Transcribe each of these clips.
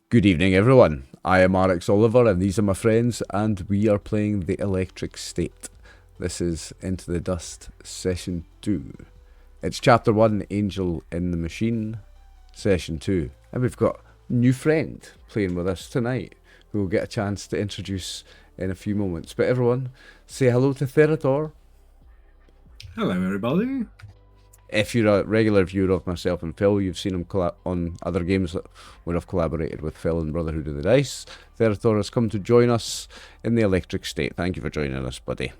Good evening, everyone. I am RxOliver, and these are my friends, and we are playing The Electric State. This is Into the Dust, Session 2. It's Chapter 1, Angel in the Machine, Session 2. And we've got a new friend playing with us tonight, who we'll get a chance to introduce in a few moments. But everyone, say hello to Therator. Hello, everybody. If you're a regular viewer of myself and Phil, you've seen him on other games where I've collaborated with Phil and Brotherhood of the Dice. Therator has come to join us in the Electric State. Thank you for joining us, buddy.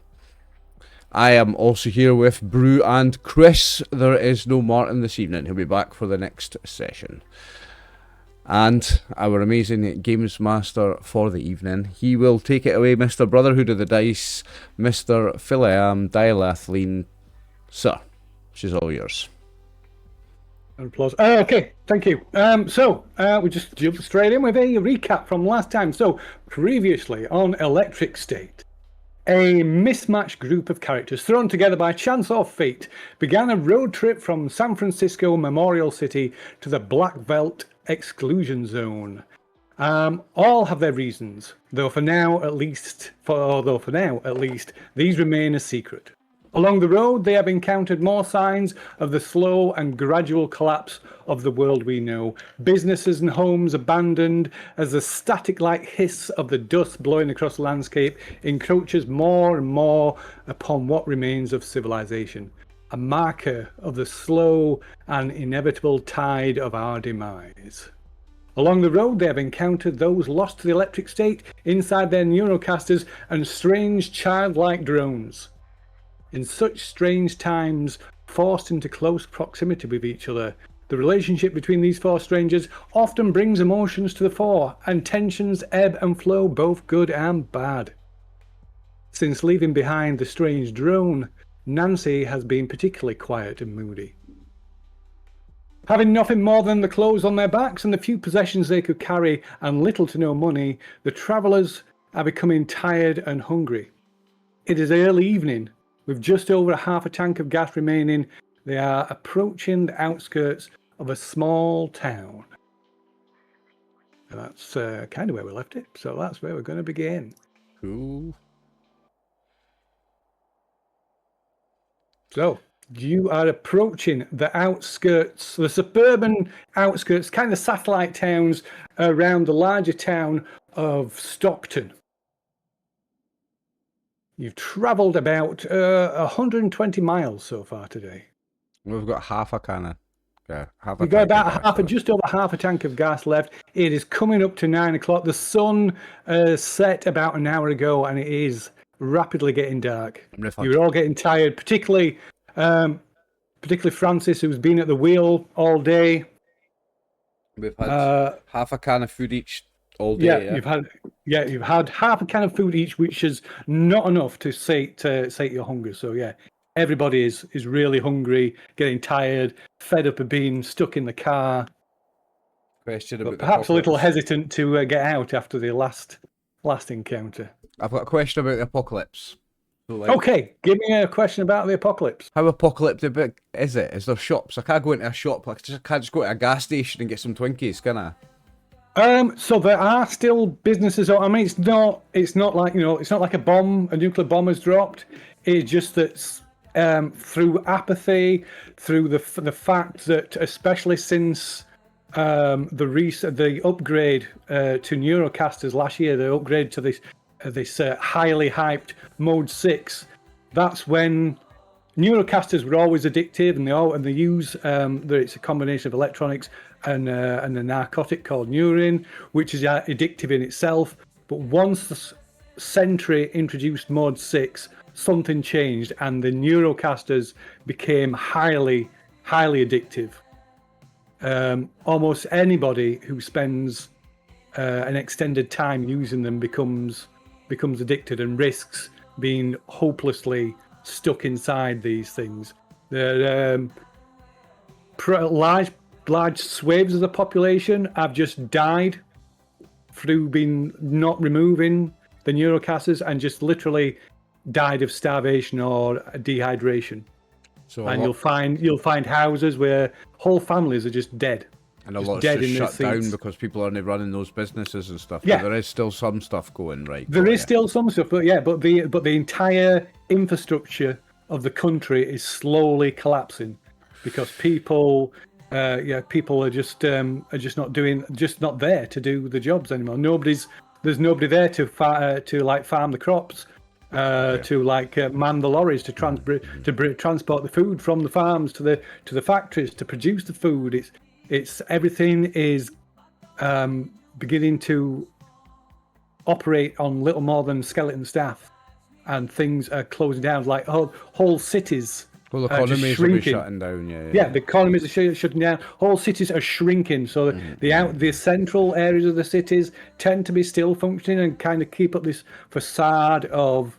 I am also here with Brew and Chris. There is no Martin this evening. He'll be back for the next session. And our amazing games master for the evening. He will take it away, Mr. Brotherhood of the Dice, Mr. Phileam Dialathlene. Sir, she's all yours. Applause. Okay, thank you. We just jumped straight in with a recap from last time. So, previously on Electric State, a mismatched group of characters thrown together by chance or fate began a road trip from San Francisco Memorial City to the Black Belt Exclusion Zone. All have their reasons, though for now at least, these remain a secret. Along the road, they have encountered more signs of the slow and gradual collapse of the world we know. Businesses and homes abandoned as the static-like hiss of the dust blowing across the landscape encroaches more and more upon what remains of civilization. A marker of the slow and inevitable tide of our demise. Along the road, they have encountered those lost to the electric state inside their neurocasters and strange childlike drones. In such strange times, forced into close proximity with each other, the relationship between these four strangers often brings emotions to the fore, and tensions ebb and flow, both good and bad. Since leaving behind the strange drone, Nancy has been particularly quiet and moody. Having nothing more than the clothes on their backs and the few possessions they could carry and little to no money, the travellers are becoming tired and hungry. It is early evening. With just over half a tank of gas remaining, they are approaching the outskirts of a small town. And that's kind of where we left it, so that's where we're going to begin. Cool. So, you are approaching the outskirts, the suburban outskirts, kind of satellite towns around the larger town of Stockton. You've travelled about 120 miles so far today. We've got half a can of... We've got about just over half a tank of gas left. It is coming up to 9 o'clock. The sun set about an hour ago, and it is rapidly getting dark. You're all getting tired, particularly Francis, who's been at the wheel all day. We've had half a can of food each all day. You've had half a can of food each, which is not enough to sate your hunger. So yeah, everybody is really hungry, getting tired, fed up of being stuck in the car. But perhaps a little hesitant to get out after the last encounter. I've got a question about the apocalypse. So, okay, give me a question about the apocalypse. How apocalyptic is it? Is there shops? I can't go into a shop. I can't just go to a gas station and get some Twinkies, can I? So there are still businesses. I mean, it's not like, it's not like a nuclear bomb has dropped. It's just that through apathy, through the fact that, especially since the upgrade to Neurocasters last year, the upgrade to this highly hyped Mode 6, that's when Neurocasters were always addictive, and they use it's a combination of electronics and a narcotic called Neurin, which is addictive in itself. But once the Sentry introduced Mode 6, something changed, and the Neurocasters became highly, highly addictive. Almost anybody who spends an extended time using them becomes addicted and risks being hopelessly stuck inside these things. They're large swathes of the population have just died through not removing the neurocasters, and just literally died of starvation or dehydration. So you'll find houses where whole families are just dead. And a just lot's dead just in their shut down seats. because people aren't running those businesses and stuff. Yeah. But there is still some stuff going, right? There got is ya. still some stuff, but the entire infrastructure of the country is slowly collapsing because people are just not there to do the jobs anymore. There's nobody there to farm the crops, to man the lorries to transport the food from the farms to the factories to produce the food. It's everything is beginning to operate on little more than skeleton staff, and things are closing down. Like whole cities. Well, the just economies will be shrinking. shutting down, Yeah, the economies are shutting down. Whole cities are shrinking. So the central areas of the cities tend to be still functioning and kind of keep up this facade of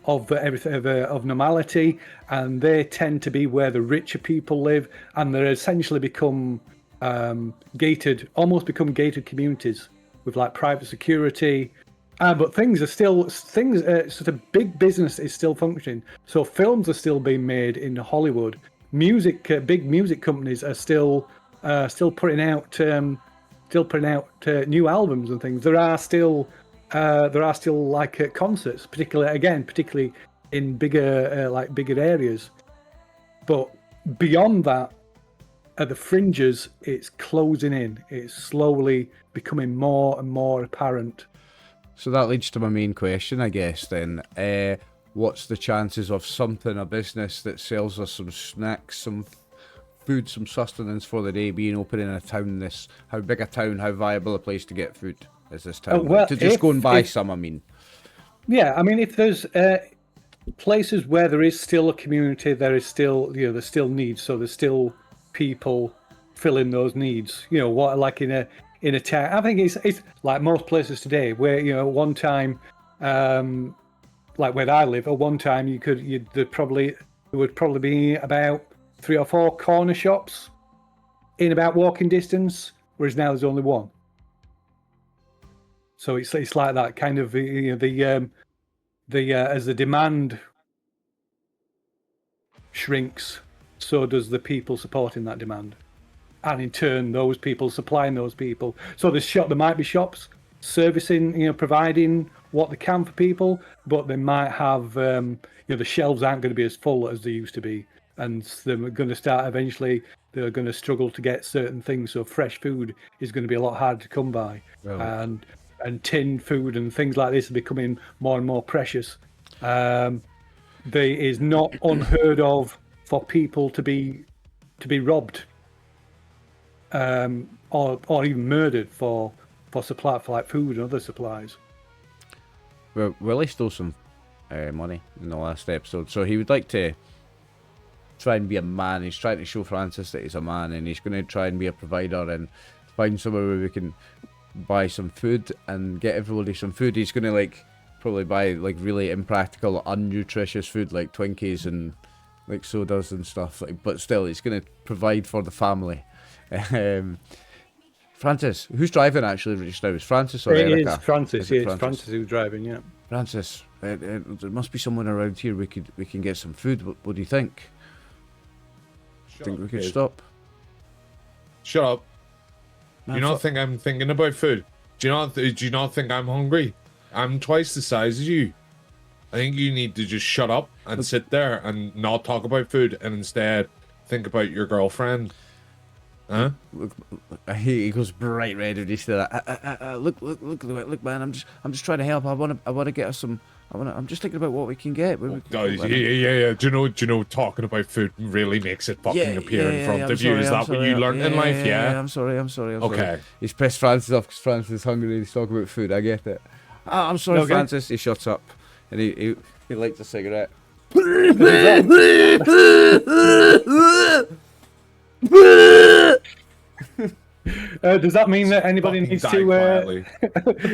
everything of normality, and they tend to be where the richer people live, and they're essentially become gated communities with like private security. But things are still sort of big business is still functioning. So films are still being made in Hollywood. Big music companies are still putting out new albums and things. There are still like concerts, particularly in bigger areas. But beyond that, at the fringes, it's closing in. It's slowly becoming more and more apparent. So that leads to my main question, I guess, then. What's the chances of a business that sells us some snacks, some food, some sustenance for the day being open in a town how big a town, how viable a place to get food is this town? To just go and buy some, I mean. Yeah, I mean, if there's places where there is still a community, there's still needs, so there's still people filling those needs. What, like in a town, I think it's like most places today, where one time, like where I live, at one time there would probably be about 3 or 4 corner shops in about walking distance, whereas now there's only one. So it's like that kind of as the demand shrinks, so does the people supporting that demand. And in turn, those people supplying those people. So there might be shops servicing, providing what they can for people, but they might have, the shelves aren't going to be as full as they used to be, and they're going to start eventually. They're going to struggle to get certain things. So fresh food is going to be a lot harder to come by, and tinned food and things like this are becoming more and more precious. There is not unheard of for people to be robbed. Or even murdered for supply, for like food and other supplies. Well, Willie stole some money in the last episode, so he would like to try and be a man. He's trying to show Francis that he's a man, and he's going to try and be a provider and find somewhere where we can buy some food and get everybody some food. He's going to probably buy really impractical, unnutritious food like Twinkies and like sodas and stuff. But still, he's going to provide for the family. Francis, who's driving actually just now? Is Francis or Erika? It is Francis. It's Francis who's driving. Yeah. Francis, there must be someone around here we can get some food. What do you think? Think we could stop? Shut up. Do you not think I'm thinking about food? Do you not think I'm hungry? I'm twice the size as you. I think you need to just shut up and sit there and not talk about food and instead think about your girlfriend. Huh? Look, he goes bright red when he said that. Look, man! I'm just trying to help. I want to get us some. I'm just thinking about what we can get. Yeah. Do you know? Talking about food really makes it fucking appear in front of you. Is that what you learned in life? Yeah. I'm sorry. Okay. He's pissed Francis off because Francis is hungry. He's talking about food. I get it. I'm sorry, okay. Francis. He shuts up and he lights a cigarette. Does that mean that anybody needs to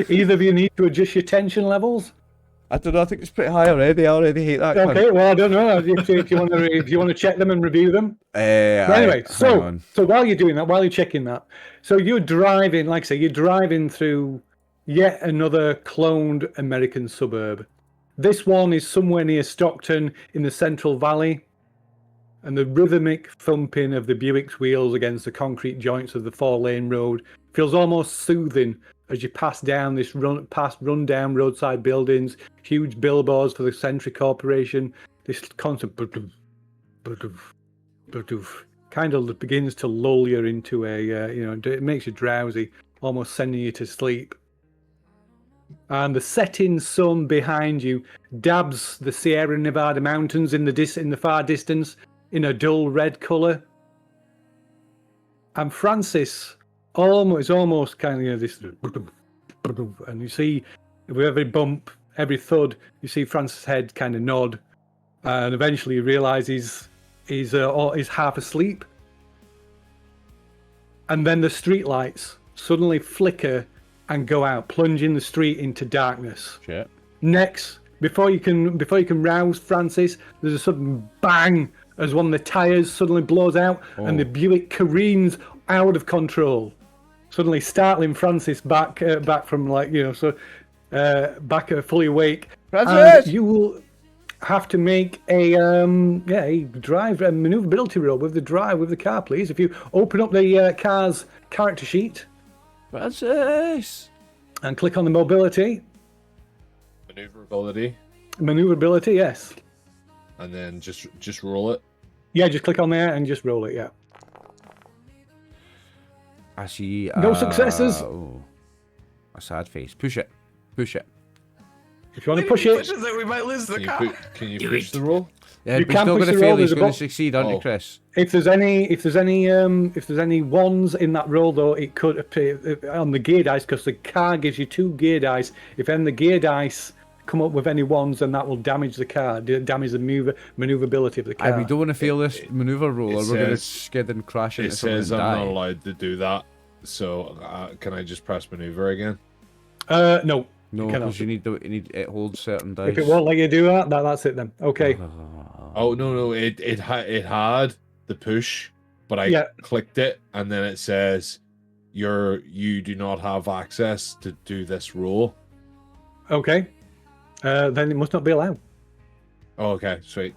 either of you need to adjust your tension levels? I don't know. I think it's pretty high already. I already hate that. Okay, well, I don't know if you want to check them and review them. Anyway, so while you're doing that, while you're checking that, so you're driving, like I say, you're driving through yet another cloned American suburb. This one is somewhere near Stockton in the Central Valley. and the rhythmic thumping of the Buick's wheels against the concrete joints of the 4-lane road feels almost soothing as you pass down past rundown roadside buildings, huge billboards for the Century Corporation. This constant kind of begins to lull you into a, it makes you drowsy, almost sending you to sleep. And the setting sun behind you dabs the Sierra Nevada mountains in the far distance in a dull red colour. And Francis is almost kind of this, and you see with every bump, every thud, you see Francis' head kind of nod, and eventually you realise he's half asleep. And then the streetlights suddenly flicker and go out, plunging the street into darkness. Shit. Next, before you can rouse Francis, there's a sudden bang as one of the tires suddenly blows out, and the Buick careens out of control, suddenly startling Francis back from back fully awake. Francis! And you will have to make a maneuverability roll with the car, please. If you open up the car's character sheet. Francis! And click on the mobility. Maneuverability, yes. And then just roll it. Yeah, just click on there and just roll it, yeah. I see. No successes. A sad face. Push it. Push it. If you want to push it. Pushes it, we might lose the car. Can you push the roll? Yeah, You but he's can not push going to the fail. roll, He's there's a going to box. succeed, aren't you, Chris? If there's any ones in that roll, though, it could appear on the gear dice, because the car gives you 2 gear dice. If then the gear dice come up with any ones, then that will damage the car, damage the maneuverability of the car. We don't want to fail this maneuver roll, or we're going to says- skid and crash into It something says and I'm die. not allowed to do that. So can I just press maneuver again? No. No, cannot. because you need it holds certain dice. If it won't let you do that, that's it then. Okay. Oh no, it had the push, but I clicked it, and then it says you do not have access to do this roll. Okay. Then it must not be allowed. Oh, okay, sweet.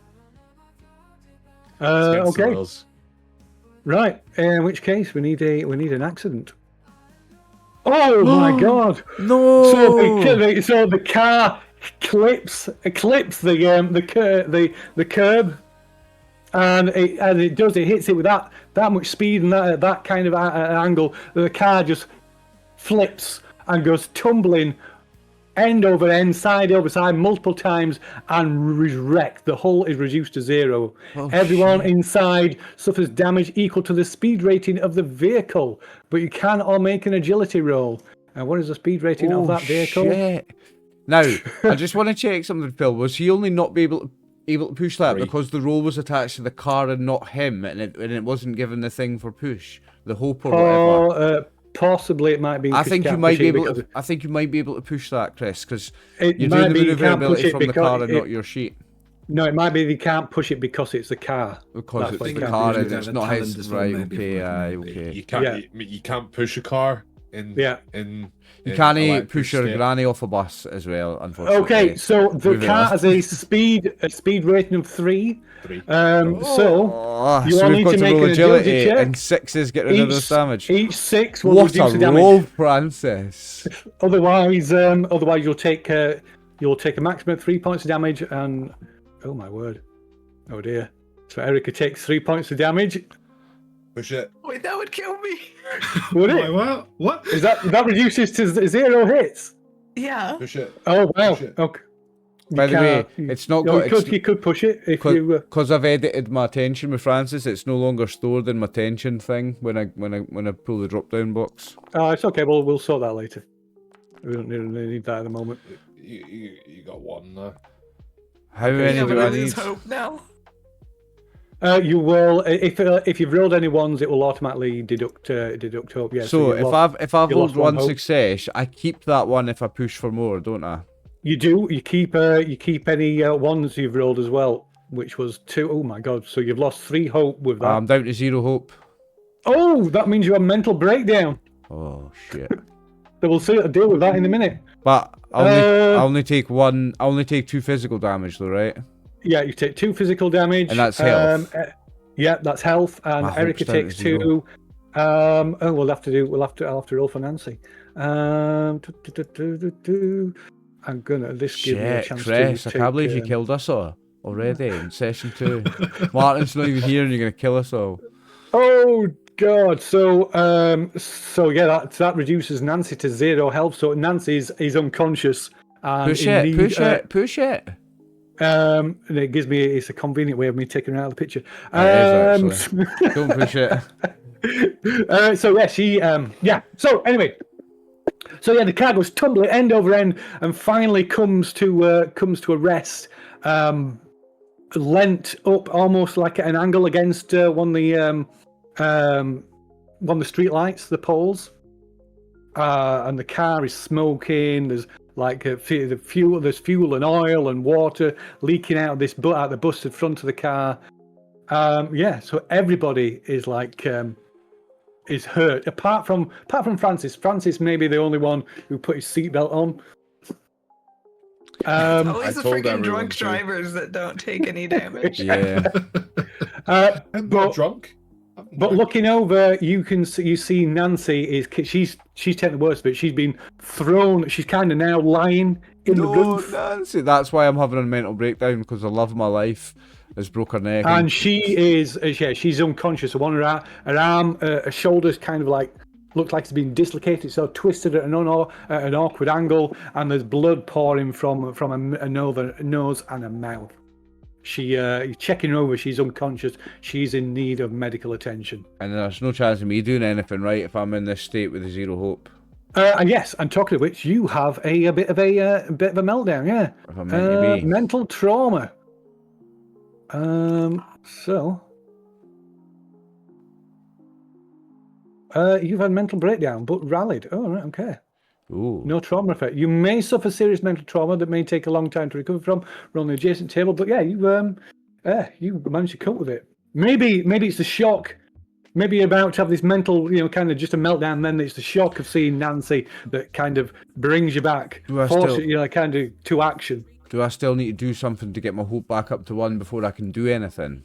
It's against the Okay. rules. Right. In which case we need an accident. Oh my god! No! So the car clips the curb, and it hits it with that much speed and that kind of angle that the car just flips and goes tumbling end over end, side over side, multiple times, and is wrecked. The hull is reduced to 0. Everyone inside suffers damage equal to the speed rating of the vehicle, but you can all make an agility roll. And what is the speed rating of that vehicle? Shit. Now, I just want to check something, Phil. Was he only not able to push that 3. because the roll was attached to the car and not him, and it wasn't given the thing for push, the hope or whatever? Possibly it might be. I think you might be able to. I think you might be able to push that, Chris, because you're It doing might the be you can't push maneuverability it from the because car and not your sheet. No, it might be you can't push it because it's the car. Because That's it's what the you can't car do. and it's The not talent his. as well, Right, maybe, okay, for okay. You can't push a car in. Yeah. You can't electric push your state. granny off a bus as well, unfortunately. Okay, so the Moving car on. has a speed rating of 3. 3. So Oh, you so all we've need got to to make roll an agility agility, check. and 6s get rid of this damage. Each 6 will What reduce a the damage. roll, Francis! Otherwise you'll take a maximum of 3 points of damage, and oh my word, oh dear. So Erika takes 3 points of damage. Push it. Wait, that would kill me. Would Wait, it? what? Is that reduces to 0 hits? Yeah. Push it. Oh wow. Push it. Okay. By the way, it's not got. You could push it if you. Because I've edited my attention with Francis, it's no longer stored in my tension thing when I pull the drop down box. Oh, it's okay. We'll sort that later. We don't need that at the moment. You got 1 now. How many Yeah, do but I I lose need? hope now. You will if you've rolled any ones, it will automatically deduct hope. Yeah. So you've if I've you rolled lost one one hope. success, I keep that one if I push for more, don't I? You do. You keep any ones you've rolled as well, which was 2. Oh my god! So you've lost 3 hope with that. I'm down to 0 hope. Oh, that means you have mental breakdown. Oh shit! So we'll deal with that in a minute. But I'll only take 2 physical damage though, right? Yeah, you take 2 physical damage. And that's health. Yeah, that's health, and My hope's Erika down to takes 0. 2. I'll have to roll for Nancy. I'm gonna. This gives me a Shit, chance Chris, to I take. can't believe you killed us all already in session 2. Martin's not even here and you're going to kill us all. Oh God! So yeah, that reduces Nancy to 0 health. So Nancy is unconscious and Push in it, need. push it. And it's a convenient way of me taking her out of the picture. It is, actually. Don't push it. So yeah, So anyway, the car goes tumbling end over end and finally comes to a rest, leant up almost like at an angle against one of the street lights, the poles, and the car is smoking. There's like the fuel. There's fuel and oil and water leaking out of out the busted front of the car. So everybody is like is hurt apart from Francis. Francis may be the only one who put his seatbelt on. Always the told freaking everyone drunk to. drivers that don't take any damage. Yeah. I'm not drunk. But looking over, you see Nancy she's taking the worst of it. She's been thrown. She's kind of now lying in the roof, Nancy. That's why I'm having a mental breakdown, because the love of my life has broke her neck. and she's unconscious. One her arm, her shoulders kind of like looks like it's been dislocated, so twisted at an awkward angle, and there's blood pouring from a nose and a mouth. You're checking her over. She's unconscious. She's in need of medical attention. And there's no chance of me doing anything right if I'm in this state with zero hope. And yes, and talking of which, you have a bit of a meltdown. Yeah, If I'm meant to be. mental trauma. You've had mental breakdown, but rallied. Oh, right, okay. Ooh. No trauma effect. You may suffer serious mental trauma that may take a long time to recover from. We're on the adjacent table, but yeah, you managed to cope with it. Maybe it's the shock. Maybe you're about to have this mental, kind of just a meltdown. Then it's the shock of seeing Nancy that kind of brings you back, kind of to action. Do I still need to do something to get my hope back up to 1 before I can do anything?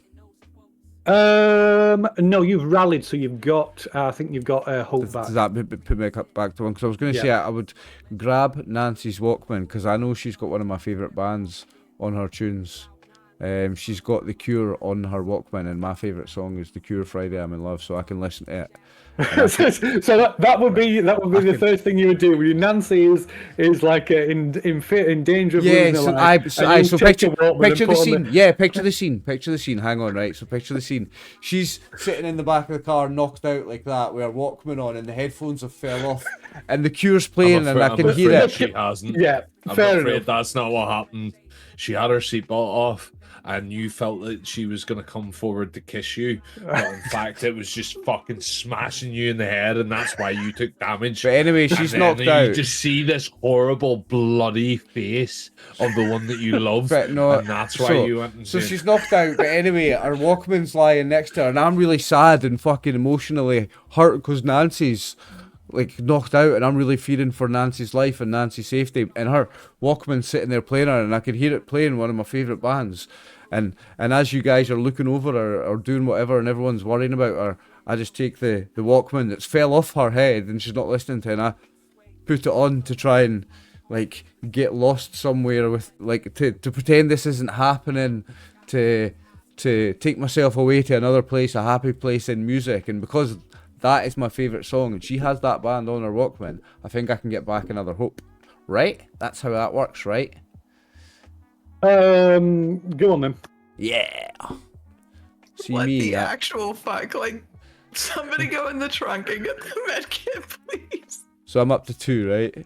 No, you've rallied, so you've got. I think you've got hope back. Does that put me back to 1? Because I was going to say I would grab Nancy's Walkman, because I know she's got one of my favourite bands on her tunes. She's got The Cure on her Walkman, and my favourite song is The Cure, Friday I'm in Love, so I can listen to it. So that would be the first thing you would do. Nancy is like in danger of losing her life. So picture the scene. Picture the scene. Hang on, right? So picture the scene. She's sitting in the back of the car, knocked out like that, with her Walkman on, and the headphones have fell off, and The Cure's playing, and I can hear it. She hasn't. Yeah, I'm fair afraid enough. that's not what happened. She had her seatbelt off, and you felt that she was going to come forward to kiss you, but in fact it was just fucking smashing you in the head, and that's why you took damage. But anyway, she's knocked out. You just see this horrible bloody face of the one that you love, and that's why you went and so she's knocked out, but anyway, her Walkman's lying next to her, and I'm really sad and fucking emotionally hurt because Nancy's like knocked out, and I'm really fearing for Nancy's life and Nancy's safety, and her Walkman's sitting there playing her, and I could hear it playing one of my favourite bands. And as you guys are looking over her or doing whatever, and everyone's worrying about her, I just take the Walkman that's fell off her head and she's not listening to, and I put it on to try and like get lost somewhere with like to pretend this isn't happening, to take myself away to another place, a happy place in music. And because that is my favourite song, and she has that band on her Walkman, I think I can get back another hope. Right? That's how that works, right? Go on then. Yeah. See What me. the actual fuck? Like, somebody go in the trunk and get the medkit, please. So I'm up to 2, right?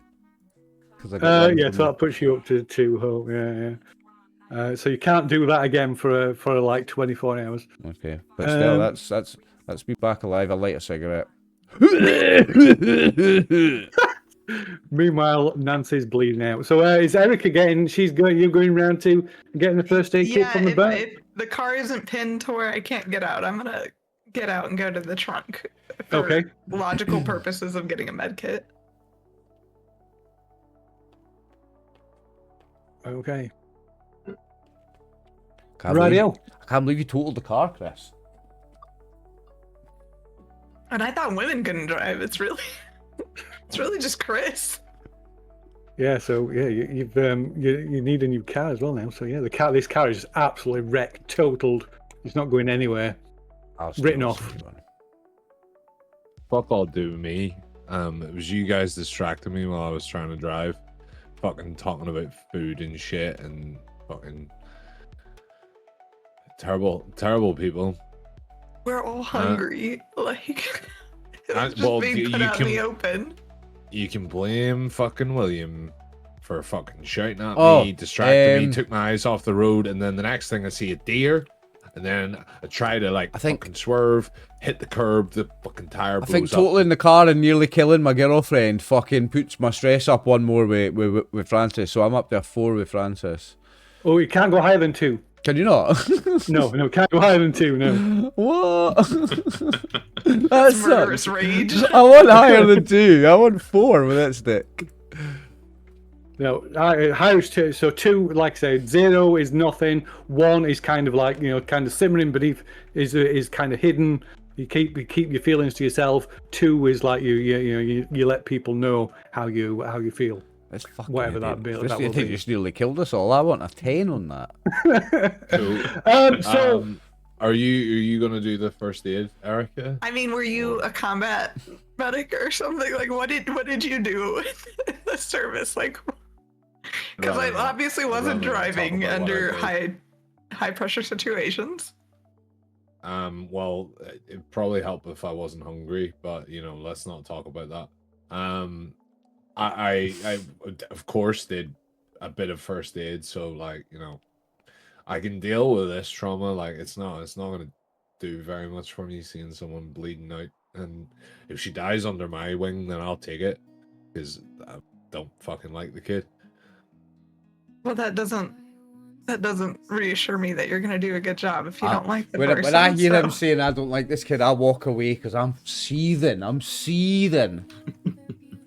I got one So from that puts you up to 2 hope. Yeah. So you can't do that again for like 24 hours. Okay, but still, that's me back alive. I light a cigarette. Meanwhile, Nancy's bleeding out. So is Erika you're going round to getting the first aid kit from the back? If the car isn't pinned to where I can't get out, I'm gonna get out and go to the trunk for Okay. logical purposes of getting a med kit. Okay. I can't believe you totaled the car, Chris. And I thought women couldn't drive. It's really just Chris. Yeah, so yeah, you need a new car as well now. So yeah, this car is absolutely wrecked, totaled. It's not going anywhere. I'll Written steal off. this one. Fuck all do me. It was you guys distracting me while I was trying to drive. Fucking talking about food and shit and fucking terrible people. We're all hungry. Like, it was just well, being put out in the open. You can blame fucking William for fucking shouting at Oh, me, distracting me, took my eyes off the road, and then the next thing I see a deer, and then I try to like fucking swerve, hit the curb, the fucking tire blows I think up. totaling the car and nearly killing my girlfriend fucking puts my stress up one more with Francis, so I'm up to a 4 with Francis. Oh, you can't go higher than 2. Can you not? No, can't go higher than 2. No. What? That's Murderous rage. I want higher than 2. I want 4 with that stick. No, higher is 2. So 2, like I said, 0 is nothing. 1 is kind of like, kind of simmering beneath, is kind of hidden. You keep your feelings to yourself. 2 is like you let people know how you feel. It's fucking Whatever that idiot. be- that will They be. just nearly killed us all. I want a 10 on that. Are you gonna do the first aid, Erica? I mean, were you a combat medic or something? Like, what did you do in the service? Like, because I obviously wasn't driving under high pressure situations. Well, it'd probably help if I wasn't hungry, but let's not talk about that. I of course did a bit of first aid, so like I can deal with this trauma. Like it's not gonna do very much for me seeing someone bleeding out, and if she dies under my wing, then I'll take it because I don't fucking like the kid. Well, that doesn't reassure me that you're gonna do a good job if you don't like the When person. I hear him saying I don't like this kid, I walk away because I'm seething.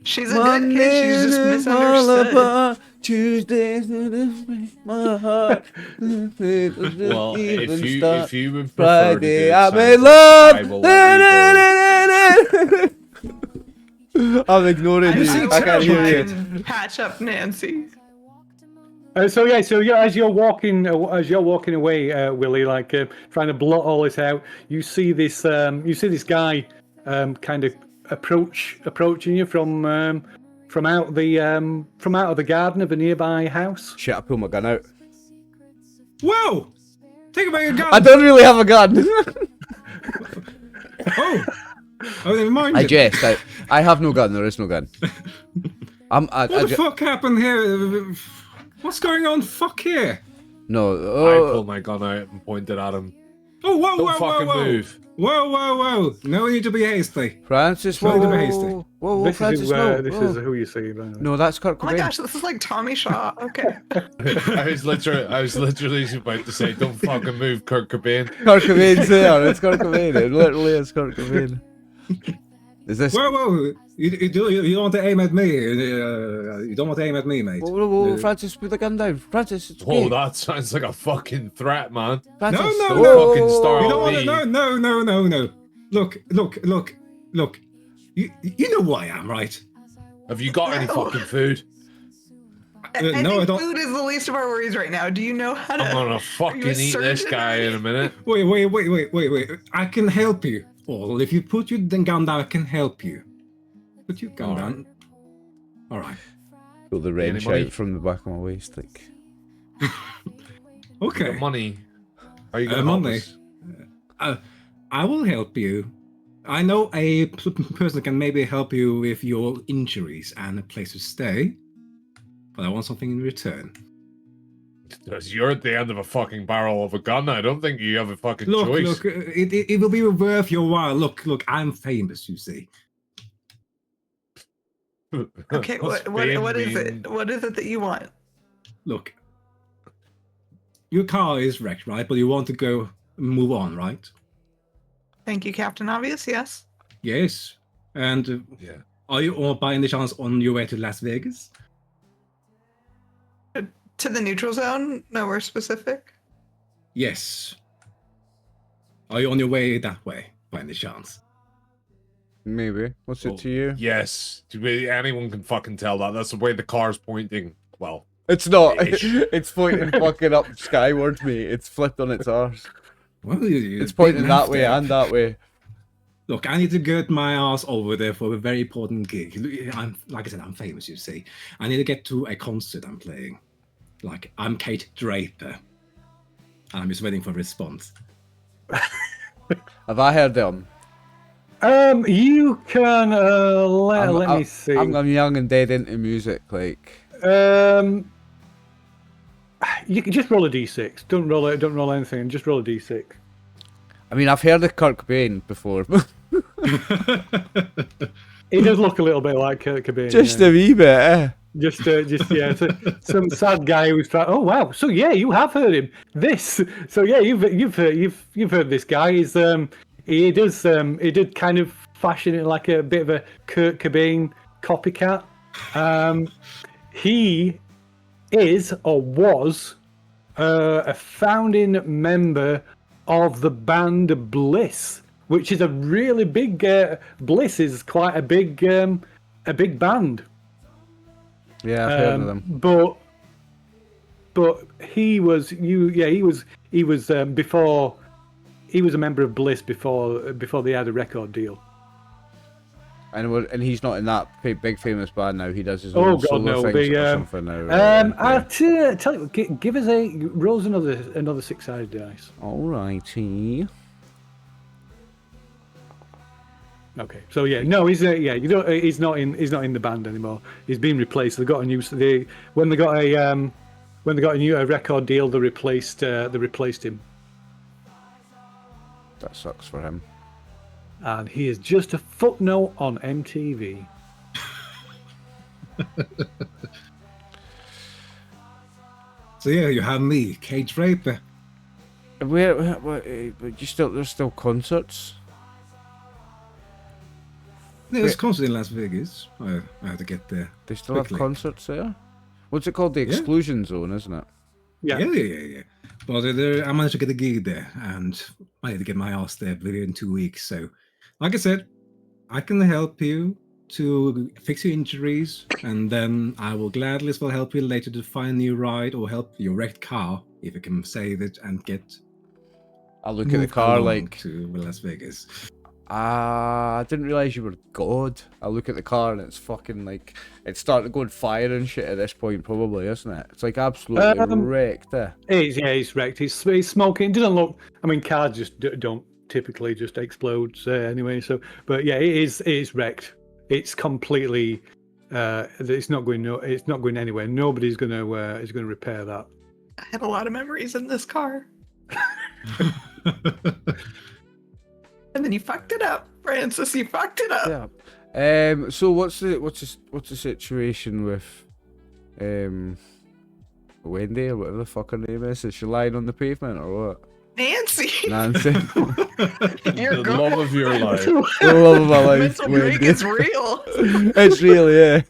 She's a good kid. She's just misunderstood. Tuesdays my heart. Well, if you would prefer Friday, to do I'm science, in love. I will let you go. I'm ignoring you. I can't hear you. Patch up Nancy. So as you're walking away, Willie, like trying to blot all this out, you see this guy kind of approaching you from out of the garden of a nearby house. Shit, I pull my gun out. Whoa! Take away your gun! I don't really have a gun. Oh, never mind. I jest. I have no gun. There is no gun. What the fuck happened here? What's going on? Fuck here! No. I pulled my gun out and pointed at him. Oh, whoa, Don't whoa, fucking whoa, whoa! move. Whoa! No need to be hasty. Francis, Sorry to be whoa, hasty. whoa, This Francis, is no. this whoa. is who you see. Right? No, that's Kurt Oh my Cobain. gosh, this is like Tommy Shaw. Okay. I was literally about to say, "Don't fucking move, Kurt Cobain." Kurt Cobain's there. It's Kurt Cobain. It literally is Kurt Cobain. Is this? Whoa! You don't want to aim at me. You don't want to aim at me, mate. Whoa, Francis, put the gun down. Francis, it's okay. Whoa, that sounds like a fucking threat, man. Francis. No, Don't no. fucking start You don't with want me. to. No. Look. You know who I am, right? Have you got any No. fucking food? I no, I think don't- food is the least of our worries right now. Do you know how to? I'm gonna Are fucking you a eat this surgeon? guy in a minute. Wait. I can help you all. If you put your gun down, I can help you. Put your gun All down. All right. Pull the wrench money? out from the back of my waist. Like. Okay. The money. Are you gonna help money. us? I will help you. I know a person that can maybe help you with your injuries and a place to stay, but I want something in return. Because you're at the end of a fucking barrel of a gun. I don't think you have a fucking choice. Look, it will be worth your while. Look, I'm famous, you see. Okay, What's what fame is mean? it? What is it that you want? Look, your car is wrecked, right? But you want to go move on, right? Thank you, Captain Obvious. Yes. Yes. And Yeah. are you all by any chance on your way to Las Vegas? To the neutral zone? Nowhere specific. Yes. Are you on your way that way by any chance? Maybe. What's it Oh, to you? Yes. Anyone can fucking tell that. That's the way the car's pointing. Well, It's not. Ish. It's pointing fucking up skyward, mate. It's flipped on its arse. Well, It's pointing that way and that way. Look, I need to get my ass over there for a very important gig. Like I said, I'm famous, you see. I need to get to a concert I'm playing. Like, I'm Kate Draper. And I'm just waiting for a response. Have I heard them? You can let me see. I'm young and dead into music. Like, you can just roll a d6. Don't roll anything. Just roll a d6. I mean, I've heard of Kurt Cobain before. He does look a little bit like Kurt Cobain. Just yeah. a wee bit, eh? Just yeah, some sad guy who's trying. Oh wow! So yeah, you have heard him. So yeah, you've heard this guy. He did kind of fashion it like a bit of a Kurt Cobain copycat. He is or was a founding member of the band Bliss, which is a really big. Bliss is quite a big band. Yeah, I've heard of them. But he was before he was a member of Bliss before they had a record deal. And he's not in that big famous band now. He does his Oh own God, solo no! things or something now. I'll tell you, give us rolls another 6-sided dice. Alrighty. Okay, so yeah, no, he's not in the band anymore. He's been replaced. They got a new. When they got a new record deal, they replaced him, That sucks for him. and he is just a footnote on MTV. So yeah, you have me, Kate Draper. There's still concerts. There's a concert in Las Vegas. I have to get there. They still quickly. have concerts there. What's it called? The exclusion zone, isn't it? Yeah. But I managed to get a gig there, and I need to get my ass there within 2 weeks. So, like I said, I can help you to fix your injuries, and then I will gladly as well help you later to find a new ride or help your wrecked car if you can save it and get. I look at the moved car along like, to Las Vegas. I didn't realize you were God. I look at the car and it's fucking like, it's starting to go on fire and shit at this point, probably, isn't it? It's like absolutely wrecked, eh? It's wrecked. He's smoking. It doesn't look. I mean, cars just don't typically just explode anyway. So, but yeah, it is wrecked. It's completely. It's not going anywhere. Nobody's gonna repair that. I had a lot of memories in this car. And then you fucked it up, Francis. You fucked it up. Yeah. So what's the situation with Wendy or whatever the fuck her name is? Is she lying on the pavement or what? Nancy. Nancy. You're the good. love of your life. The love of my life. Mental break is real. It's real, yeah.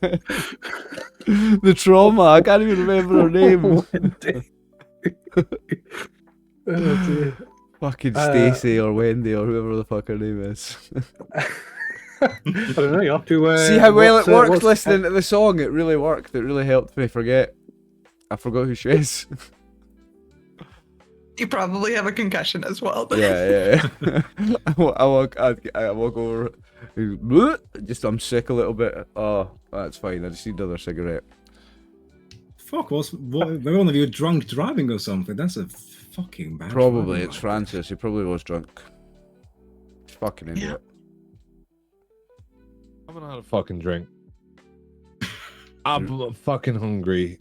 The trauma. I can't even remember her name. Oh, dear. Fucking Stacy or Wendy or whoever the fuck her name is. I don't know. You have to See how well it worked listening to the song. It really worked. It really helped me forget. I forgot who she is. You probably have a concussion as well. Yeah. I walk over. Just I'm sick a little bit. Oh, that's fine. I just need another cigarette. Fuck, were one of you drunk driving or something? That's a fucking bad. Probably driving it's life. Francis. He probably was drunk. He's fucking idiot. I haven't had a fucking drink. I'm fucking hungry.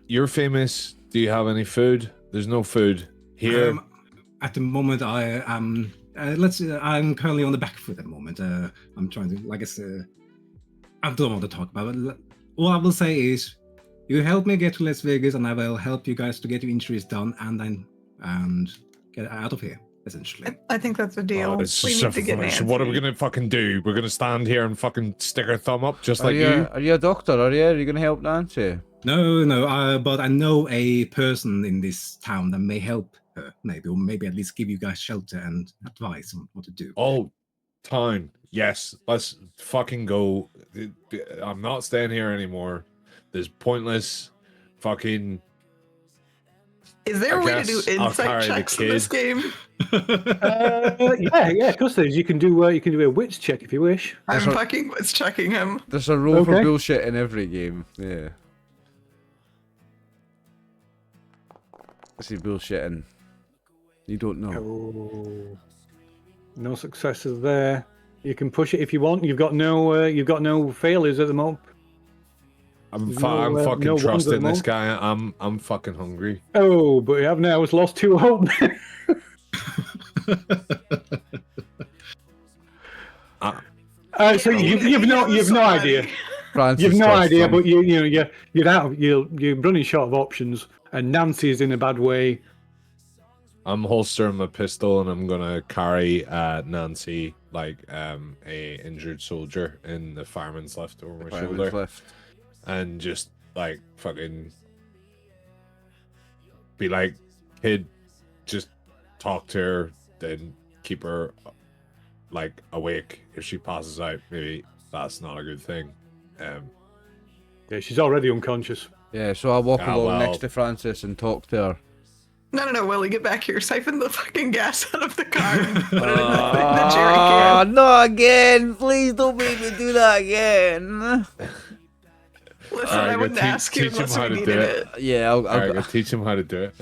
You're famous. Do you have any food? There's no food here. At the moment, I am. I'm currently on the back foot at the moment. I'm trying to, like I said, I don't want to talk about it. All I will say is, you help me get to Las Vegas, and I will help you guys to get your injuries done, and get out of here. Essentially, I think that's a deal. It's We just need to get so Nancy. what are we gonna fucking do? We're gonna stand here and fucking stick our thumb up just like you? Are you a doctor? Are you gonna help Nancy? no. But I know a person in this town that may help her, maybe, or maybe at least give you guys shelter and advice on what to do. Oh, town. Yes, let's fucking go. I'm not staying here anymore. There's pointless fucking. Is there a way to do I'll insight carry the checks in this kid. game? Yeah, of course there is. You can do a wits check if you wish. I'm fucking was checking him. There's a rule for Okay. bullshit in every game. Yeah. I see bullshitting. You don't know. Oh, no successes there. You can push it if you want. You've got no failures at the moment. I'm no, fucking no ones at the trusting this moment. guy. I'm fucking hungry. Oh, but you have now lost 2 hope. So you've no idea. Francis You've no trusts idea, them. but you're running short of options, and Nancy is in a bad way. I'm holstering my pistol and I'm gonna carry Nancy like a injured soldier in the fireman's left over my Fireman's shoulder, left. and just like fucking be like, kid, just talk to her, then keep her like awake. If she passes out, maybe that's not a good thing. Yeah, she's already unconscious. Yeah, so I'll walk along well. next to Francis and talk to her. No, Willie, get back here. Siphon the fucking gas out of the car and put it in the jerry can. Not again! Please don't make me do that again. Listen, Alright, I go wouldn't ask you teach him unless how we to needed do it. Yeah, I'll Alright, go teach him how to do it.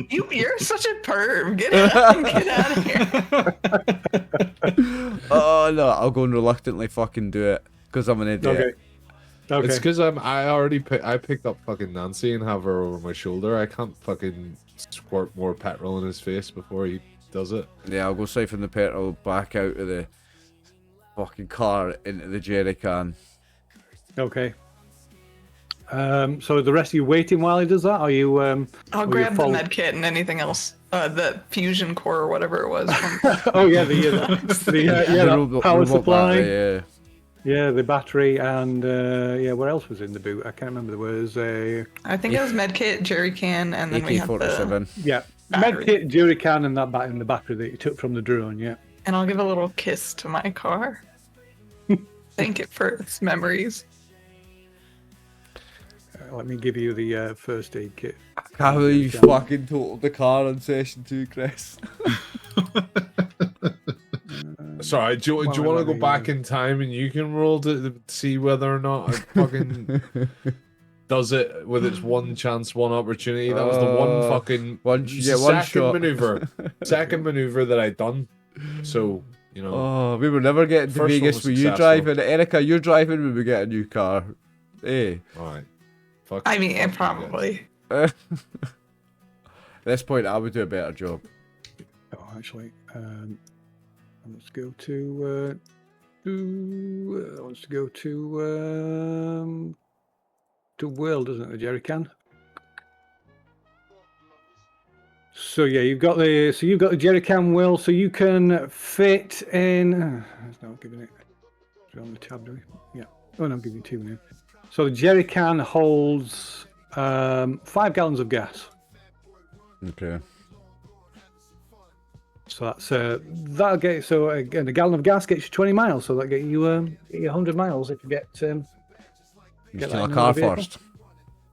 You're such a perv. Get out of here. Oh no, I'll go and reluctantly fucking do it because I'm an idiot. Okay. It's because I picked up fucking Nancy and have her over my shoulder. I can't fucking squirt more petrol in his face before he does it. Yeah, I'll go siphon the petrol back out of the fucking car into the jerry can. Okay. So the rest of you waiting while he does that? Are you? I'll grab the med kit and anything else. The fusion core or whatever it was. Oh yeah, the power robot supply. battery, yeah. Yeah, the battery and what else was in the boot? I can't remember. There was I think it was med kit, jerry can, and then we had the... AK-47. med kit, jerry can, and the battery that you took from the drone. Yeah. And I'll give a little kiss to my car. Thank it for its memories. Let me give you the first aid kit. I can't believe you fucking totaled the car on session 2, Chris. Sorry, do you want to go back in time and you can roll to see whether or not it fucking does it with its one chance, one opportunity? That was the one fucking one second shot second maneuver that I'd done. So, you know. Oh, we were never getting to First one Vegas was with you successful. driving. Erika, you're driving when we get a new car. Hey. Alright. I mean, probably. At this point, I would do a better job. Oh, actually, let's go to. Let's go to world, doesn't it? The jerry can. So yeah, you've got the jerry can, Will. So you can fit in. It's not giving it. It's on the tab, do we? Yeah. Oh no, I'm giving you 2 now. So the jerry can holds 5 gallons of gas. Okay. So that's that'll get again a gallon of gas gets you 20 miles. So that'll get you 100 miles if you get You that steal a in car another vehicle. first.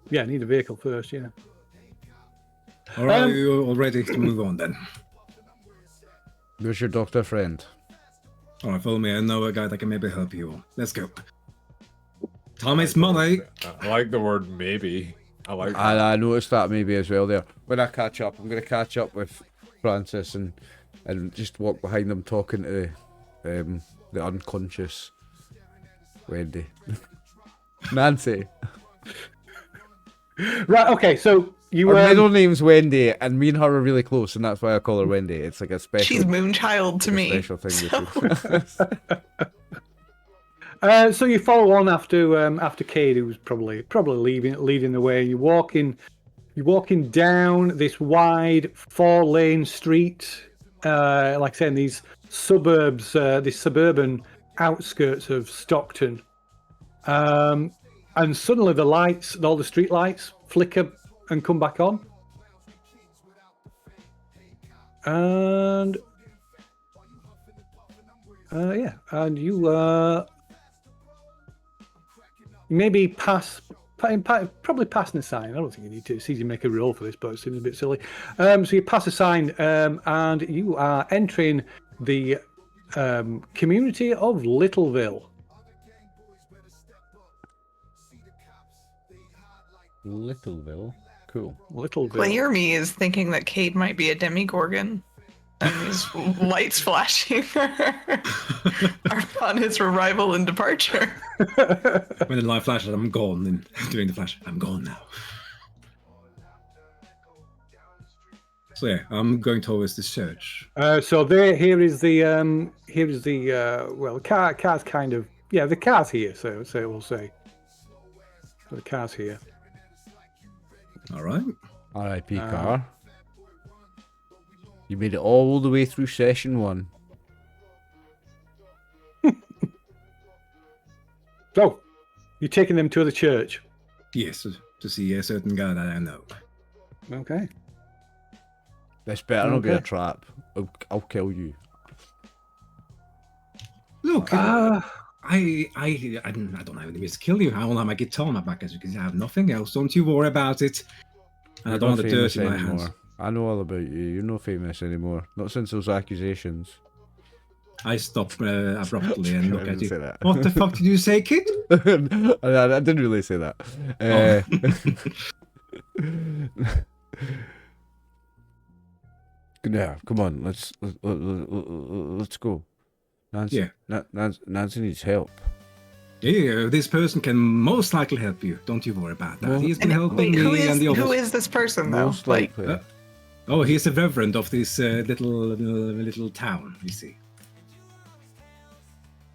Yeah, need a vehicle first. Yeah. All right, you're all ready to move on then. Where's your doctor friend? All right, follow me. I know a guy that can maybe help you. Let's go. Time is money. I like the word maybe. I like that. I noticed that maybe as well there. When I catch up, I'm going to catch up with Francis and just walk behind them talking to the unconscious Wendy. Nancy. Right. Okay. So you Her middle name's Wendy, and me and her are really close, and that's why I call her Wendy. It's like a special. She's Moonchild to me. Special thing. So you follow on after Cade, who's probably leading the way. You're walking down this wide 4-lane street, like I say, in these suburbs, this suburban outskirts of Stockton. And suddenly the lights, all the street lights, flicker and come back on. And Yeah, and you maybe probably passing a sign. I don't think you need to. It's easy to make a roll for this, but it seems a bit silly. So you pass a sign, and you are entering the community of Littleville. Littleville. Cool. Littleville. Player me is thinking that Cade might be a demigorgon. And these lights flashing are on his arrival and departure. When the light flashes, I'm gone. And during the flash, I'm gone now. So yeah, I'm going towards this church. So here is the well, the car's kind of the car's here. So we'll say the car's here. All right. R.I.P. car. You made it all the way through session 1. So, you're taking them to the church? Yes, to see a certain guy that I know. Okay. This better not be a Okay. trap. I'll kill you. Look, I don't have any ways to kill you. I only have my guitar on my back, as you can see. I have nothing else. Don't you worry about it. And I You're don't not want the dirt famous in my anymore. hands. I know all about you. You're not famous anymore. Not since those accusations. I stop abruptly and I look at didn't you. say that. What the fuck did you say, kid? I didn't really say that. Yeah, come on. Let's go. Nancy, Yeah. Nancy needs help. Yeah, this person can most likely help you. Don't you worry about that. Well- He's been helping Wait, me who and the is others. this person though? Most Like, likely. Oh, he's the reverend of this little town, you see.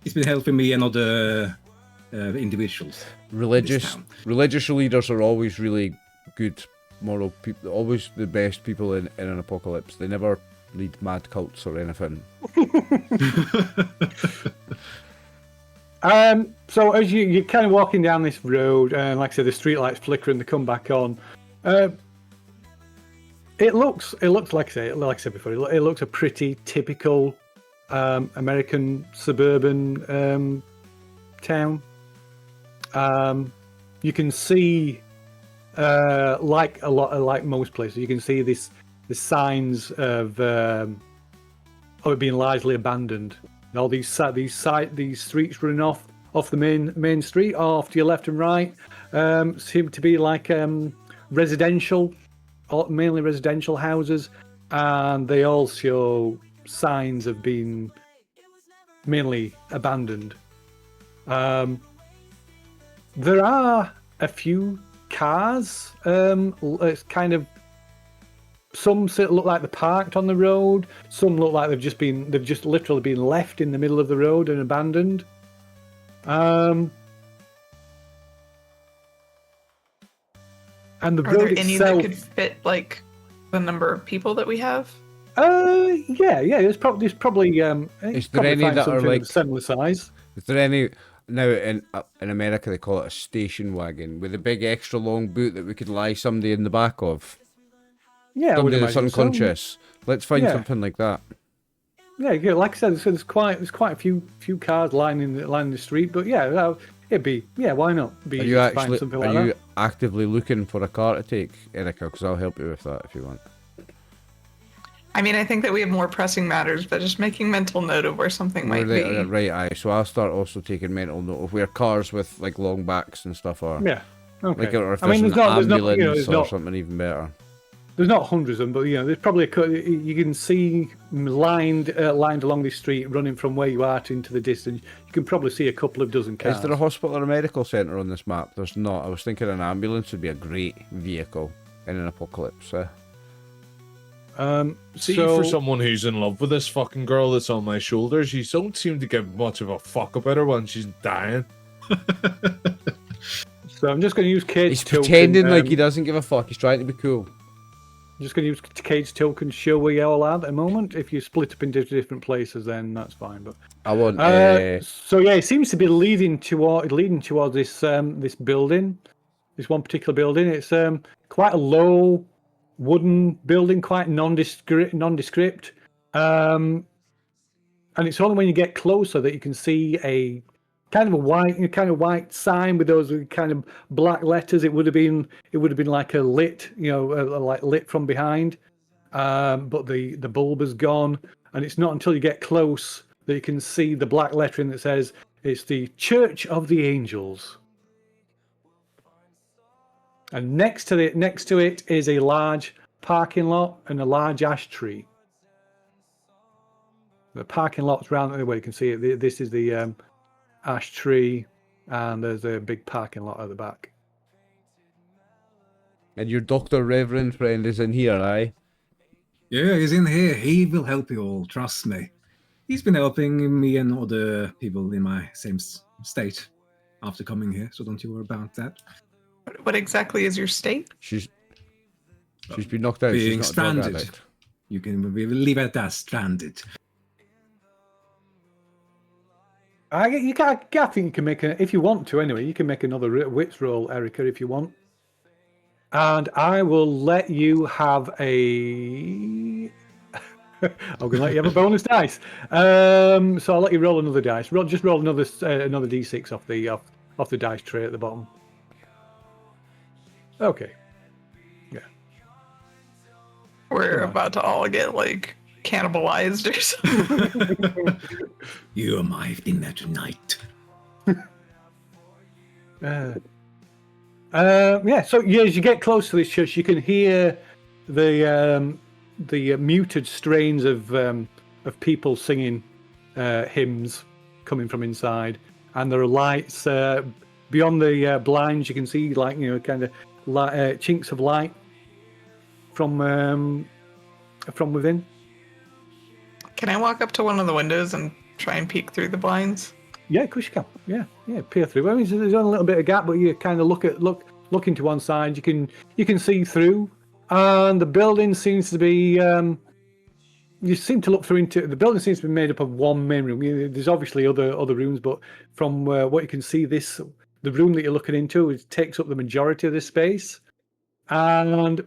He's been helping me and other individuals. religious town. religious leaders are always really good moral people, always the best people in an apocalypse. They never lead mad cults or anything. So as you're kind of walking down this road, and like I said, the streetlights flicker and they come back on. It looks like I said before, it looks a pretty typical American suburban town. You can see, like most places, you can see the signs of it being largely abandoned. And all these streets running off the main street, off to your left and right, seem to be like residential, mainly residential houses, and they all show signs of being mainly abandoned. There are a few cars. It's kind of, some look like they're parked on the road. Some look like they've just literally been left in the middle of the road and abandoned. And the are road there any itself. that could fit like the number of people that we have? Yeah. There's probably. Is there any that are like similar size? Is there any now in America they call it a station wagon with a big extra long boot that we could lie somebody in the back of? Yeah, I would Somebody that's imagine so. unconscious. Let's find Yeah. something like that. Yeah, like I said, there's quite a few cars lining the street, but yeah, it'd be, why not? It'd be Are easy you to find actually something are like you that. actively looking for a car to take, Erika? Because I'll help you with that if you want. I mean, I think that we have more pressing matters, but just making mental note of where something might be. Right, aye. So I'll start also taking mental note of where cars with like long backs and stuff are. Yeah, okay. Like, or if I mean, there's there's an not, ambulance there's or not, something even better. there's not hundreds of them, but there's probably you can see lined along this street, running from where you are into the distance. You can probably see a couple of dozen cars. Is there a hospital or a medical centre on this map? There's not. I was thinking an ambulance would be a great vehicle in an apocalypse. See, so, for someone who's in love with this fucking girl that's on my shoulders, you don't seem to give much of a fuck about her when she's dying. So I'm just going to use Cade's He's token. pretending like he doesn't give a fuck. He's trying to be cool. I'm just going to use Cade's token to show where you all are at the moment. If you split up into different places, then that's fine. But I want. so yeah, it seems to be leading towards this this building, this one particular building. It's quite a low wooden building, quite nondescript. And it's only when you get closer that you can see a kind of white sign with those kind of black letters. It would have been like a lit, like lit from behind. But the bulb is gone, and it's not until you get close that you can see the black lettering that says it's the Church of the Angels. And next to it is a large parking lot and a large ash tree. The parking lot's round where you can see it. This is the ash tree, and there's a big parking lot at the back. And your Dr. Reverend friend is in here, aye? Yeah, he's in here. He will help you all, trust me. He's been helping me and other people in my same state after coming here, so don't you worry about that. What exactly is your state? She's been knocked out. Being She's not a drug stranded. addict. We will leave it at that, stranded. I think you can make if you want to anyway. You can make another wits roll, Erika, if you want. And I will let you have a. I'm going to let you have a bonus dice. So I'll let you roll another dice. Just roll another d6 off the dice tray at the bottom. Okay. Yeah. We're about to all get like cannibalized or something. You are my dinner tonight. Yeah. So as you get close to this church, you can hear the muted strains of people singing hymns coming from inside, and there are lights beyond the blinds. You can see kind of chinks of light from within. Can I walk up to one of the windows and try and peek through the blinds? Yeah, of course you can. Yeah, peer through. I mean, there's only a little bit of gap, but you kind of look into one side. You can see through, and the building seems to be. You seem to look through into the building. Seems to be made up of one main room. There's obviously other rooms, but from what you can see, the room that you're looking into it takes up the majority of this space, and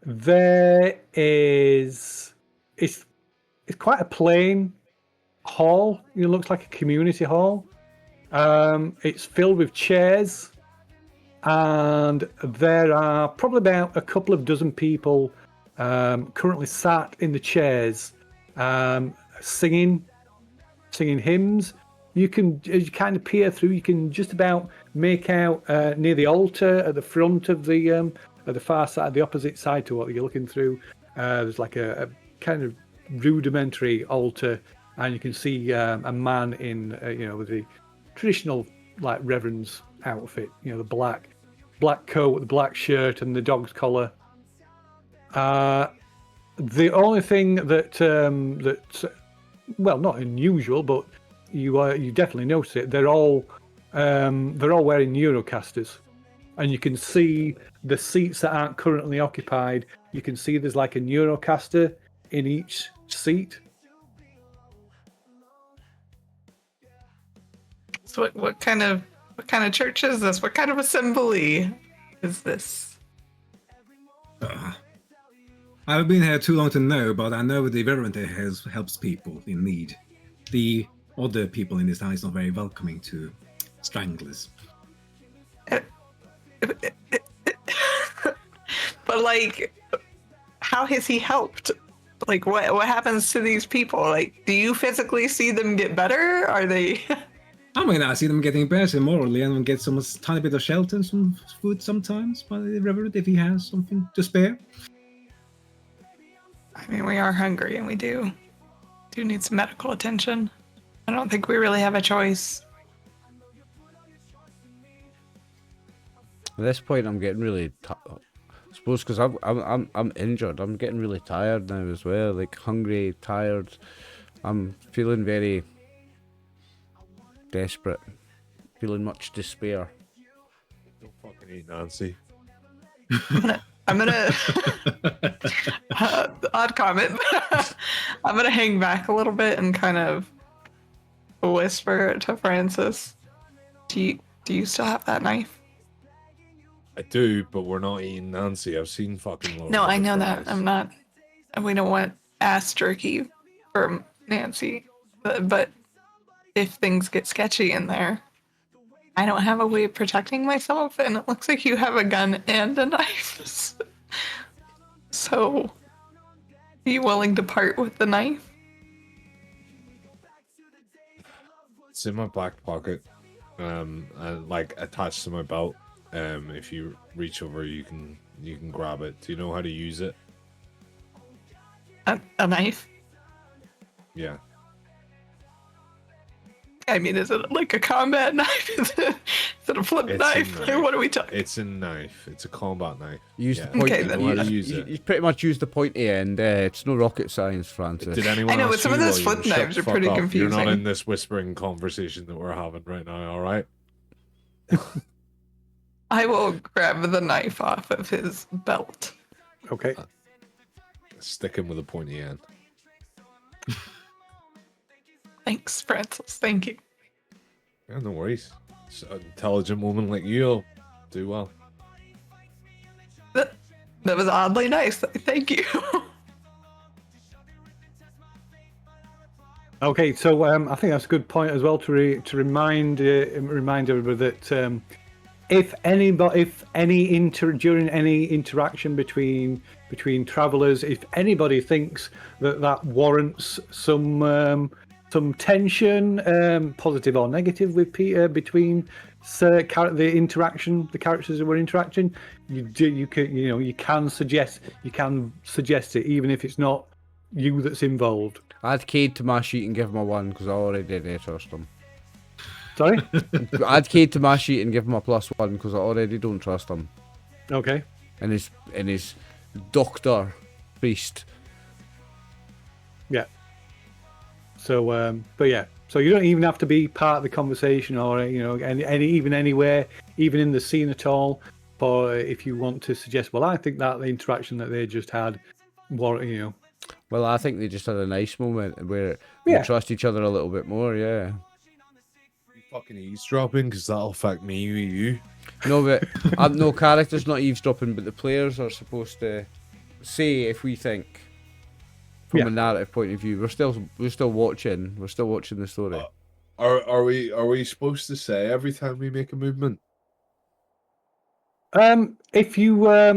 there is it's quite a plain hall. It looks like a community hall. It's filled with chairs, and there are probably about a couple of dozen people currently sat in the chairs, singing hymns. You kind of peer through. You can just about make out near the altar at the front of the at the far side, the opposite side to what you're looking through. There's like a kind of rudimentary altar, and you can see a man in with the traditional like reverend's outfit, the black coat, the black shirt, and the dog's collar. The only thing that well, not unusual, but you definitely notice it. They're all wearing Eurocasters, and you can see the seats that aren't currently occupied. You can see there's like a Eurocaster in each seat. So what kind of church is this? What kind of assembly is this? I haven't been here too long to know, but I know the Reverend here helps people in need. The other people in this town is not very welcoming to stranglers. But like, how has he helped? Like, what happens to these people? Like, do you physically see them get better? Are they? I mean, I see them getting better morally and get some tiny bit of shelter and some food sometimes by the Reverend if he has something to spare. I mean, we are hungry and we do need some medical attention. I don't think we really have a choice. At this point, I'm getting really. I suppose because I'm injured. I'm getting really tired now as well. Like hungry, tired. I'm feeling very desperate. Feeling much despair. Don't fucking eat Nancy. I'm gonna odd comment. I'm gonna hang back a little bit and kind of whisper to Francis, do you still have that knife? I do, but we're not eating Nancy. I've seen fucking Lord No, of I the know that. Flies. I'm not. We don't want ass jerky from Nancy. But if things get sketchy in there, I don't have a way of protecting myself, and it looks like you have a gun and a knife. So, are you willing to part with the knife? It's in my back pocket, and like attached to my belt. If you reach over, you can grab it. Do you know how to use it? A knife? Yeah. I mean, is it like a combat knife? Is it a flip knife? Like, what are we talking? It's a knife. It's a combat knife. Use Yeah. the point. Okay, you then know how to you- use it. You pretty much use the pointy end. It's no rocket science, Francis. Did anyone? I know, but ask some of you those while you flip were- knives Shut are the fuck pretty up. You're not confusing. in this whispering conversation that we're having right now. All right. I will grab the knife off of his belt. Okay. Stick him with a pointy end. Thanks, Francis. Thank you. Yeah, no worries. So, an intelligent woman like you'll do well. That was oddly nice. Thank you. Okay, so I think that's a good point as well to remind everybody that during any interaction between travelers, if anybody thinks that warrants some tension, positive or negative, with between the characters who were interacting, you can suggest it, even if it's not you that's involved. Add Cade to my sheet and give him a 1 because I already did trust him. Sorry. Add Cade to my sheet and give him a +1 because I already don't trust him. Okay. And his doctor priest. Yeah. So, but yeah. So you don't even have to be part of the conversation, or anywhere, even in the scene at all. Or if you want to suggest, well, I think that the interaction that they just had, Well, I think they just had a nice moment where we trust each other a little bit more. Yeah. You fucking eavesdropping, because that'll affect me with you. No, but no character's not eavesdropping, but the players are supposed to say if we think from a narrative point of view. We're still watching. We're still watching the story. Are we supposed to say every time we make a movement? If you're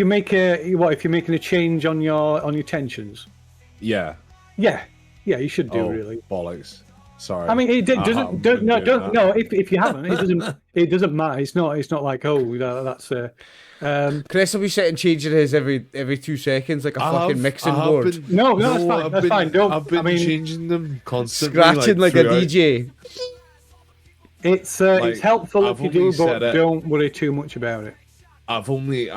making a change on your tensions. Yeah. Yeah, you should do really. Bollocks. Sorry. I mean, it doesn't. No. If you haven't, it doesn't matter. It's not like that's. Chris will be sitting changing his every 2 seconds like a fucking mixing board. No, that's fine. That's fine. Don't. I've been changing them constantly, Scratching like a throughout. DJ. It's helpful if you do, but don't worry too much about it. I've only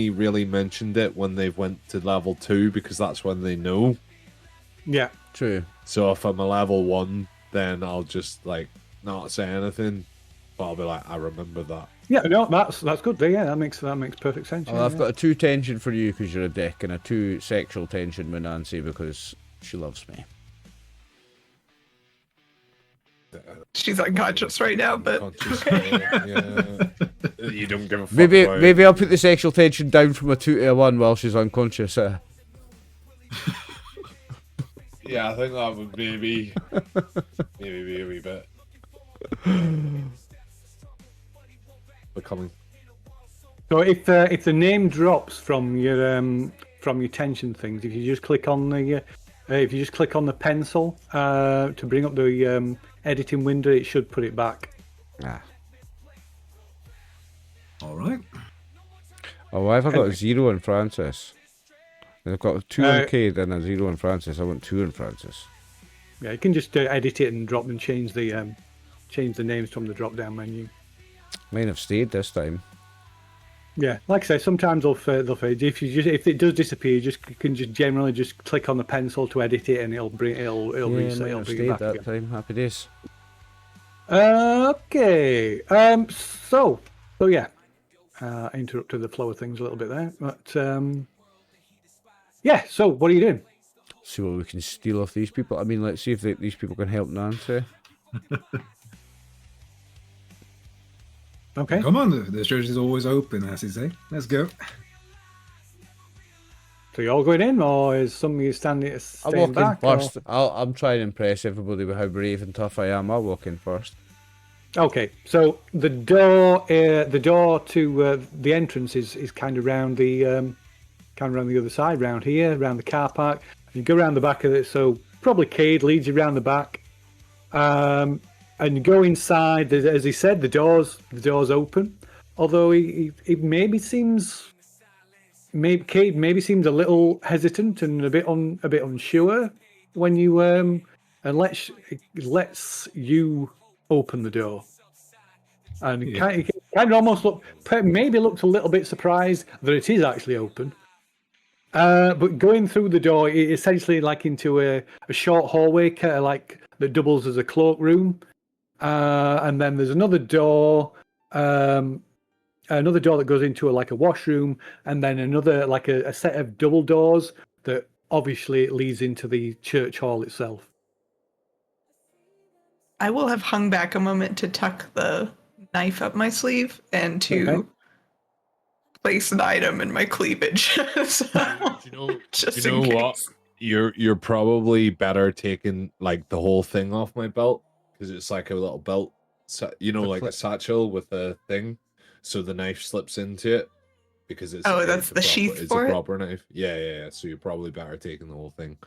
really mentioned it when they've went to level 2 because that's when they know. Yeah, true. So if I'm a level 1, then I'll just not say anything, but I'll be like, I remember that. Yeah, no, that's good. Yeah, that makes perfect sense. Well, I've got a 2 tension for you because you're a dick, and a 2 sexual tension with Nancy because she loves me. She's unconscious right now, but yeah. You don't give a fuck. Maybe I'll put the sexual tension down from a 2 to a 1 while she's unconscious. Yeah, I think that would maybe be a wee bit becoming. So if the name drops from your tension things, if you just click on the pencil to bring up the editing window, it should put it back. All right. Oh, why have I got a 0 in Francis? I've got a 2 in Cade and a 0 in Francis. I want 2 in Francis. Yeah, you can just edit it and drop and change the names from the drop down menu. Mine have stayed this time. Yeah, like I say, sometimes they'll fade. If it does disappear, you can generally just click on the pencil to edit it, and it'll reset. Mine It'll have bring stayed it back that again. time. Happy days. Okay. So yeah, I interrupted the flow of things a little bit there, but yeah. So what are you doing? See what we can steal off these people. I mean, let's see if these people can help Nancy. Okay. Come on, the church is always open, as you say. Let's go. So you all going in, or is some of you staying I'll walk in back? or- first. I'm trying to impress everybody with how brave and tough I am. I'll walk in first. Okay, so the door to the entrance is kind of round the other side, round here, round the car park. You go around the back of it, so probably Cade leads you around the back, and you go inside. As he said, the doors open. Although Cade maybe seems a little hesitant and a bit unsure when you and lets you open the door, and he kind of almost looked a little bit surprised that it is actually open. But going through the door, it essentially like into a short hallway, kind of like that doubles as a cloakroom, and then there's another door that goes into a washroom, and then another like a set of double doors that obviously leads into the church hall itself. I will have hung back a moment to tuck the knife up my sleeve and to place an item in my cleavage. So, you know what? You're probably better taking like the whole thing off my belt, because it's like a little belt, like a satchel with a thing, so the knife slips into it, because it's that's the sheath it's for a it? proper knife. Yeah. So you're probably better taking the whole thing.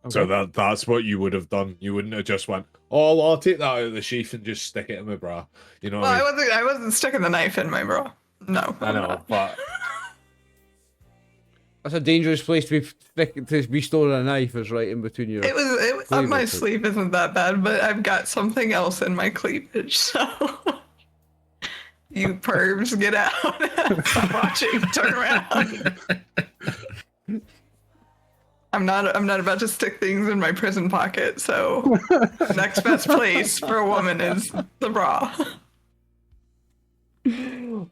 Okay. So that's what you would have done. You wouldn't have just went, "Oh, well, I'll take that out of the sheath and just stick it in my bra." You know what I mean? I wasn't sticking the knife in my bra. No, I know, but That's a dangerous place to be storing a knife. Is right in between your. it was on my cleavage. sleeve isn't that bad, but I've got something else in my cleavage, so you pervs, get out. Stop watching, turn around. I'm not about to stick things in my prison pocket, so next best place for a woman is the bra.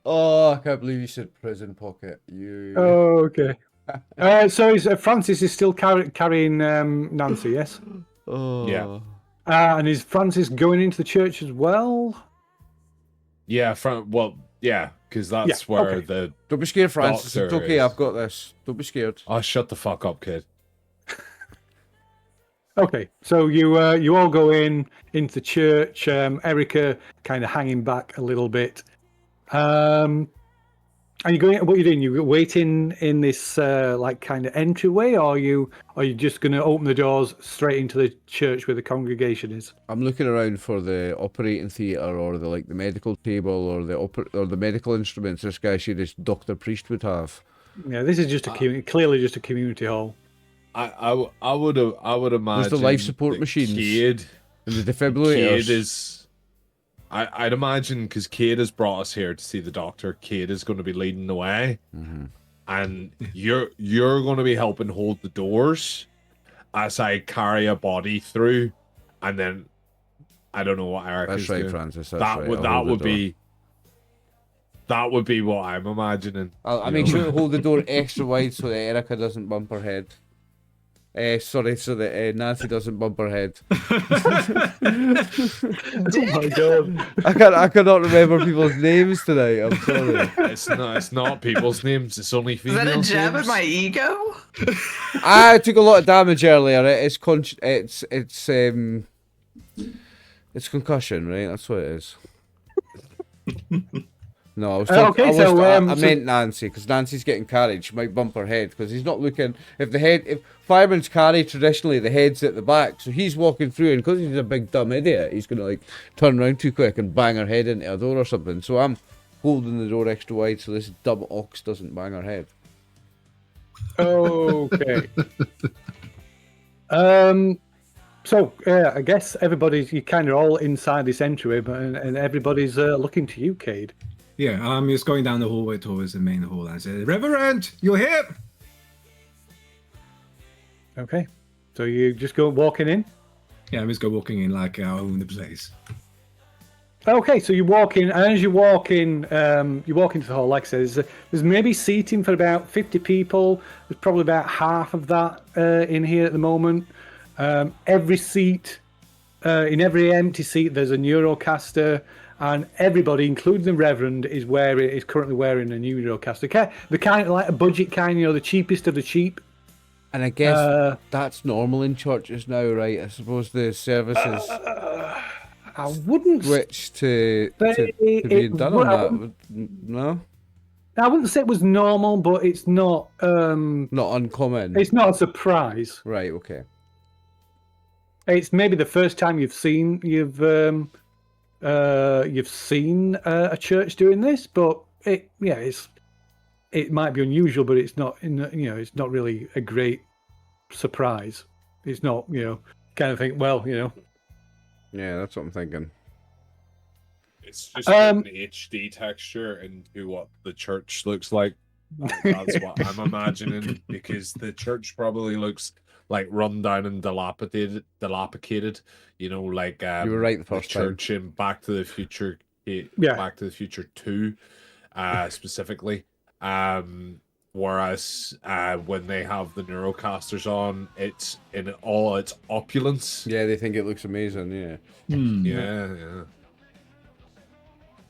Oh, I can't believe you said prison pocket. You. Oh, okay. So Francis is still carrying Nancy, yes? Oh. Yeah. And is Francis going into the church as well? yeah, because that's where okay. the Don't be scared, Francis. It's Doctor okay. is- I've got this. Don't be scared. oh, shut the fuck up, kid. Okay, so you all go into the church. Erika kind of hanging back a little bit. And you going? What are you doing? You waiting in this kind of entryway, or are you just going to open the doors straight into the church where the congregation is? I'm looking around for the operating theatre or the medical table or the medical instruments this guy said this Dr. Priest would have. Yeah, this is just clearly just a community hall. I would imagine the life support that machines Cade and the defibrillators. Cade is. I'd imagine, because Cade has brought us here to see the doctor. Cade is going to be leading the way, and you're going to be helping hold the doors as I carry a body through, and then I don't know what Erika's That's right, doing. Francis. That's That right. would I'll hold the door. that would be what I'm imagining. I'll you make know? sure to hold the door extra wide so that Erika doesn't bump her head. So that Nancy doesn't bump her head. Oh my god! I cannot remember people's names tonight. I'm sorry. It's not people's names. It's only Is female that a jab names. at my ego? I took a lot of damage earlier. It's concussion, right? That's what it is. No, I was talking. I meant Nancy, because Nancy's getting carried. She might bump her head because he's not looking. If firemen's carry traditionally, the head's at the back, so he's walking through, and because he's a big dumb idiot, he's gonna turn around too quick and bang her head into a door or something. So I'm holding the door extra wide so this dumb ox doesn't bang her head. Okay. So I guess you kind of all inside this entryway, and everybody's looking to you, Cade. Yeah, I'm just going down the hallway towards the main hall and say, "Reverend, you're here." Okay. So you just go walking in. Yeah, I'm just go walking in like I own the place. Okay, so you walk in, and as you walk into the hall. Like I said, there's maybe seating for about 50 people. There's probably about half of that in here at the moment. Every seat, in every empty seat, there's a Neurocaster, and everybody, including the Reverend, is currently wearing a new Eurocaster. The kind of like a budget kind, the cheapest of the cheap. And I guess that's normal in churches now, right? I suppose the services I wouldn't switch to being done on that. No? I wouldn't say it was normal, but it's not not uncommon. It's not a surprise. Right, okay. It's maybe the first time you've seen a church doing this, but it might be unusual, but it's not it's not really a great surprise. It's not, kind of think, well, Yeah, that's what I'm thinking. It's just an HD texture into what the church looks like. That's what I'm imagining, because the church probably looks like run down and dilapidated. You were right the first church time. In Back to the Future, Back to the Future 2, specifically. Whereas when they have the Neurocasters on, it's in all its opulence. Yeah, they think it looks amazing. Yeah. Yeah.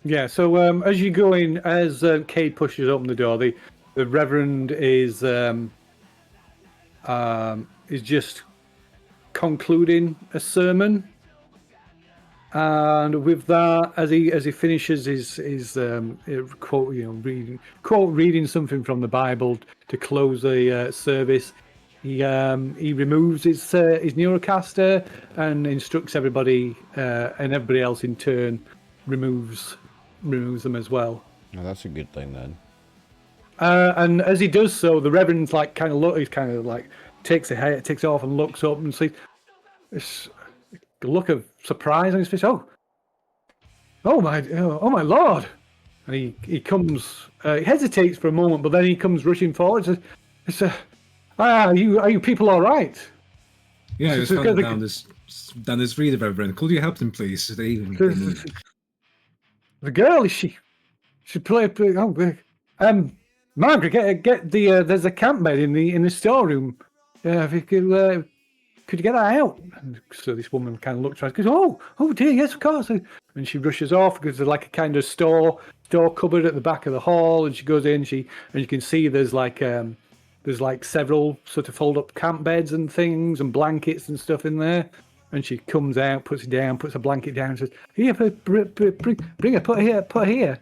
Yeah, so as you go in, as Cade pushes open the door, the Reverend is just concluding a sermon, and with that, as he finishes his quote, reading something from the Bible to close the service, he removes his Neurocaster and instructs everybody, and everybody else in turn removes them as well. Oh, that's a good thing then. And as he does so, the Reverend's takes it off and looks up and sees this look of surprise on his face. Oh my Lord! And he comes, he hesitates for a moment, but then he comes rushing forward. Are you people all right? Yeah, just down this reader, Reverend. Could you help them, please? The girl, she play. Margaret, get the there's a camp bed in the storeroom. If you could you get that out? And so this woman kind of looks around, goes, oh dear, yes, of course. And she rushes off because there's like a kind of store cupboard at the back of the hall, and she goes in. And you can see there's like several sort of fold up camp beds and things and blankets and stuff in there. And she comes out, puts it down, puts a blanket down, and says, "Here, bring her, put her here."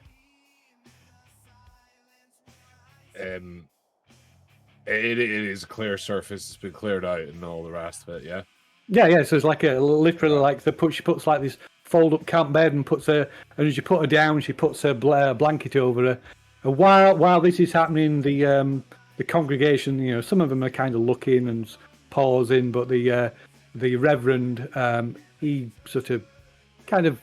It is a clear surface. It's been cleared out and all the rest of it. Yeah. Yeah. So it's like literally like she puts like this fold up camp bed and and as you put her down, she puts a blanket over her. And while this is happening, the congregation, some of them are kind of looking and pausing, but the Reverend, he sort of kind of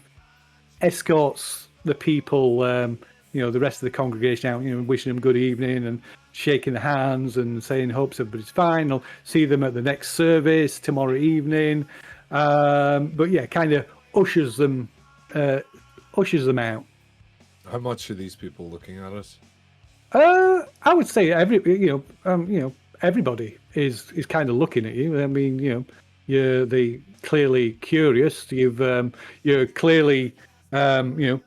escorts the people, the rest of the congregation out, wishing them good evening and shaking their hands and saying hopes everybody's fine. I'll see them at the next service tomorrow evening. But yeah, kind of ushers them out. How much are these people looking at us? I would say everybody is kind of looking at you. I mean, you're clearly curious. You're clearly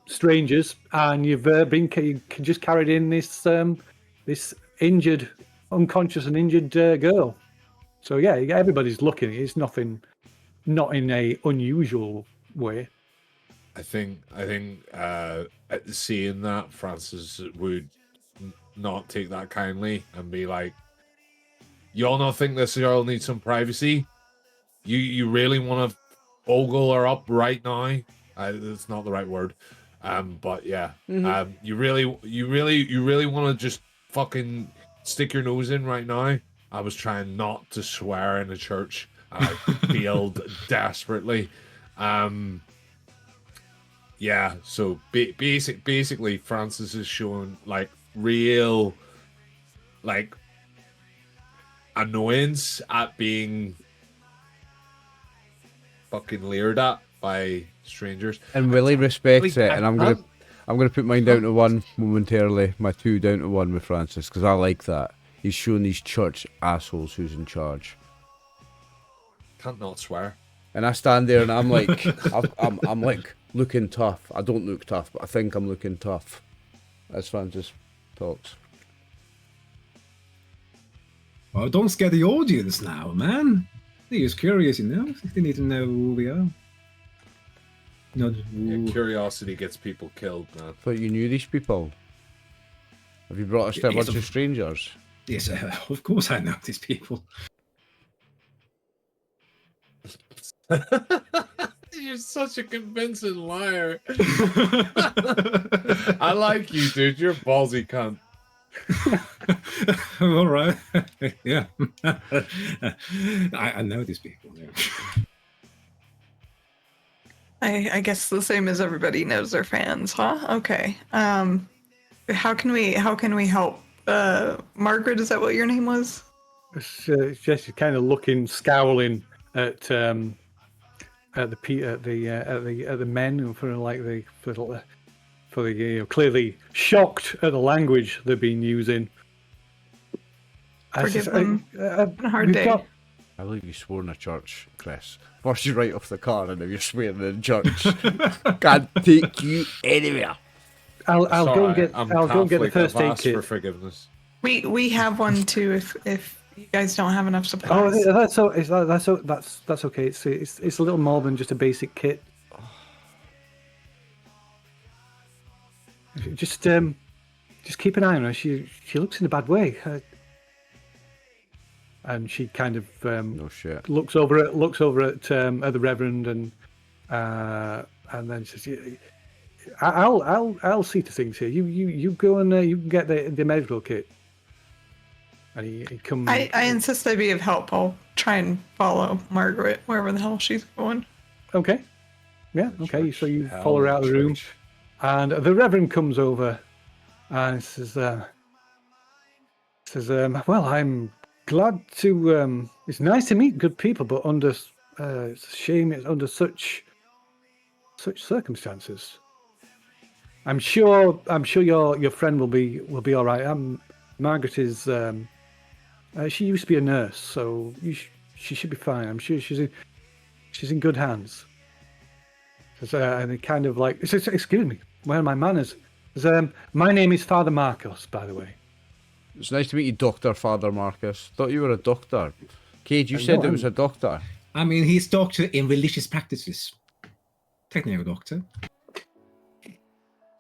strangers, and you've been just carried in this injured, unconscious and injured girl. So yeah, everybody's looking at you. It's not in a unusual way. I think seeing that, Francis would not take that kindly and be like, "You all not think this girl needs some privacy? You really want to ogle her up right now?" That's not the right word, but yeah, you really want to just fucking stick your nose in right now? I was trying not to swear in a church, and I failed desperately. Yeah, so basically, Francis is showing like real, like, annoyance at being fucking leered at by strangers, and really respects it. And I'm gonna put mine down to 1 momentarily, my 2 down to 1 with Francis, because I like that. He's showing these church assholes who's in charge. Can't not swear. And I stand there and I'm like, I'm like looking tough. I don't look tough, but I think I'm looking tough. As Francis talks. Well, don't scare the audience now, man. They're just curious, you know. They need to know who we are. Not who... Curiosity gets people killed, man. I thought you knew these people. Have you brought us to a bunch of strangers? Yes, of course I know these people. You're such a convincing liar. I like you, dude. You're a ballsy cunt. All right. Yeah. I know these people. Yeah. I guess the same as everybody knows they're fans, huh? Okay. How can we help? Margaret, is that what your name was? It's just kind of looking, scowling at the men for the clearly shocked at the language they've been using. Forgive them. Been a hard day. I believe you swore in a church, Chris. First you right off the car, and now you're swearing in church. Can't take you anywhere. I'll go and get the first aid kit. For forgiveness. We have one too. If you guys don't have enough supplies. Oh, that's okay. It's a little more than just a basic kit. Just keep an eye on her. She looks in a bad way. And she kind of No shit. looks over at the Reverend and then says, "I'll see to things here. You go and you can get the medical kit." And he comes. I insist I be of help. I'll try and follow Margaret wherever the hell she's going. Okay. Yeah. Okay. So you follow her out of the room, and the Reverend comes over and says, "Well, I'm glad to. It's nice to meet good people, but it's a shame it's under such circumstances. I'm sure your friend will be all right. Margaret is. She used to be a nurse, so she should be fine. I'm sure she's in good hands." And it kind of like, excuse me, where are my manners? My name is Father Marcos, by the way. It's nice to meet you, Dr. Father Marcus. Thought you were a doctor. Cade, you said it was a doctor. I mean, he's doctor in religious practices. Technically a doctor.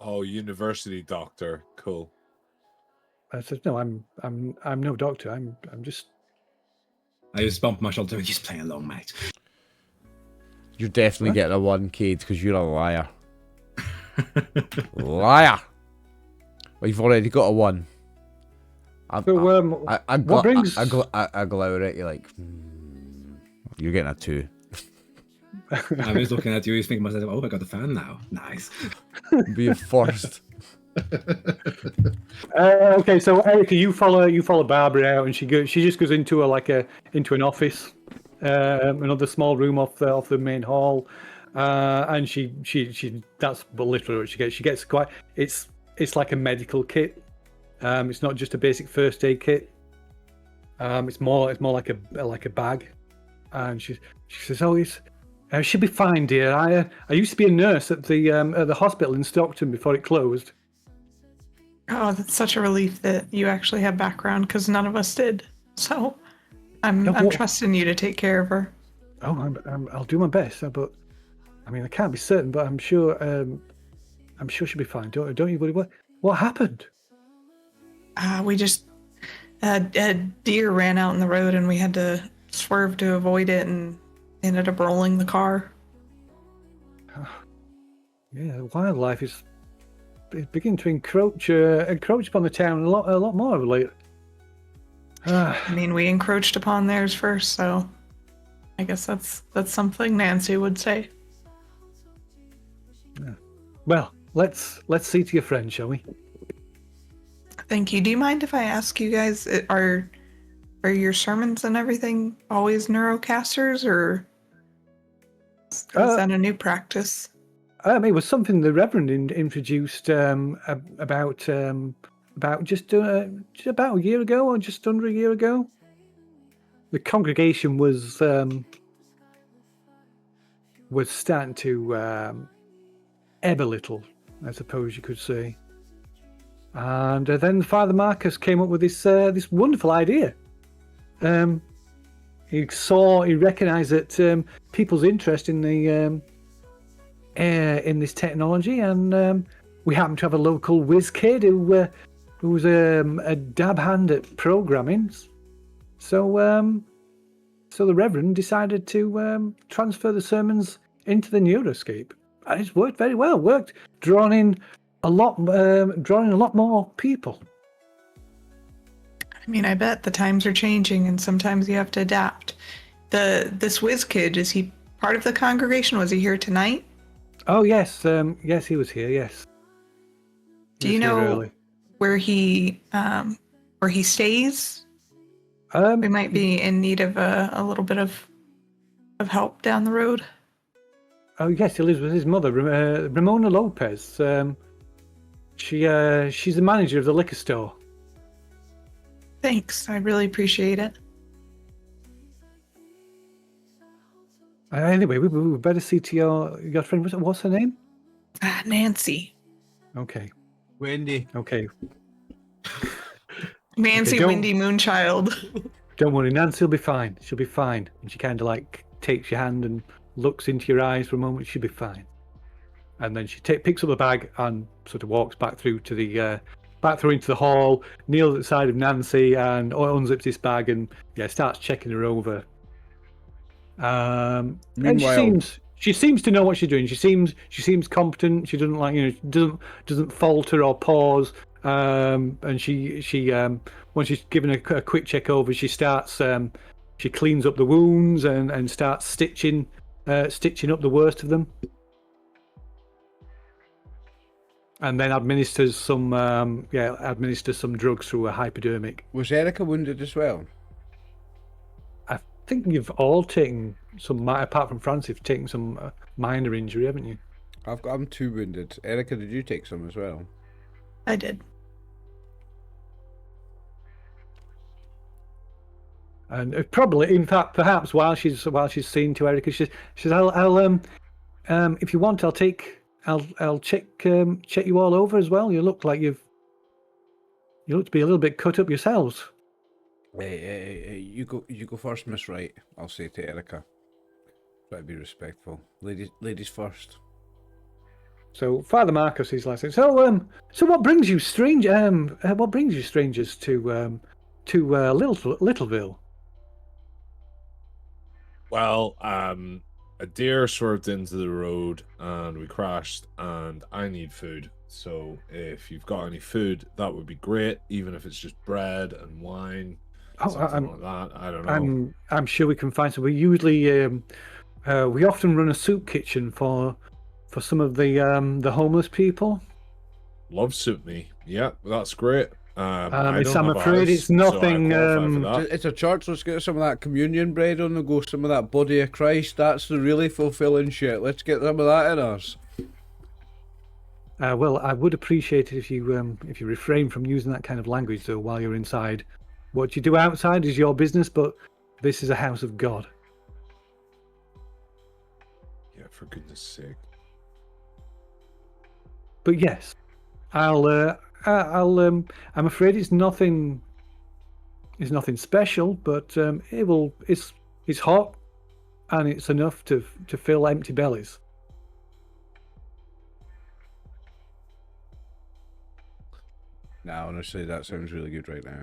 Oh, university doctor. Cool. I said, "No, I'm no doctor. I'm just." I just bumped my shoulder. Just playing along, mate. You're definitely getting a 1, Cade, because you're a liar. Liar! Well, you've already got a 1. I glower at you like, you're getting a 2. I was looking at you, he's thinking to myself, "Oh, I got a fan now. Nice." Be forced. Okay, so Erika, you follow Barbara out, and she just goes into an office, another small room off the main hall, and she that's literally what she gets. She gets quite it's like a medical kit. It's not just a basic first aid kit. It's more like a bag, and she says, "Oh, she'll be fine, dear. I used to be a nurse at the hospital in Stockton before it closed." Oh, that's such a relief that you actually have background, because none of us did. So, I'm trusting you to take care of her. Oh, I'll do my best, but I mean, I can't be certain, but I'm sure she'll be fine. Don't you worry. What happened? We just a deer ran out in the road, and we had to swerve to avoid it, and ended up rolling the car. Yeah, wildlife is beginning to encroach upon the town a lot more of late. I mean, we encroached upon theirs first, so I guess that's something Nancy would say. Yeah. Well, let's see to your friend, shall we? Thank you. Do you mind if I ask you guys, are your sermons and everything always neurocasters, or is that a new practice? It was something the Reverend introduced about just about a year ago, or just under a year ago. The congregation was was starting to ebb a little, I suppose you could say. And then Father Marcus came up with this wonderful idea. He recognised that people's interest in this technology, and we happened to have a local whiz kid who was a dab hand at programming. So the Reverend decided to transfer the sermons into the Neuroscape, and it's worked very well. Drawing in a lot more people. I mean, I bet the times are changing, and sometimes you have to adapt. This whiz kid, is he part of the congregation? Was he here tonight? Oh yes, yes, he was here. Yes. Do you know where he stays? We might be in need of a little bit of help down the road. Oh yes, he lives with his mother, Ramona Lopez. She's the manager of the liquor store. Thanks, I really appreciate it. Anyway, we better see to your friend. What's her name? Nancy. Okay. Wendy. Okay. Nancy, okay, Windy Moonchild. Don't worry, Nancy will be fine. She'll be fine. And she kind of like takes your hand and looks into your eyes for a moment. She'll be fine. And then she picks up the bag and sort of walks back through to the into the hall, kneels at the side of Nancy and unzips this bag and starts checking her over. And she seems to know what she's doing. She seems competent. She doesn't doesn't falter or pause. And she once she's given a quick check over, she starts she cleans up the wounds and starts stitching up the worst of them. And then administers some drugs through a hypodermic. Was Erika wounded as well? I think you've all taken some, apart from Francis, you've taken some minor injury, haven't you? I'm 2 wounded. Erika, did you take some as well? I did. And probably, in fact, perhaps while she's seen to Erika, she says, "I'll if you want, I'll check you all over as well. You look to be a little bit cut up yourselves." Hey, you go first, Miss Wright. I'll say to Erika. Try to be respectful. Ladies first. So Father Marcus is like, so what brings you strangers to Littleville? Well, a deer swerved into the road and we crashed, and I need food. So if you've got any food, that would be great, even if it's just bread and wine, something like that. I don't know. I'm sure we can find some. We usually we often run a soup kitchen for some of the homeless people. Love soup me. Yeah, that's great. I'm afraid it's nothing. It's a church. Let's get some of that communion bread on the go. Some of that body of Christ. That's the really fulfilling shit. Let's get some of that in us. Well, I would appreciate it if you refrain from using that kind of language though while you're inside. What you do outside is your business, but this is a house of God. Yeah, for goodness sake. But yes, I'm afraid it's nothing special, but it's hot and it's enough to fill empty bellies. Nah, honestly, that sounds really good right now.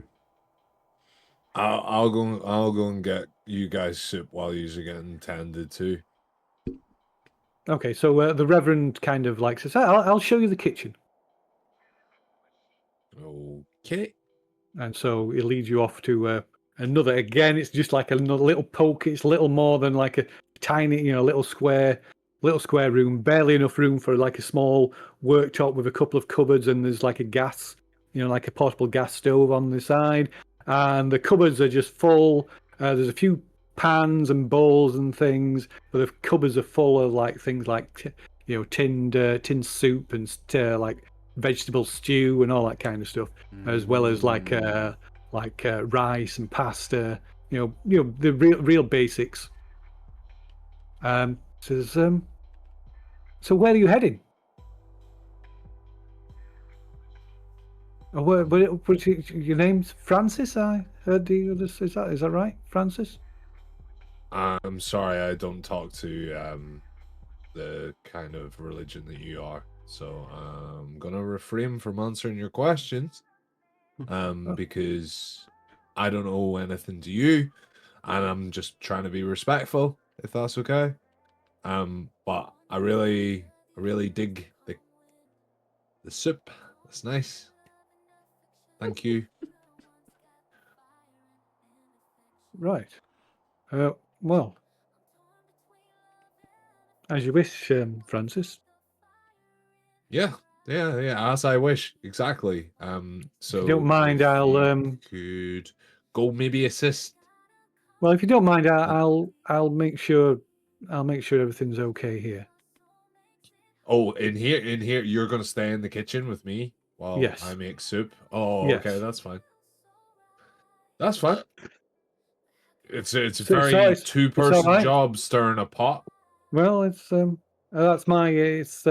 I'll go and get you guys soup while you're getting tended to. Okay, so the Reverend kind of like says, I'll show you the kitchen. Okay. And so it leads you off to another. Again, it's just like another little poke. It's little more than like a tiny, little square room. Barely enough room for like a small worktop with a couple of cupboards, and there's like a gas, like a portable gas stove on the side. And the cupboards are just full. There's a few pans and bowls and things, but the cupboards are full of like things like tinned soup and like vegetable stew and all that kind of stuff, as well as like rice and pasta. The real basics. Says, so where are you heading? Oh, what's your name's Francis? I heard you. Is that right, Francis? I'm sorry, I don't talk to the kind of religion that you are, so I'm gonna refrain from answering your questions, because I don't owe anything to you, and I'm just trying to be respectful, if that's okay. But I really dig the soup. That's nice. Thank you. Right. Well, as you wish, Francis. Yeah, as I wish, exactly. So If you don't mind, if I'll you could go maybe assist. Well, if you don't mind, I'll make sure everything's okay here. Oh, in here, you're gonna stay in the kitchen with me while Yes. I make soup. Oh, Yes. okay, that's fine. That's fine. It's a So- very so it's two-person all right. job stirring a pot. Well, it's that's my it's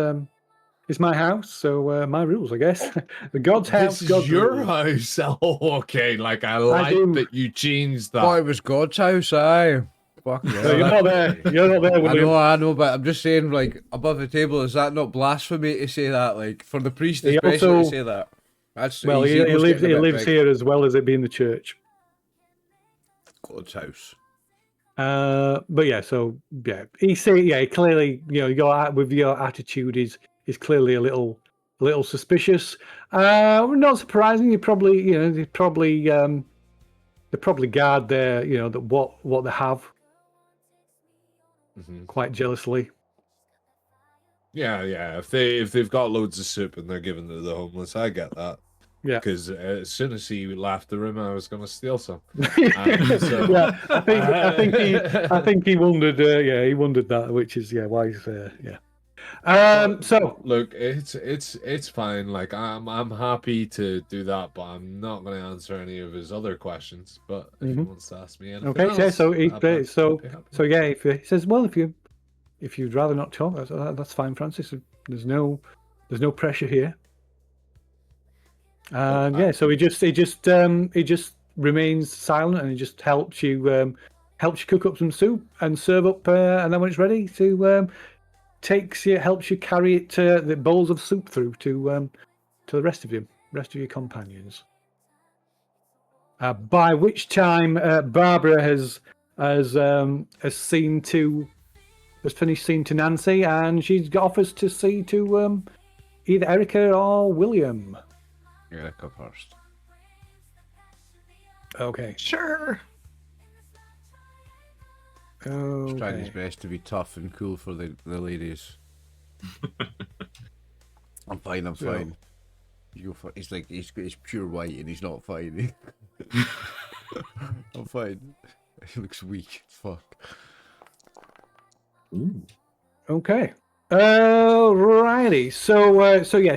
my house, so my rules, I guess. The God's house, This God's is your rules. house. Oh, okay, like I like do. that you changed that. Oh, it was God's house, aye. Fuck No, yeah. you're not there. You're not there, I William. know, but I'm just saying, like, above the table, is that not blasphemy to say that? Like, for the priest He especially also- to say that? That's Well, his he ego's lives getting a bit big. here as well as it being the church. God's house. But yeah, so yeah, clearly, with your attitude is clearly a little suspicious. Not surprising. They probably guard their, that what they have Mhm. quite jealously. Yeah. If they've got loads of soup and they're giving it to the homeless, I get that. Yeah. Because as soon as he left the room, I was going to steal some. So- Yeah, I think he wondered. He wondered that, which is why he's yeah. So Look, it's fine. Like I'm happy to do that, but I'm not going to answer any of his other questions. But if he wants to ask me anything okay, else, yeah. So I'd be happy. if he says, well, if you'd rather not talk, that's fine, Francis. There's no pressure here. And so he just remains silent, and he just helps you cook up some soup and serve up, and then when it's ready, helps you carry it the bowls of soup through to the rest of your companions. By which time Barbara has finished seeing to Nancy, and she's got offers to see to either Erika or William. Erika first. Okay. Sure. He's trying his best to be tough and cool for the ladies. I'm fine. You go for, he's pure white and he's not fine. I'm fine. He looks weak. Fuck. Ooh. Okay. Alrighty. So yeah,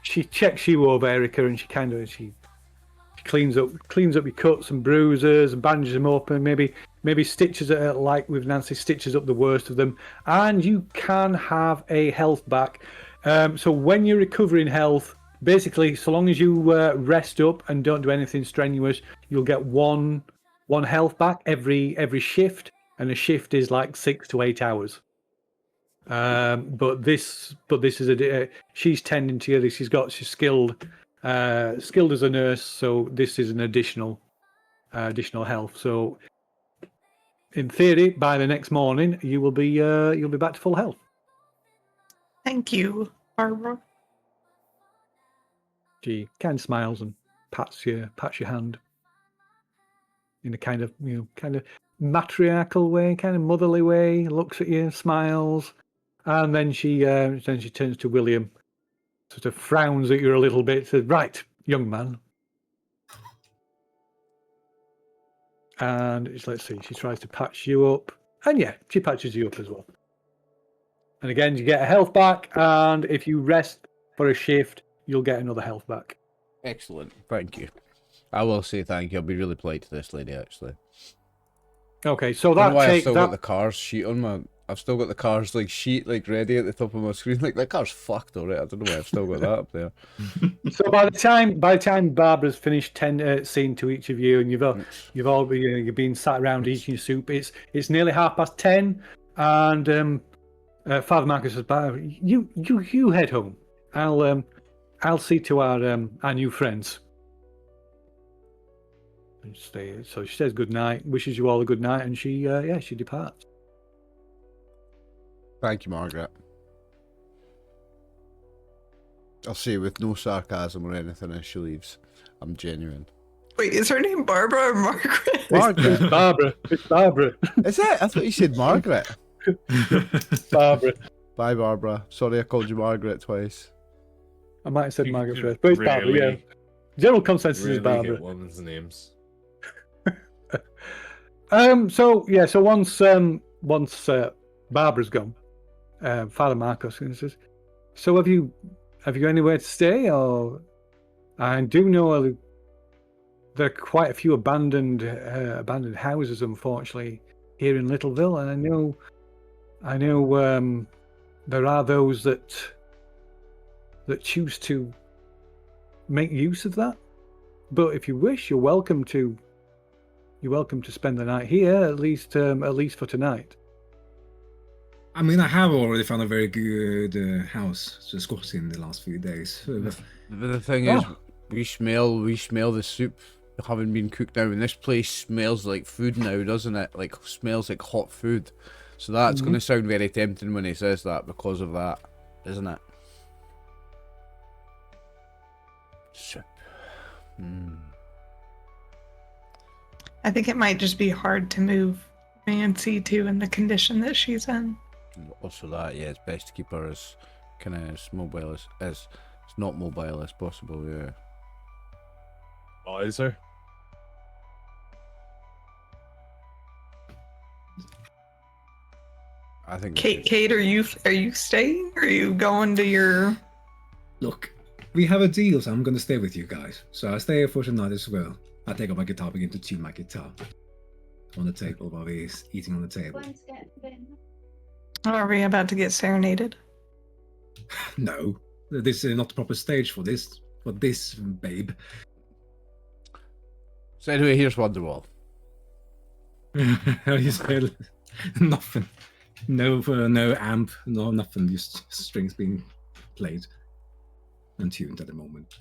she checks you over, Erika, and she cleans up your cuts and bruises and bandages them up, and maybe stitches it, like with Nancy, stitches up the worst of them, and you can have a health back. So when you're recovering health, basically, so long as you rest up and don't do anything strenuous, you'll get one health back every shift, and a shift is like 6 to 8 hours. But this is she's tending to this. She's skilled as a nurse, so this is an additional health. So in theory, by the next morning, you'll be back to full health. Thank you, Barbara. She kind of smiles and pats your hand in a kind of matriarchal way, kind of motherly way. Looks at you, smiles, and then she turns to William, sort of frowns at you a little bit, says, "Right, young man." And let's see, she tries to patch you up, and yeah, she patches you up as well. And again, you get a health back, and if you rest for a shift, you'll get another health back. Excellent. Thank you. I will say thank you. I'll be really polite to this lady, actually. Okay, so I don't know that why I've take still got that. the cars sheet on my. I've still got the cars like sheet like ready at the top of my screen. Like that car's fucked already. I don't know why I've still got that up there. So by the time Barbara's finished seeing to each of you, and you've all you've been sat around eating your soup. It's nearly 10:30, and Father Marcus says, "Barbara, you head home. I'll see to our new friends." And so she says good night, wishes you all a good night, and she departs. Thank you, Margaret. I'll say with no sarcasm or anything as she leaves. I'm genuine. Wait, is her name Barbara or Margaret? Margaret. It's Barbara. It's Barbara. Is it? I thought you said Margaret. Barbara. Bye, Barbara. Sorry I called you Margaret twice. I might have said You Margaret could first, but it's Barbara. Yeah. really- General consensus Really is Barbara. hate women's names. So once Barbara's gone, Father Marcos says, "So have you anywhere to stay? Or I do know there are quite a few abandoned houses, unfortunately, here in Littleville, and I know there are those that choose to make use of that. But if you wish, you're welcome to spend the night here, at least for tonight." I mean, I have already found a very good house to squat in the last few days. The thing is, we smell the soup having been cooked now, and this place smells like food now, doesn't it? Like smells like hot food. So that's going to sound very tempting when he says that because of that, isn't it? Soup. I think it might just be hard to move Nancy too in the condition that she's in. Also that, yeah, it's best to keep her as kind of as mobile as not mobile as possible, yeah. Oh, is there? I think Kate, are you staying? Or are you going to your? Look, we have a deal, so I'm going to stay with you guys. So I stay here for tonight as well. I take up my guitar, begin to tune my guitar on the table while we're eating on the table. Are we about to get serenaded? No, this is not the proper stage for this, babe. So anyway, here's Wonderwall. You said nothing. No amp, no nothing. Just strings being played and tuned at the moment.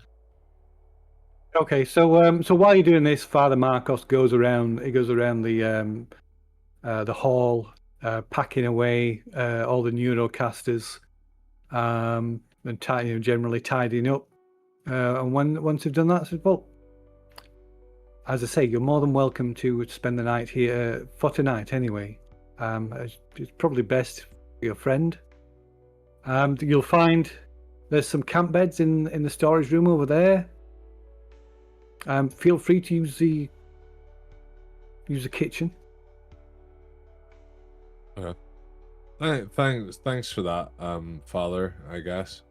Okay, so while you're doing this, Father Marcos goes around. He goes around the hall, packing away all the Neurocasters, and generally tidying up. And once you've done that, says, "Well, as I say, you're more than welcome to spend the night here for tonight. Anyway, it's probably best for your friend. You'll find there's some camp beds in the storage room over there. Feel free to use the kitchen." Okay. Thanks for that, Father. I guess.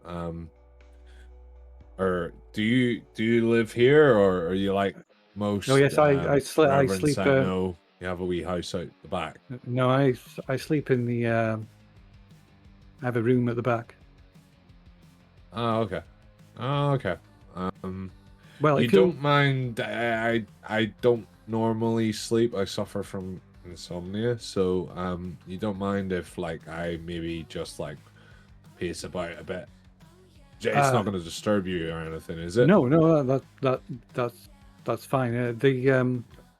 Or do you live here, or are you like most? Oh yes, I sleep. I know you have a wee house out the back. No, I sleep in the. I have a room at the back. Oh, okay. Well, you if don't mind. I don't normally sleep. I suffer from insomnia, so you don't mind if like I maybe just like pace about a bit. It's not going to disturb you or anything, is it? No, that's fine.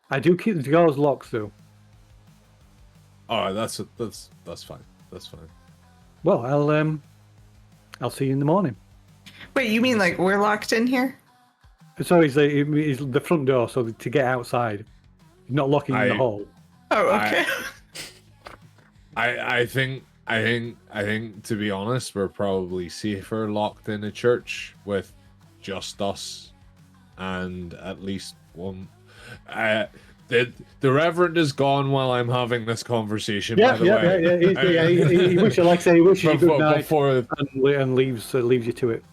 I do keep the doors locked though. Oh, that's fine. That's fine. Well, I'll see you in the morning. Wait, you mean like we're locked in here? So he's the front door, so to get outside, not locking in the hall. Oh, okay. I think to be honest, we're probably safer locked in a church with just us and at least one. The Reverend is gone while I'm having this conversation. Yeah. He wishes, like I say, he wishes you good night and leaves you to it.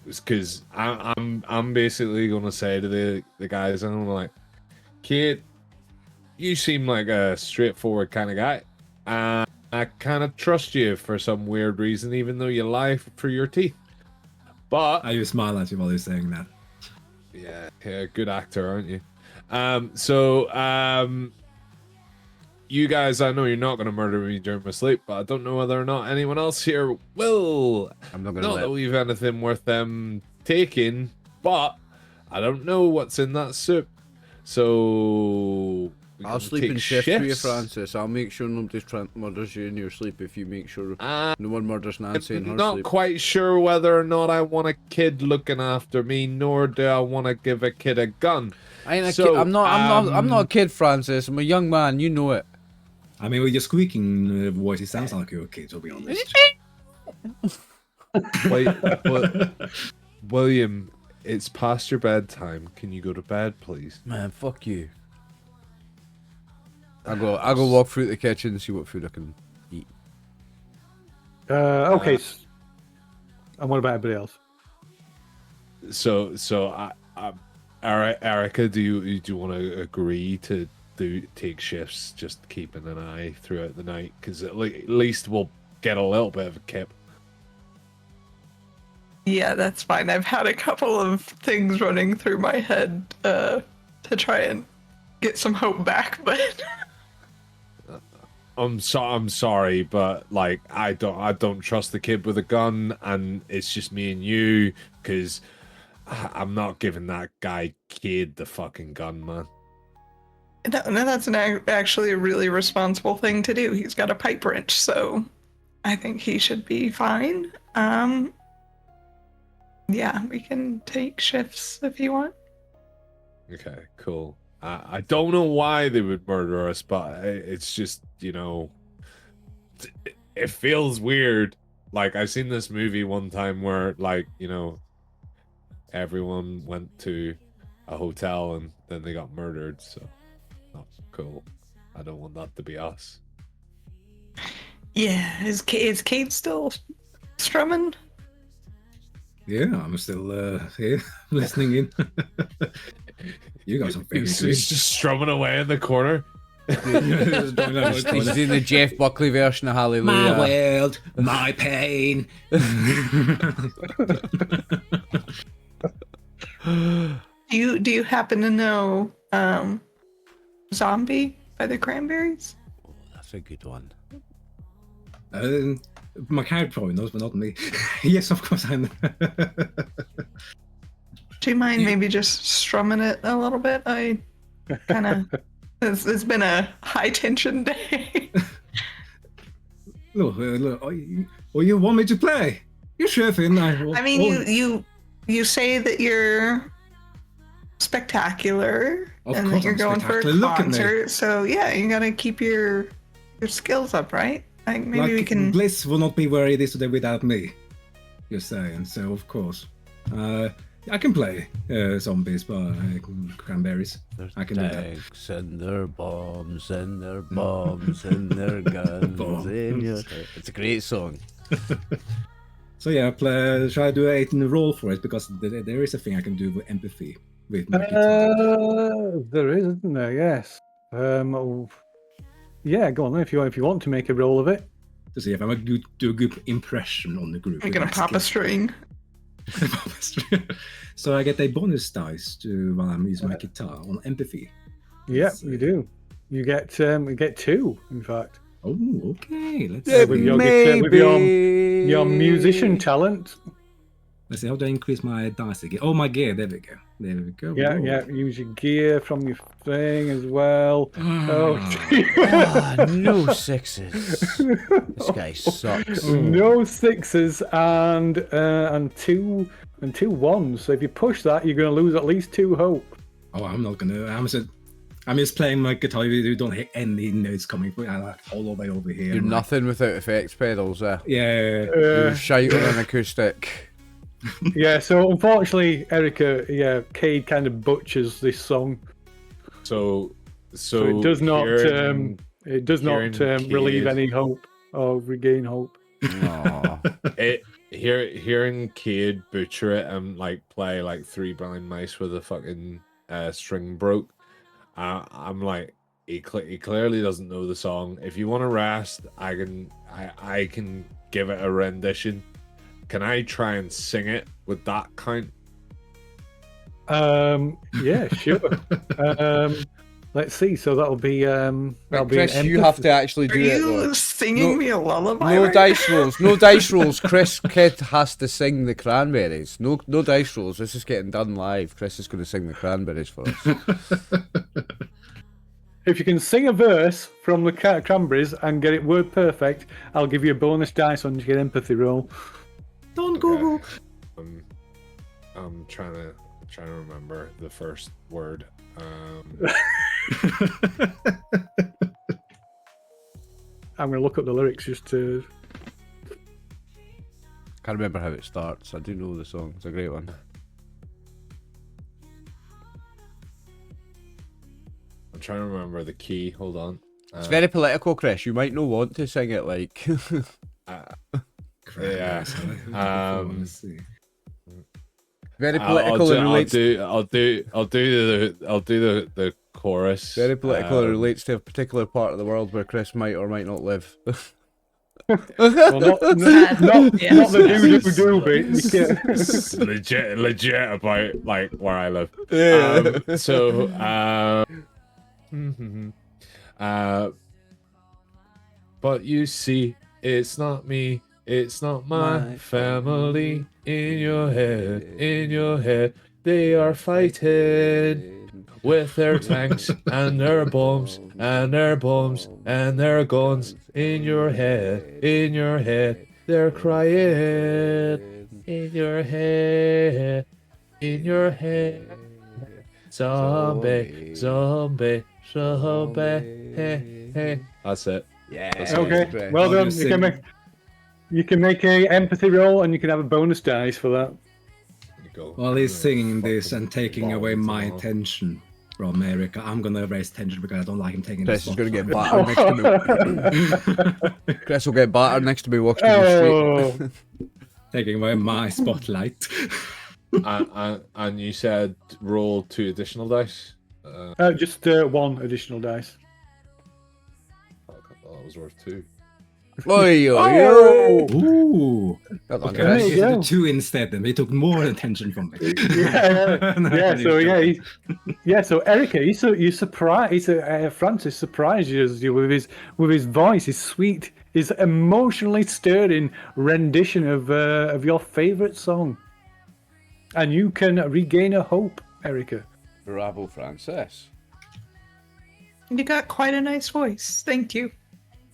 Because I'm basically gonna say to the guys, I'm like, Kate, you seem like a straightforward kind of guy. I kind of trust you for some weird reason, even though you lie for your teeth. But I just smile at you while you're saying that. yeah, good actor, aren't you? You guys, I know you're not going to murder me during my sleep, but I don't know whether or not anyone else here will. I'm not gonna Not let. that we've anything worth them taking, but I don't know what's in that soup. So we I'll can sleep take in shift for you, shifts. Francis. I'll make sure nobody murders you in your sleep if you make sure no one murders Nancy in her I'm not sleep. quite sure whether or not I want a kid looking after me, nor do I want to give a kid a gun. I ain't a So, kid. I'm not a kid, Francis. I'm a young man. You know it. I mean, with your squeaking voice, it sounds like you're a kid, to be honest. Wait, but William, it's past your bedtime. Can you go to bed, please? Man, fuck you. I'll go walk through the kitchen and see what food I can eat. Okay. And what about everybody else? So Erika, do you want to agree to take shifts, just keeping an eye throughout the night? Because at least we'll get a little bit of a kip. Yeah, that's fine. I've had a couple of things running through my head to try and get some hope back, but I'm sorry, but like I don't trust the kid with a gun, and it's just me and you, because I'm not giving that guy Kid the fucking gun, man. no, that's actually a really responsible thing to do. He's got a pipe wrench, so I think he should be fine. Yeah, we can take shifts if you want. Okay, cool. I don't know why they would murder us, but it's just, you know, it feels weird. Like, I seen this movie one time where, like, you know, everyone went to a hotel and then they got murdered, so not cool. I don't want that to be us. Yeah, is Kate still strumming? Yeah, I'm still here, listening in. You got some He's just strumming away in the corner. He's doing the Jeff Buckley version of Hallelujah. My world, my pain. Do you happen to know Zombie by the Cranberries? Oh, that's a good one. My character probably knows, but not me. Yes, of course I know. Do you mind maybe just strumming it a little bit? I kind of... It's been a high tension day. Look, you want me to play? You're chefing. I mean, you say that you're spectacular and that you're going for a concert. So yeah, you gotta keep your skills up, right? Like maybe we can. Bliss will not be where it is today without me. You're saying so, of course. I can play zombies, but cranberries. I can do that. Tanks and their bombs and their bombs and their guns in your head. It's a great song. So yeah, try to do a roll for it, because there is a thing I can do with empathy with my guitar. There is, isn't there? Yes. Yeah, go on then if you want to make a roll of it. To see if I'm going to do a good impression on the group. I'm gonna pop a string. So I get a bonus dice while I'm using my guitar on empathy. Yeah, you do. You get 2, in fact. Oh, okay. Let's Yeah, see. With your musician talent. Let's see, how do I increase my dice again? Oh, my gear. There we go. There we go. Yeah, Whoa. yeah. Use your gear from your thing as well. No sixes. This guy sucks. No 6s and 2 1s. So if you push that, you're going to lose at least 2 hope. Oh, I'm not gonna. I'm just playing my guitar. You don't hear any notes coming from all the way over here. You're nothing without effects pedals, Yeah. You're shite on an acoustic. Yeah, so unfortunately, Erika, Cade kind of butchers this song. So it does not relieve any hope or regain hope. Hearing Cade butcher it and like play like 3 blind mice with a fucking string broke, I'm like, he clearly doesn't know the song. If you want to rest, I can give it a rendition. Can I try and sing it? Would that count? Yeah, sure. Let's see. So that'll be Chris, an you have to actually Are do it. you Though. singing me a lullaby? No right dice rolls. No dice rolls. Chris Kid has to sing the Cranberries. No dice rolls. This is getting done live. Chris is going to sing the Cranberries for us. If you can sing a verse from the Cranberries and get it word perfect, I'll give you a bonus dice on your empathy roll. Don't Google. I'm trying to remember the first word. I'm going to look up the lyrics just to. Can't remember how it starts. I do know the song. It's a great one. I'm trying to remember the key. Hold on. It's very political, Chris. You might not want to sing it like. Yeah. Let's see. Very political and relates. I'll do the chorus. Very political and relates to a particular part of the world where Chris might or might not live. Well, not the do bit. Yeah. It's legit about like where I live. Yeah. But you see, it's not me, it's not my family. In your head, they are fighting with their tanks and their bombs and their bombs and their guns. In your head, they're crying. In your head, zombie, hey. That's it. Yeah. Okay. Well done. You can make a empathy roll, and you can have a bonus dice for that. While he's singing this and taking away my attention from Erika, I'm gonna raise tension because I don't like him taking Chris the is going to get spotlight. battered next to me. Chris will get battered next to me walking down the street. Taking away my spotlight. and you said roll 2 additional dice. Just 1 additional dice. That was worth 2. Oi, oi, oi. Ooh. Well done, Okay, There Chris. you go. 2 instead, then they took more attention from me. So Erika, you surprised. Francis surprised you with his voice, his sweet, his emotionally stirring rendition of your favorite song, and you can regain a hope, Erika. Bravo, Francis. You got quite a nice voice. Thank you.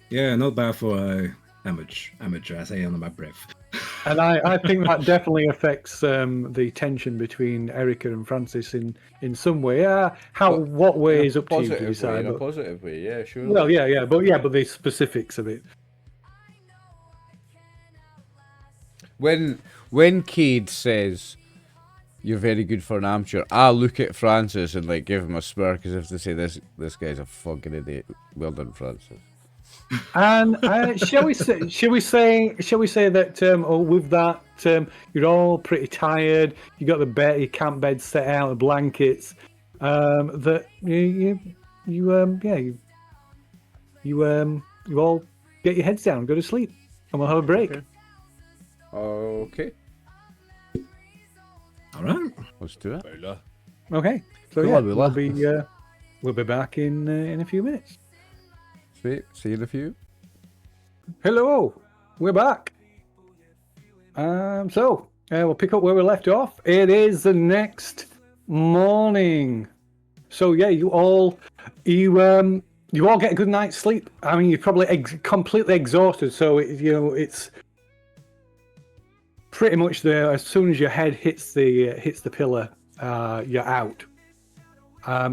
Yeah, not bad for amateur, I say under my breath. And I think that definitely affects the tension between Erika and Francis in some way. What way is up to you to decide. In a positive way, yeah, sure. Well, yeah, but the specifics of it. When Cade says you're very good for an amateur, I look at Francis and like give him a smirk as if to say this guy's a fucking idiot. Well done, Francis. And shall we say that with that you're all pretty tired. You got the bed, your camp bed set out, the blankets. That you all get your heads down, go to sleep, and we'll have a break. Okay. All right. Let's do it. Okay. So Cool, we'll be back in a few minutes. Sweet. See you in a few. Hello, we're back. So we'll pick up where we left off. It is the next morning. So yeah, you all get a good night's sleep. I mean, you're probably completely exhausted. So it's pretty much there. As soon as your head hits the pillar, you're out.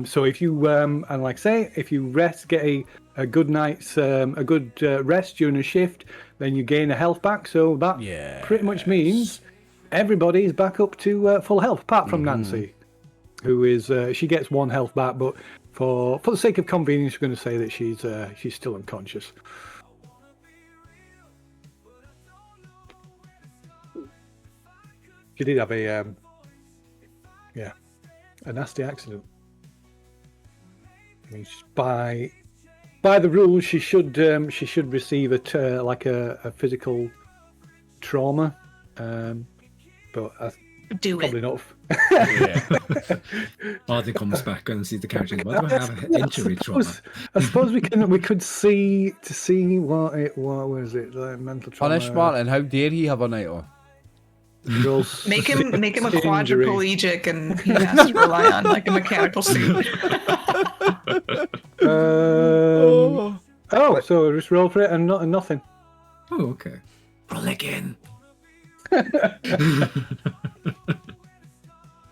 So if you and like I say, if you rest, get a good night's rest during a shift, then you gain a health back. So that pretty much means everybody is back up to full health, apart from Nancy, who is she gets 1 health back, but for the sake of convenience, we're going to say that she's still unconscious. She did have a nasty accident. I mean, by the rules, she should receive a physical trauma, but Do probably it. not. Yeah. Martin comes back and sees the character. Why do I have an injury trauma? I suppose we could see what was it, like mental trauma. Punish Martin. How dare he have a night off? Make him a Injury. quadriplegic, and he has to rely on like a mechanical suit. So just roll for it and nothing. Oh, okay. Roll again.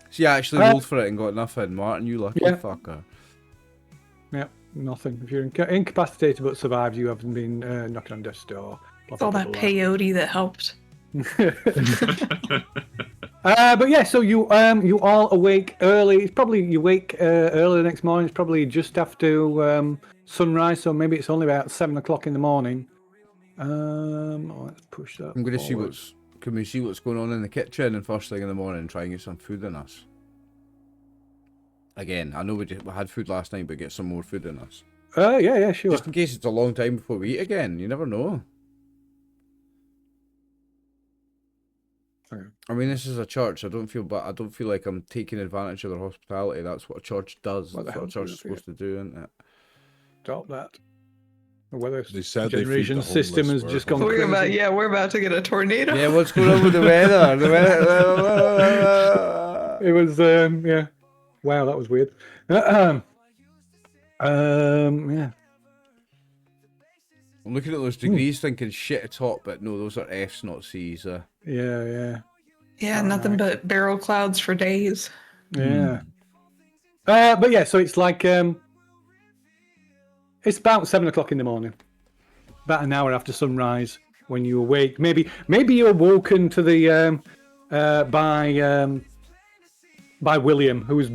She actually rolled for it and got nothing. Martin, you lucky Yeah. fucker. Yeah, nothing. If you're incapacitated but survived, you haven't been knocking on death's door. It's all that peyote that helped. But yeah, so you all awake early. It's probably you wake early the next morning. It's probably just after sunrise, so maybe it's only about 7 o'clock in the morning. Let's push that. I'm going to see forward. can we see what's going on in the kitchen and first thing in the morning and try and get some food in us. Again, I know we had food last night, but get some more food in us. Yeah, sure. Just in case it's a long time before we eat again. You never know. Okay. I mean, this is a church. I don't feel like I'm taking advantage of their hospitality. That's what a church does. What the That's what a hell church do is you supposed to do, isn't it? Stop that. The weather They said they feed generation the system has homeless just where- gone crazy. We're about to get a tornado. Yeah, what's going on with the weather? The weather. It was yeah. Wow, that was weird. Yeah. I'm looking at those degrees thinking shit a top, but no, those are F's, not C's. Yeah. Yeah, nothing but barrel clouds for days. Yeah. But yeah, so it's like it's about 7 o'clock in the morning, about an hour after sunrise when you awake. Maybe you're woken to the by William, who's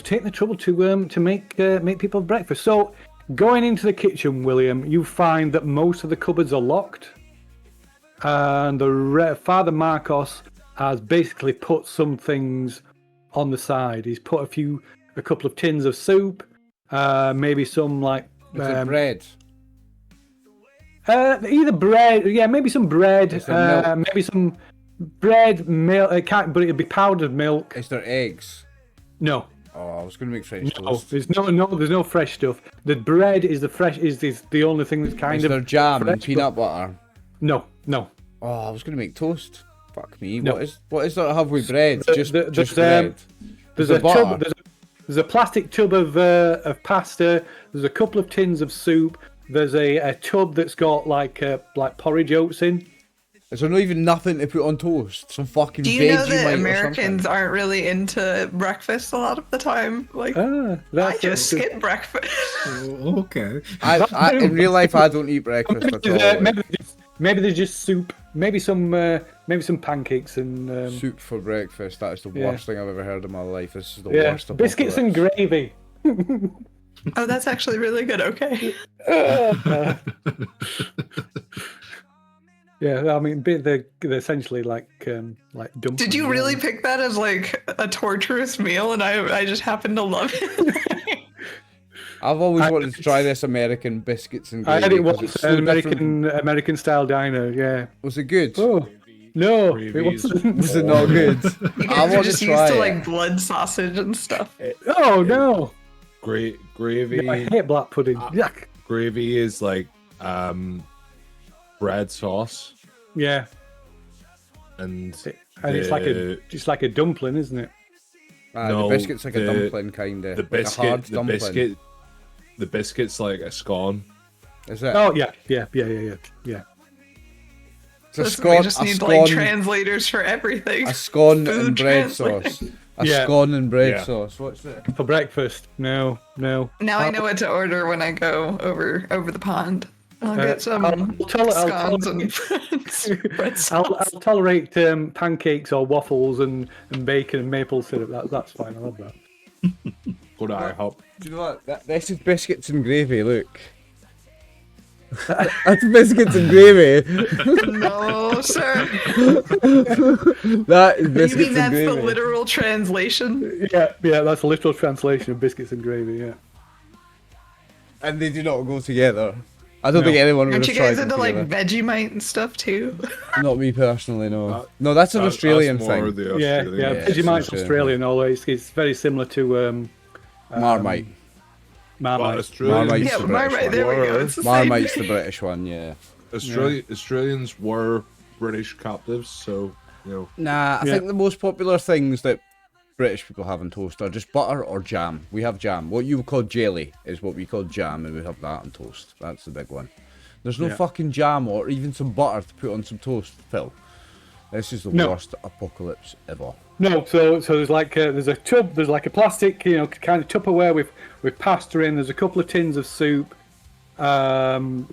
taken the trouble to make people breakfast. So going into the kitchen, William, you find that most of the cupboards are locked, and Father Marcos has basically put some things on the side. He's put a couple of tins of soup, maybe some like bread. either bread, maybe some bread, maybe some bread, milk, but it'd be powdered milk. Is there eggs? No, Oh, I was going to make French no, toast. there's no fresh stuff. The bread is the only thing that's kind Is of there jam and fresh, peanut butter? No. Oh, I was going to make toast. Fuck me. No. What is there to have with bread? Just bread. There's there a butter? tub. There's a plastic tub of pasta. There's a couple of tins of soup. There's a tub that's got like porridge oats in. Is there not even nothing to put on toast? Some fucking Do you know Vegemite that or Americans something? aren't really into breakfast a lot of the time? Like, Ah, I just skip breakfast. Oh, okay. In real life, I don't eat breakfast at all. Maybe there's just soup. Maybe some pancakes and Soup for breakfast. That is the Yeah. worst thing I've ever heard in my life. This is the yeah, worst of biscuits and gravy. Oh, that's actually really good. Okay. Yeah, I mean, they're essentially like dumplings. Did you really pick that as like a torturous meal, and I just happen to love it? I've always wanted to try this American biscuits and I gravy. had it 'cause once it's at so an different. American style diner. Yeah. Was it good? Oh no, Gravy it is- wasn't. Was it not good? You I guys are want just to used try to it. like blood sausage and stuff. Oh no, Gravy. I hate black pudding. Yuck. Gravy is like bread sauce, Yeah, and and it's like a dumpling, isn't it? The biscuit's like a dumpling kind of. the like a biscuit, hard the dumpling. biscuit, the biscuit's like a scone. Is it? Oh yeah. It's a Listen, scone. we just need like translators for everything. A scone Food and bread translating. sauce. A Yeah. scone and bread Yeah. sauce. What's it? For breakfast. No. Now I know what to order when I go over the pond. I'll get some I'll scones and bread sauce. I'll tolerate pancakes or waffles and bacon and maple syrup. That's fine. I love that. Go to IHOP. Do you know what? This is biscuits and gravy. Look. That's biscuits and gravy. No, sir. That is You biscuits mean and that's gravy. the literal translation? Yeah, that's a literal translation of biscuits and gravy. Yeah. And they do not go together. I don't think anyone would Aren't have you guys tried into them like together. Vegemite and stuff too? Not me personally, no. No, that's an Australian that's more thing. the Yeah, Australian yeah. Yeah, Vegemite's it's Australian, although it's very similar to Marmite. But Marmite. Australians, Marmite's Yeah, the British Marmite. one. There we go. It's the same. Marmite's the British one, yeah. Australians were British captives, so you know. Nah, I think the most popular things that British people have on toast are just butter or jam. We have jam. What you would call jelly is what we call jam, and we have that on toast. That's the big one. There's no fucking jam or even some butter to put on some toast, Phil. This is the worst apocalypse ever. No, so there's like there's a tub, there's like a plastic, kind of Tupperware with pasta in. There's a couple of tins of soup, and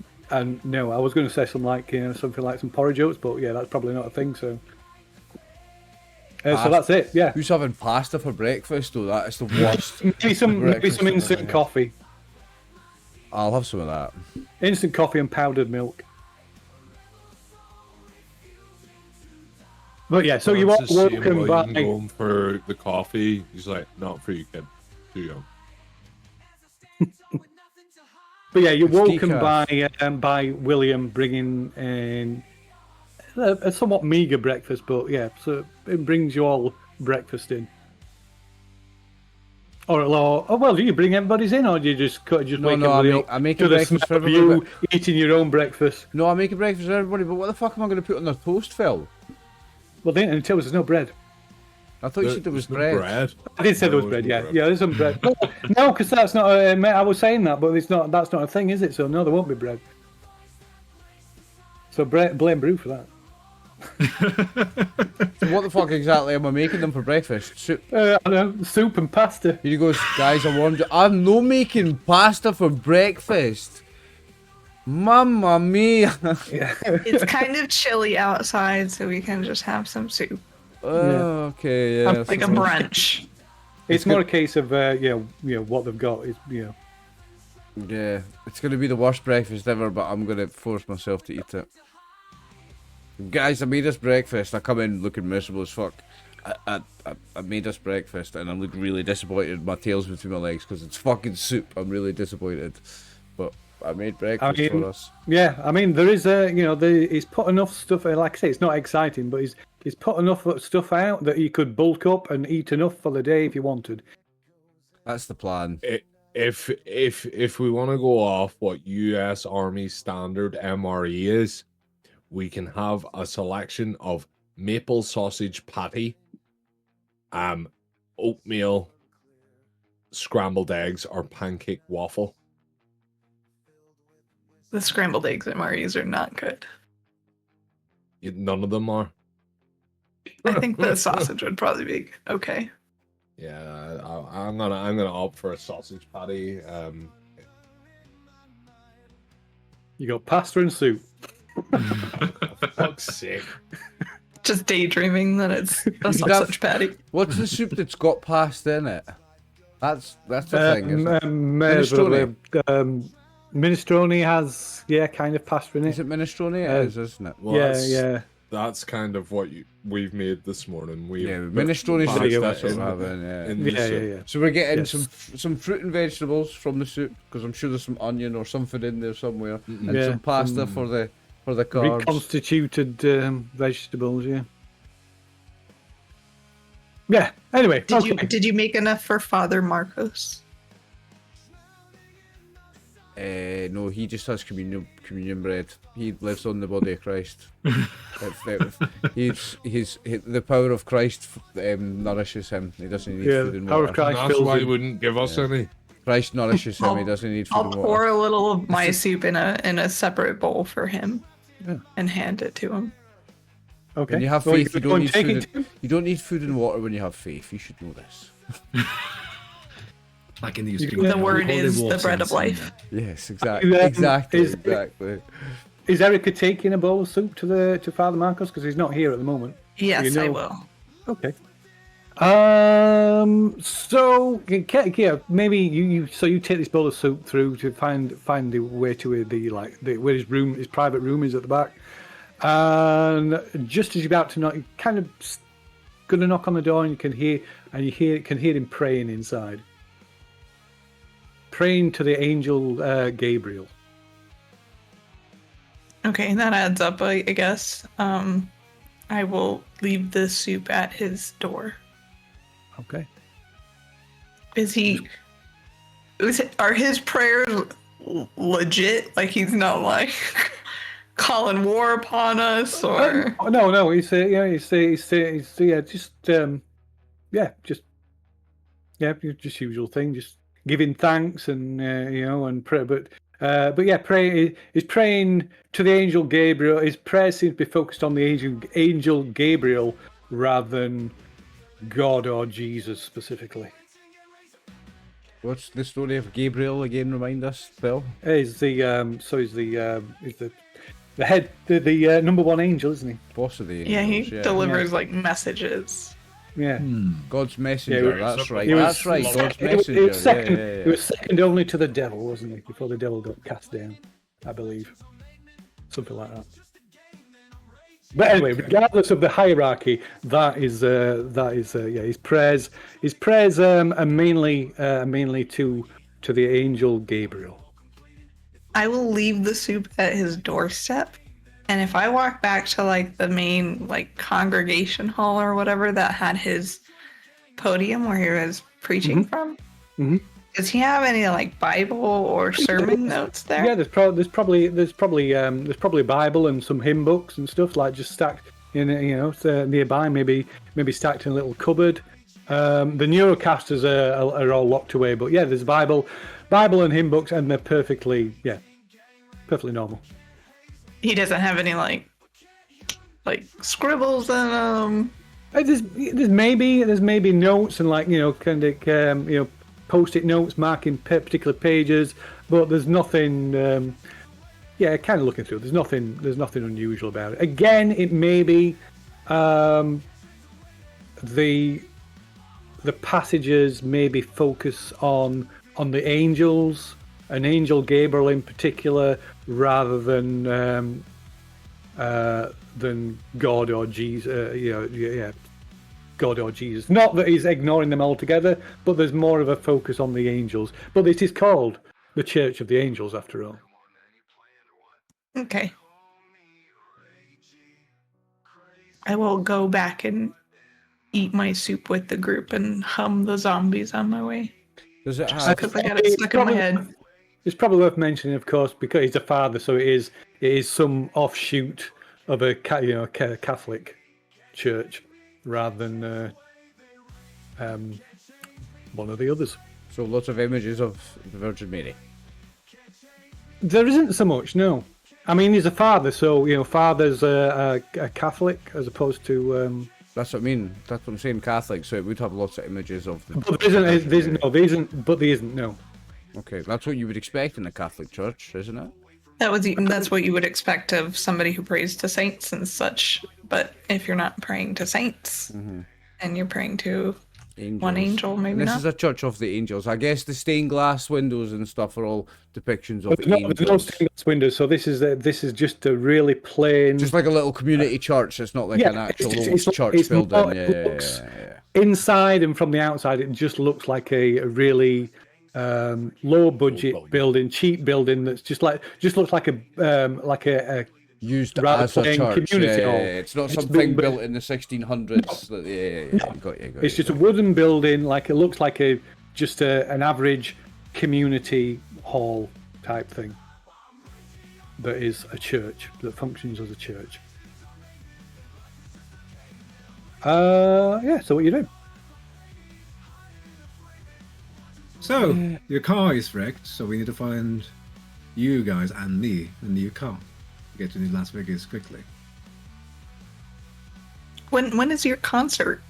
no, I was going to say something like some porridge oats, but yeah, that's probably not a thing. So that's it. Yeah, Who's having pasta for breakfast? Though that is the worst. maybe some breakfast instant ever. coffee, I'll have some of that. instant coffee and powdered milk. But yeah, so you are Francis saying, welcome well, you can by. go home for the coffee. He's like, not for you, kid. Too young. But yeah, you're It's welcome by William bringing in a somewhat meagre breakfast, but yeah, so it brings you all breakfast in. Or well, do you bring everybody's in, or do you just wake everybody up I make to a the breakfast for smell of everybody. you eating your own breakfast? No, I make a breakfast for everybody, but what the fuck am I going to put on their toast, Phil? Well, then tell us there's no bread. I thought you said there was bread. I did say there was No, bread. there's Yeah, no yeah, there's some bread. No, because that's not. I was saying that, but it's not. That's not a thing, is it? So no, there won't be bread. So blame Brew for that. So what the fuck exactly am I making them for breakfast? Soup. I don't know, soup and pasta. Here he goes, guys, I'm no making pasta for breakfast. Mamma mia. It's kind of chilly outside, so we can just have some soup, Okay, yeah. like a brunch. It's more a case of what they've got is Yeah, it's going to be the worst breakfast ever, but I'm going to force myself to eat it. Guys, I made us breakfast. I come in looking miserable as fuck. I made us breakfast and I look really disappointed. My tail's between my legs because it's fucking soup. I'm really disappointed. But I made breakfast for us. Yeah, I mean there is he's put enough stuff. Like I say, it's not exciting, but he's put enough stuff out that you could bulk up and eat enough for the day if you wanted. That's the plan. If we want to go off what U.S. Army standard MRE is, we can have a selection of maple sausage patty, oatmeal, scrambled eggs, or pancake waffle. The scrambled eggs at Marie's are not good. None of them are. I think the sausage would probably be okay. Yeah, I'm gonna opt for a sausage patty. You got pasta and soup. For fuck's sake. Just daydreaming that it's a have- sausage patty. What's the soup that's got pasta in it? That's the thing, isn't it? Minestrone. Minestrone. Minestrone has kind of pasta in Is it. it minestrone? It is, isn't it? Well, Yeah. That's kind of what we've made this morning. Yeah, minestrone There you is go. that's what we're having, yeah. in the Yeah. soup. So we're getting Yes. some fruit and vegetables from the soup because I'm sure there's some onion or something in there somewhere, and Yeah, some pasta for the carbs. Reconstituted vegetables. Yeah. Yeah. Anyway, Did you make enough for Father Marcos? No, he just has communion bread. He lives on the body of Christ. The power of Christ nourishes him. He doesn't need food and power water. of Christ That's fills why he him. wouldn't give us any. Christ nourishes him. He doesn't need food I'll and pour water. a little of my soup in a separate bowl for him, Yeah. and hand it to him. Okay. When you have Well, faith, you go don't and need take food. it to- You don't need food and water when you have faith. You should know this. Like in the The word is the bread of life. Yes, exactly. Exactly. Exactly. Is Erika taking a bowl of soup to Father Marcos because he's not here at the moment? Yes, You I know- will. Okay. So yeah, maybe you take this bowl of soup through to find the way to where his private room is at the back, and just as you're about to knock, you kind of gonna knock on the door, and you can hear him praying inside. praying to the angel Gabriel. Okay, that adds up, I guess. I will leave the soup at his door. Okay. Are his prayers legit? Like he's not like calling war upon us, or No. He's just usual thing, just giving thanks and and pray. But he's praying to the angel Gabriel. His prayers seem to be focused on the angel Gabriel rather than God or Jesus specifically. What's the story of Gabriel again? Remind us, Phil. He's the head, the number one angel, isn't he? Boss of the angels. yeah, he delivers like messages. Yeah. God's messenger. Yeah, that's right. he was- That's right. God's He was messenger. second. Yeah. He was second only to the devil, wasn't he? Before the devil got cast down, I believe, something like that. But anyway, regardless of the hierarchy, his prayers. His prayers are mainly to the angel Gabriel. I will leave the soup at his doorstep, and if I walk back to like the main like congregation hall or whatever that had his podium where he was preaching from, does he have any like Bible or sermon notes there? Yeah, there's probably a Bible and some hymn books and stuff like just stacked in nearby, maybe stacked in a little cupboard. The Neurocasters are all locked away, but yeah, there's Bible and hymn books, and they're perfectly normal. He doesn't have any like scribbles in There's maybe notes and post-it notes marking particular pages, but there's nothing. Kind of looking through. There's nothing unusual about it. Again, it may be the passages maybe focus on the angels, an angel Gabriel in particular, rather than God or Jesus. God or Jesus. Not that he's ignoring them altogether, but there's more of a focus on the angels. But it is called the Church of the Angels, after all. Okay. I will go back and eat my soup with the group and hum the zombies on my way. Does it have? Because I got it stuck in my head. It's probably worth mentioning, of course, because he's a father, so it is some offshoot of a Catholic church rather than one of the others. So lots of images of the Virgin Mary. There isn't so much, no. I mean, he's a father, so father's a Catholic as opposed to. That's what I mean. That's what I'm saying. Catholic, so it would have lots of images of the. But there isn't. No. Okay, that's what you would expect in a Catholic church, isn't it? That's what you would expect of somebody who prays to saints and such. But if you're not praying to saints and you're praying to one angel, maybe and this not. is a church of the angels. I guess the stained glass windows and stuff are all depictions of angels. There's no stained glass windows, so this is just a really plain. Just like a little community church. It's not like an actual it's church building. Yeah. Inside and from the outside, it just looks like a really low budget building, cheap building that's just looks like a used rather as a plain church. community hall. It's not It's something big, built in the 1600s. No. Got you. It's just a wooden building, like it looks like an average community hall type thing. That is a church that functions as a church. So what you do? So, your car is wrecked, so we need to find you guys and me a new car to get to Las Vegas quickly. When is your concert?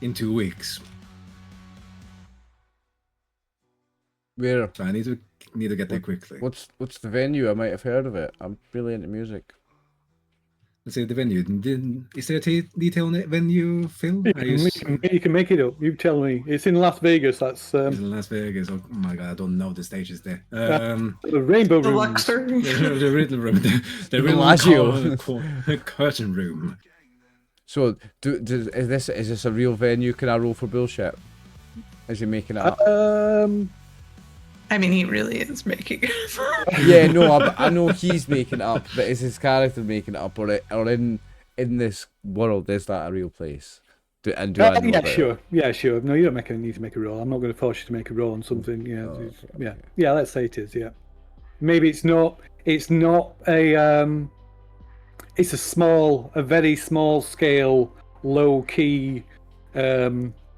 In 2 weeks. Where? So I need to get there quickly. What's the venue? I might have heard of it. I'm really into music. Let's say the venue. Is there a detail on the venue, Phil? You can make it up. You tell me. It's in Las Vegas. That's It's in Las Vegas. Oh my god, I don't know the stages there. the Rainbow The Room. Luxor? the riddle room. The Bellagio. curtain room. So, is this a real venue? Can I roll for bullshit? Is he making it up? I mean, he really is making it. Yeah, no, I know he's making it up, but is his character making it up, or in this world is that a real place? Do I know Yeah, about sure. it? Yeah, sure. No, you don't need to make a roll. I'm not going to force you to make a roll on something. Yeah, Oh, it's- okay, yeah, okay. yeah. Let's say it is. Yeah, maybe it's not. It's not a. It's a very small scale, low key,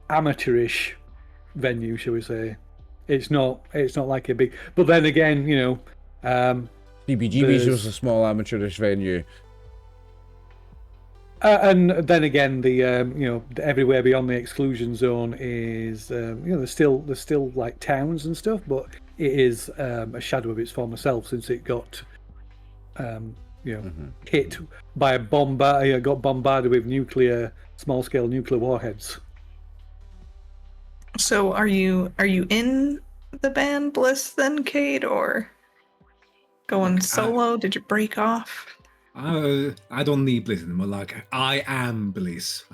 amateurish venue, shall we say? It's not. It's not like a big. But then again, CBGB's there's- just a small amateurish venue. and then again, the everywhere beyond the exclusion zone is there's still like towns and stuff, but it is a shadow of its former self since it got hit by a got bombarded with small scale nuclear warheads. So are you in the band Bliss then, Cade, or going solo? Did you break off? I don't need Bliss anymore. Like, I am Bliss.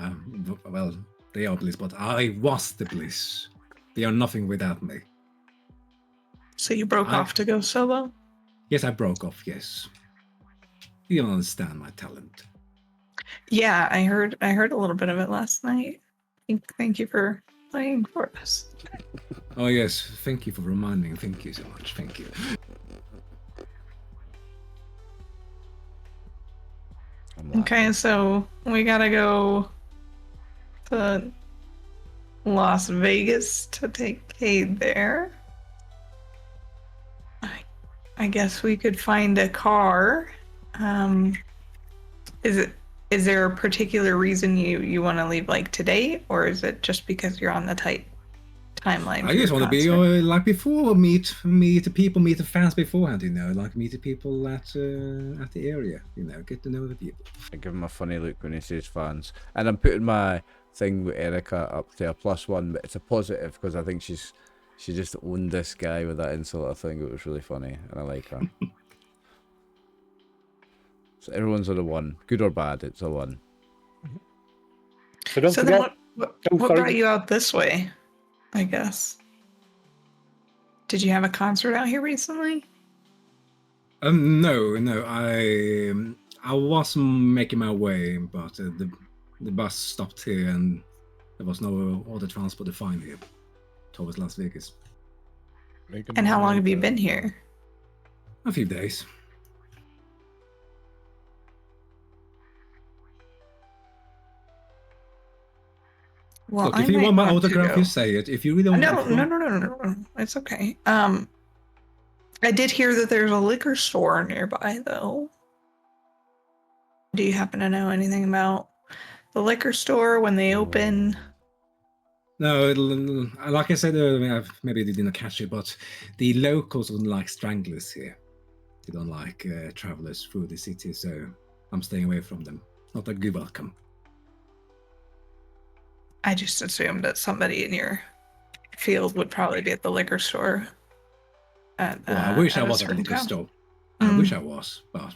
Well, they are Bliss, but I was the Bliss. They are nothing without me. So you broke off to go solo? Yes, I broke off, yes. You don't understand my talent. Yeah, I heard a little bit of it last night. Thank you for playing for us. Oh, yes. Thank you for reminding. Thank you so much. Thank you. Okay, so we gotta go to Las Vegas to take Cade there. I guess we could find a car. Is there a particular reason you want to leave like today, or is it just because you're on the tight timeline? I just want to be like before, meet the people, meet the fans beforehand, like meet the people at the area, get to know the people. I give him a funny look when he says fans, and I'm putting my thing with Erika up to a +1, but it's a positive because I think she just owned this guy with that insult. I think it was really funny, and I like her. So everyone's on a 1, good or bad, it's a 1. So don't So forget. then what brought you out this way? I guess. Did you have a concert out here recently? No. I was making my way, but the bus stopped here, and there was no other transport to find here towards Las Vegas. And how long have you been here? A few days. Well, Look, if you want my autograph, you say it. If you really don't No. It's okay. I did hear that there's a liquor store nearby, though. Do you happen to know anything about the liquor store when they open? No, like I said, maybe they didn't catch it, but the locals don't like stranglers here. They don't like travelers through the city, so I'm staying away from them. Not a good welcome. I just assumed that somebody in your field would probably be at the liquor store. I wish I was at the liquor store. I wish I was, but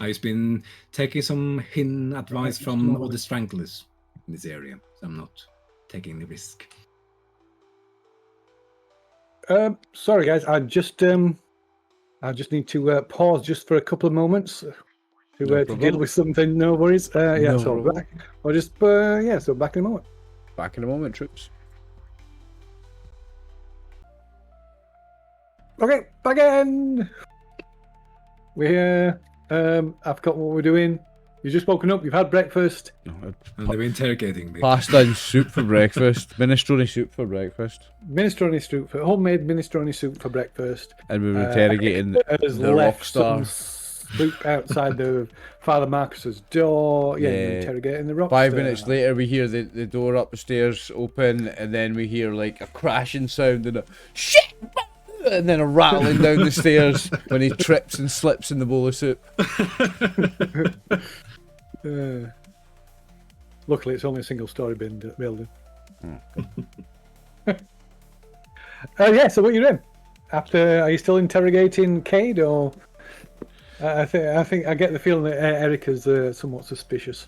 I've been taking some hidden advice from all the stranglers in this area, so I'm not taking the risk. Sorry, guys. I just need to pause just for a couple of moments to deal with something. No worries. No so problem. back. Or just so back in a moment. Back in a moment, troops. Okay, back in. We're here. I've got what we're doing. You've just woken up. You've had breakfast. And they're interrogating me. Pasta and soup for breakfast. Minestrone soup for breakfast. Minestrone soup, homemade minestrone soup for breakfast. And we were interrogating Has the left rock star. some soup outside the Father Marcus's door. Yeah, you're interrogating the rock 5 star. minutes later, we hear the door upstairs open, and then we hear like a crashing sound and a shit, and then a rattling down the stairs when he trips and slips in the bowl of soup. Luckily, it's only a single-story building. So what are you doing? Are you still interrogating Cade, or I think I get the feeling that Erika's somewhat suspicious.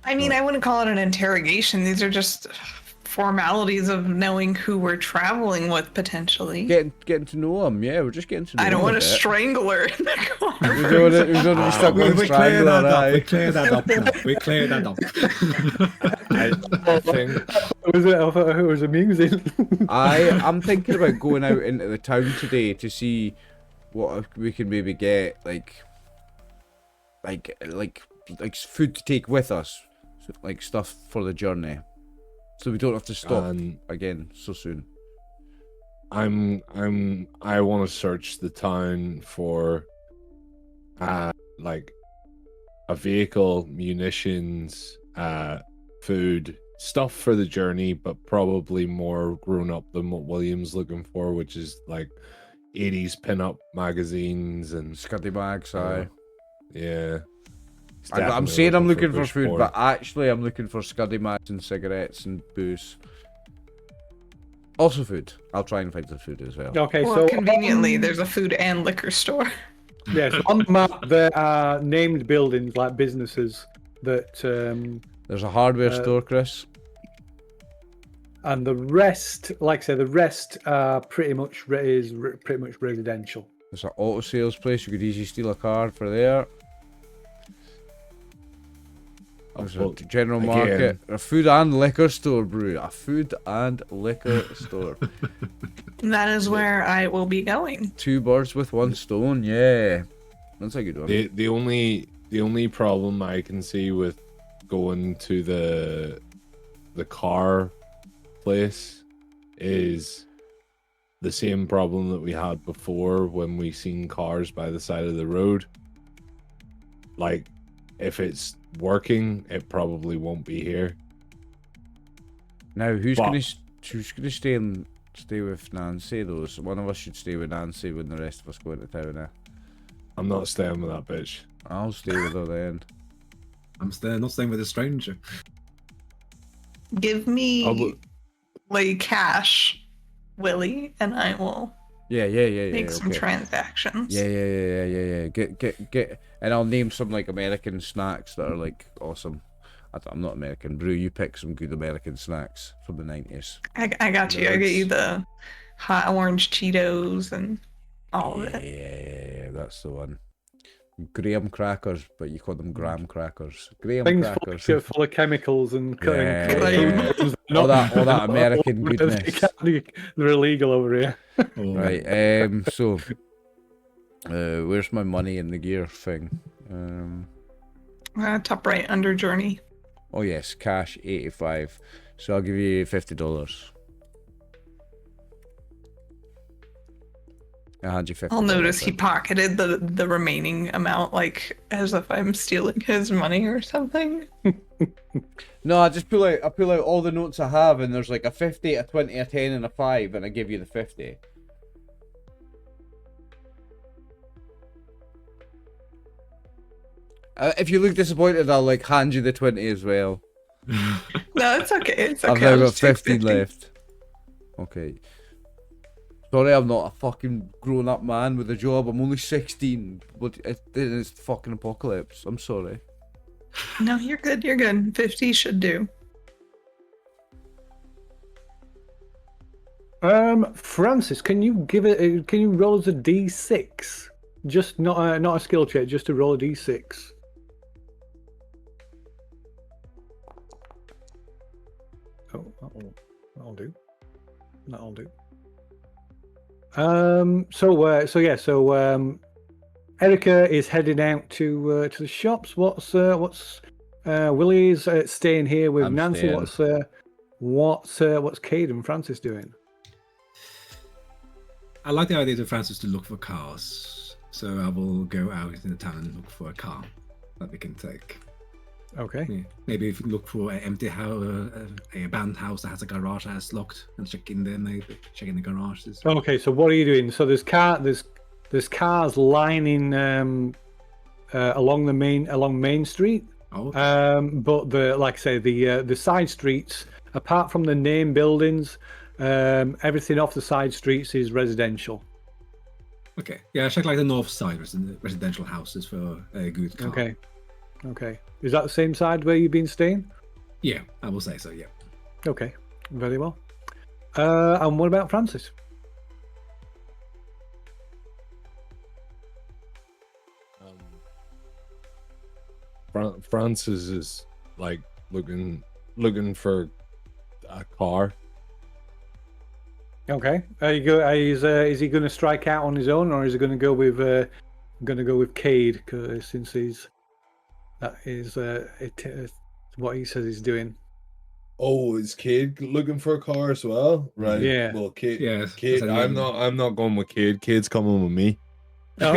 I mean, I wouldn't call it an interrogation. These are just formalities of knowing who we're traveling with potentially. Getting to know him, yeah. We're just getting to know him. I don't want a to bit. strangle her in the car. We don't want to be stuck with We a clear that strangler, up. aye. We clear that up now. We clear that up. I think I thought it was amusing. I'm thinking about going out into the town today to see what we can maybe get, like food to take with us, so, like stuff for the journey, so we don't have to stop again so soon. I want to search the town for like a vehicle, munitions, food, stuff for the journey, but probably more grown up than what William's looking for, which is like 80s pin-up magazines and Scuddy bags, aye. Yeah. I'm saying I'm looking for food, but actually I'm looking for scuddy mags and cigarettes and booze. Also food. I'll try and find the food as well. Okay, Well, so conveniently, there's a food and liquor store. yes, on the map there are named buildings like businesses that, There's a hardware store, Chris. and the rest, like I said, the rest are pretty much residential. There's an auto sales place. You could easily steal a car for there. There's a general market, a food and liquor store, brew. A food and liquor store. And that is where I will be going. 2 birds with 1 stone. Yeah, that's a good one. The only problem I can see with going to the car place is the same problem that we had before when we seen cars by the side of the road. Like, if it's working, it probably won't be here. Now, who's gonna stay with Nancy? Though, so one of us should stay with Nancy when the rest of us go into town. I'm not staying with that bitch. I'll stay with her then. I'm not staying with a stranger. Give me like cash, Willie, and I will Yeah. make some okay. transactions. Yeah. Get, and I'll name some like American snacks that are like awesome. I'm not American. Brew, you pick some good American snacks from the 90s. I got you. I get you the hot orange Cheetos and all of it. Yeah, that's the one. Graham crackers, but you call them graham crackers. Graham Things crackers. full of chemicals and cutting. Yeah. All that American goodness. They're illegal over here. Right. So, where's my money in the gear thing? Top right under journey. Oh yes, cash 85. So I'll give you $50. I'll hand you $50. I'll notice he pocketed the remaining amount, like as if I'm stealing his money or something. No, I pull out all the notes I have, and there's like a 50, a 20, a 10, and a 5, and I give you the 50. If you look disappointed, I'll like hand you the 20 as well. No, it's okay. It's okay. I've now I'll got just take 15 left. Okay. Sorry, I'm not a fucking grown-up man with a job. I'm only 16, but it's fucking apocalypse. I'm sorry. No, you're good. You're good. 50 should do. Francis, can you roll us a D6? Just not a skill check, just to roll a D6. Oh, that'll do. That'll do. Erika is heading out to the shops. What's Willie's staying here with I'm Nancy? staying. What's Cade and Francis doing? I like the idea of Francis to look for cars, so I will go out in the town and look for a car that we can take. Okay. Yeah. Maybe if you look for an empty house, a abandoned house that has a garage that's locked, and check in there. Maybe check in the garages. Okay. So what are you doing? So there's cars lining along Main Street. Oh, okay. But like I say, the side streets, apart from the name buildings, everything off the side streets is residential. Okay. Yeah, check like the north side residential houses for a good car. Okay. Is that the same side where you've been staying? Yeah, I will say so. Yeah. Okay. Very well. And what about Francis? Francis is like looking for a car. Okay. Is he going to strike out on his own, or is he going to go with Cade? Since that is what he says he's doing. Oh, is Cade looking for a car as well? Right. Yeah. Well, Cade. Yeah, Cade. I'm not going with Cade. Cade's coming with me. Oh,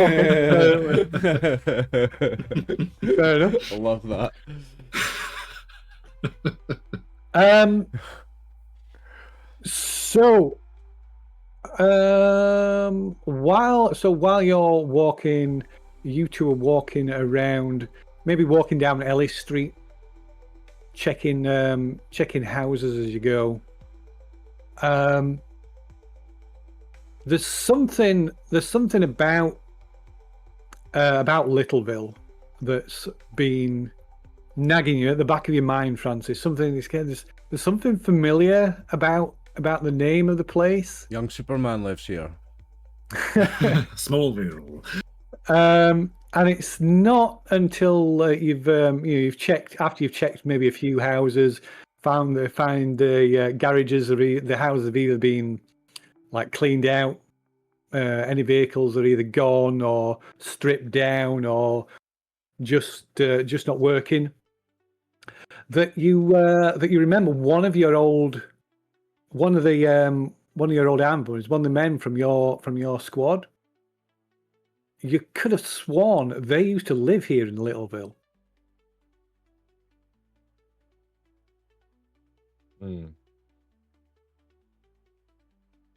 fair enough. I love that. So, while you're walking, you two are walking around, maybe walking down Ellis Street, checking houses as you go. There's something about Littleville that's been nagging you at the back of your mind, Francis. There's something familiar about the name of the place. Young Superman lives here. Smallville. And it's not until you've checked, after you've checked maybe a few houses, find the garages or the houses have either been like cleaned out. Any vehicles are either gone or stripped down or just not working. That you remember one of your old ambushes, one of the men from your squad. You could have sworn they used to live here in Littleville.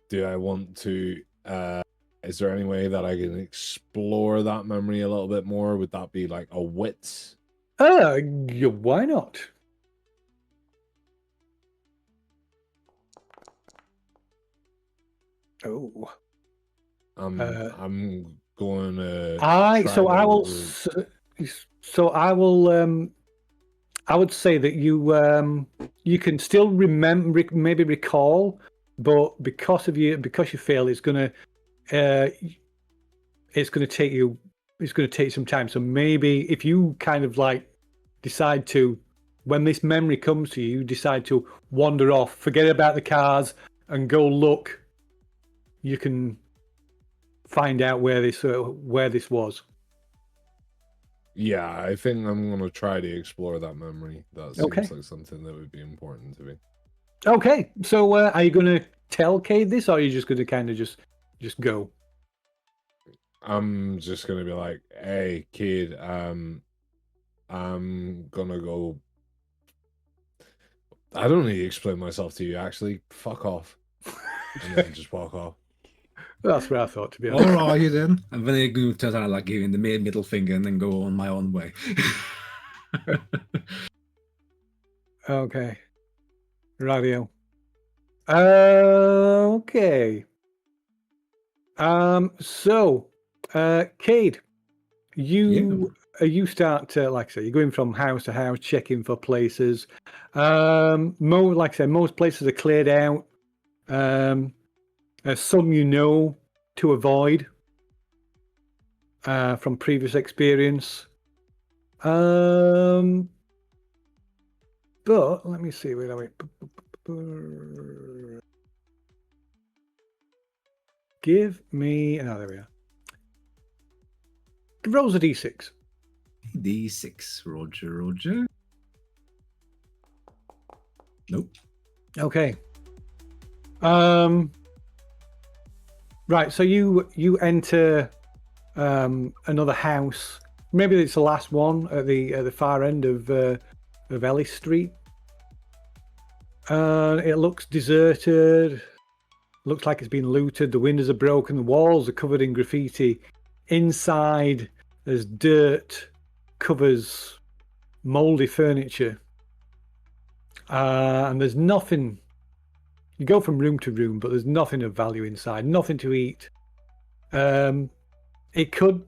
Do I want to? Is there any way that I can explore that memory a little bit more? Would that be like a wits? Why not? Oh. I'm going to. I would say that you can still remember, maybe recall, but because you fail, it's gonna take some time. So maybe if you kind of like decide to, when this memory comes to you, decide to wander off, forget about the cars, and go look, you can find out where this was. Yeah, I think I'm going to try to explore that memory. That seems like something that would be important to me. Okay, so are you going to tell Cade this, or are you just going to kind of just go? I'm just going to be like, hey, Cade, I'm going to go. I don't need to explain myself to you, actually. Fuck off. And then just walk off. That's what I thought, to be honest. Or are you then? And then I go to kind of like giving the middle finger and then go on my own way. Okay. Radio. Okay. So, Cade, you start to, like I say, you're going from house to house, checking for places. Like I said, most places are cleared out. Some to avoid from previous experience. But let me see. Wait. Give me. Oh, there we are. Rolls a d6. D6. Roger. Nope. Okay. Right, so you enter another house. Maybe it's the last one at the far end of Ellis Street. It looks deserted. Looks like it's been looted. The windows are broken. The walls are covered in graffiti. Inside, there's dirt, covers moldy furniture, and there's nothing. You go from room to room, but there's nothing of value inside. Nothing to eat. It could.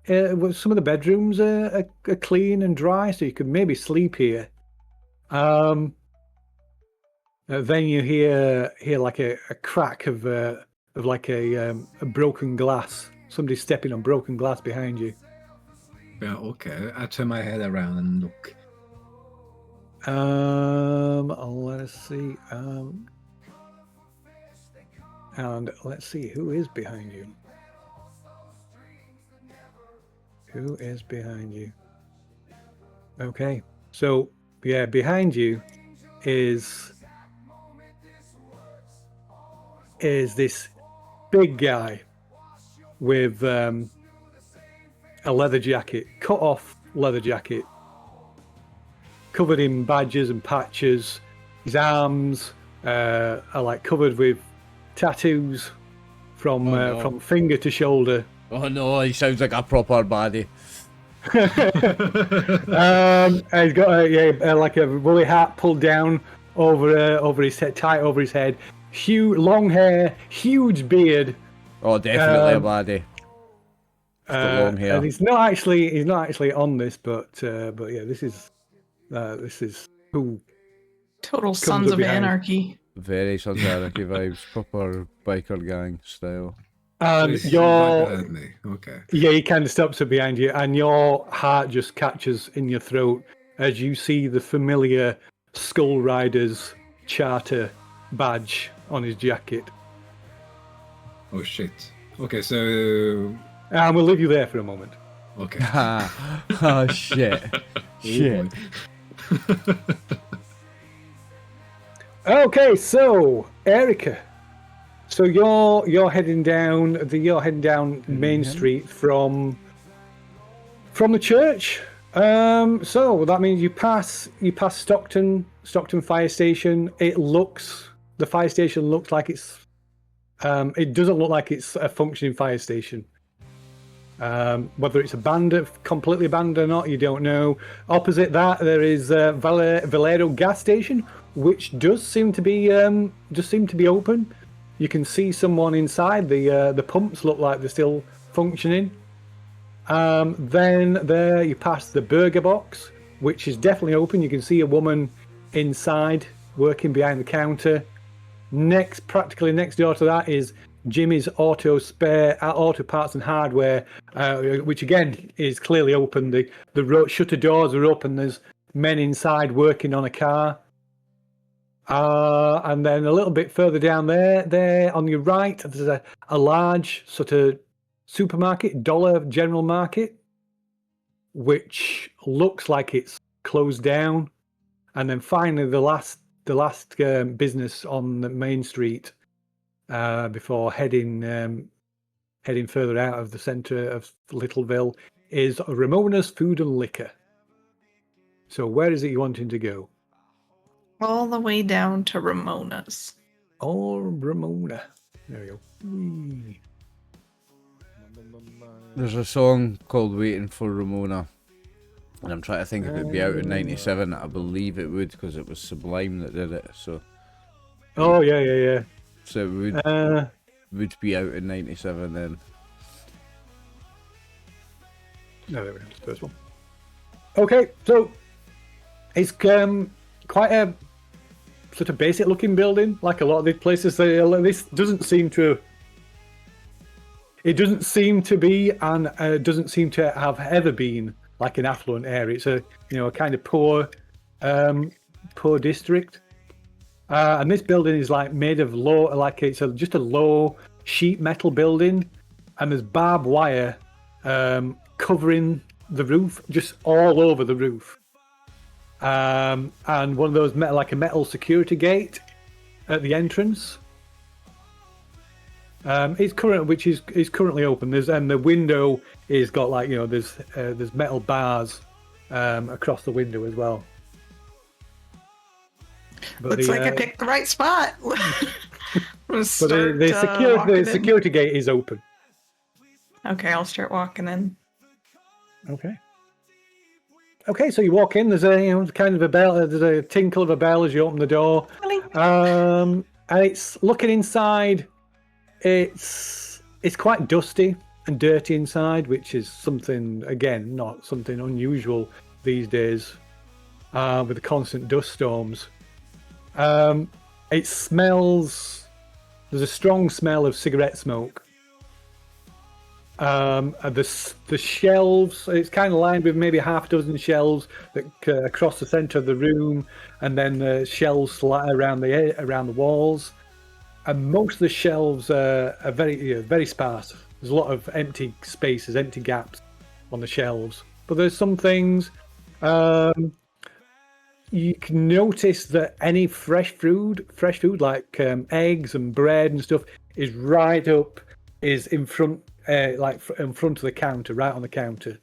Some of the bedrooms are clean and dry, so you could maybe sleep here. Then you hear like a crack of like a broken glass. Somebody stepping on broken glass behind you. Yeah, okay. I turn my head around and look. Let's see. And let's see who is behind you. Who is behind you? Okay, so yeah, behind you is this big guy with a leather jacket, cut off leather jacket, covered in badges and patches. His arms are like covered with tattoos from finger to shoulder. Oh no, he sounds like a proper baddie. He's got like a woolly hat pulled down over his head, tight over his head. Huge long hair, huge beard. Oh, definitely a baddie. Long hair. And he's not actually on this, but yeah, this is who. Total Sons of Anarchy. Very Sons of Anarchy vibes, proper biker gang style. And Okay. Yeah, he kind of stops up behind you, and your heart just catches in your throat as you see the familiar Skull Riders charter badge on his jacket. Oh shit. Okay, so And we'll leave you there for a moment. okay. Oh shit. Shit. Okay, so Erika, so you're heading down Main Street from the church. So that means you pass Stockton Fire Station. The fire station looks like it's it doesn't look like it's a functioning fire station. Whether it's completely abandoned or not, you don't know. Opposite that, there is Valero gas station, which does seem to be open. You can see someone inside. The pumps look like they're still functioning. Then there you pass the burger box, which is definitely open. You can see a woman inside working behind the counter. Practically next door to that is Jimmy's auto parts and hardware, which again is clearly open. The shutter doors are open. There's men inside working on a car. And then a little bit further down there on your right, there's a large sort of supermarket, Dollar General Market, which looks like it's closed down. And then finally, the last business on the main street before heading further out of the centre of Littleville is Ramona's Food and Liquor. So where is it you wanting to go? All the way down to Ramona's. Oh, Ramona. There we go. Whee. There's a song called Waiting for Ramona. And I'm trying to think if it'd be out in 97. I believe it would, because it was Sublime that did it. So. Oh, yeah. So it would be out in 97 then. No, there we go. It's the first one. Okay, so it's quite a sort of basic looking building, like a lot of these places. This doesn't seem to. It doesn't seem to be, and doesn't seem to have ever been like an affluent area. It's a kind of poor district. And this building is like made of just a low sheet metal building, and there's barbed wire covering the roof, just all over the roof. And one of those metal security gate at the entrance. Which is currently open. And the window is got there's metal bars across the window as well. But Looks like I picked the right spot. But the security gate is open. Okay, I'll start walking in. Okay, so you walk in. There's a kind of a bell. There's a tinkle of a bell as you open the door. And it's looking inside. It's quite dusty and dirty inside, which is something, again, not something unusual these days with the constant dust storms. It smells. There's a strong smell of cigarette smoke. The shelves. It's kind of lined with maybe half a dozen shelves that across the center of the room, and then shelves around the walls. And most of the shelves are very sparse. There's a lot of empty spaces, empty gaps on the shelves. But there's some things. You can notice that any fresh food like eggs and bread and stuff, is in front, in front of the counter, right on the counter.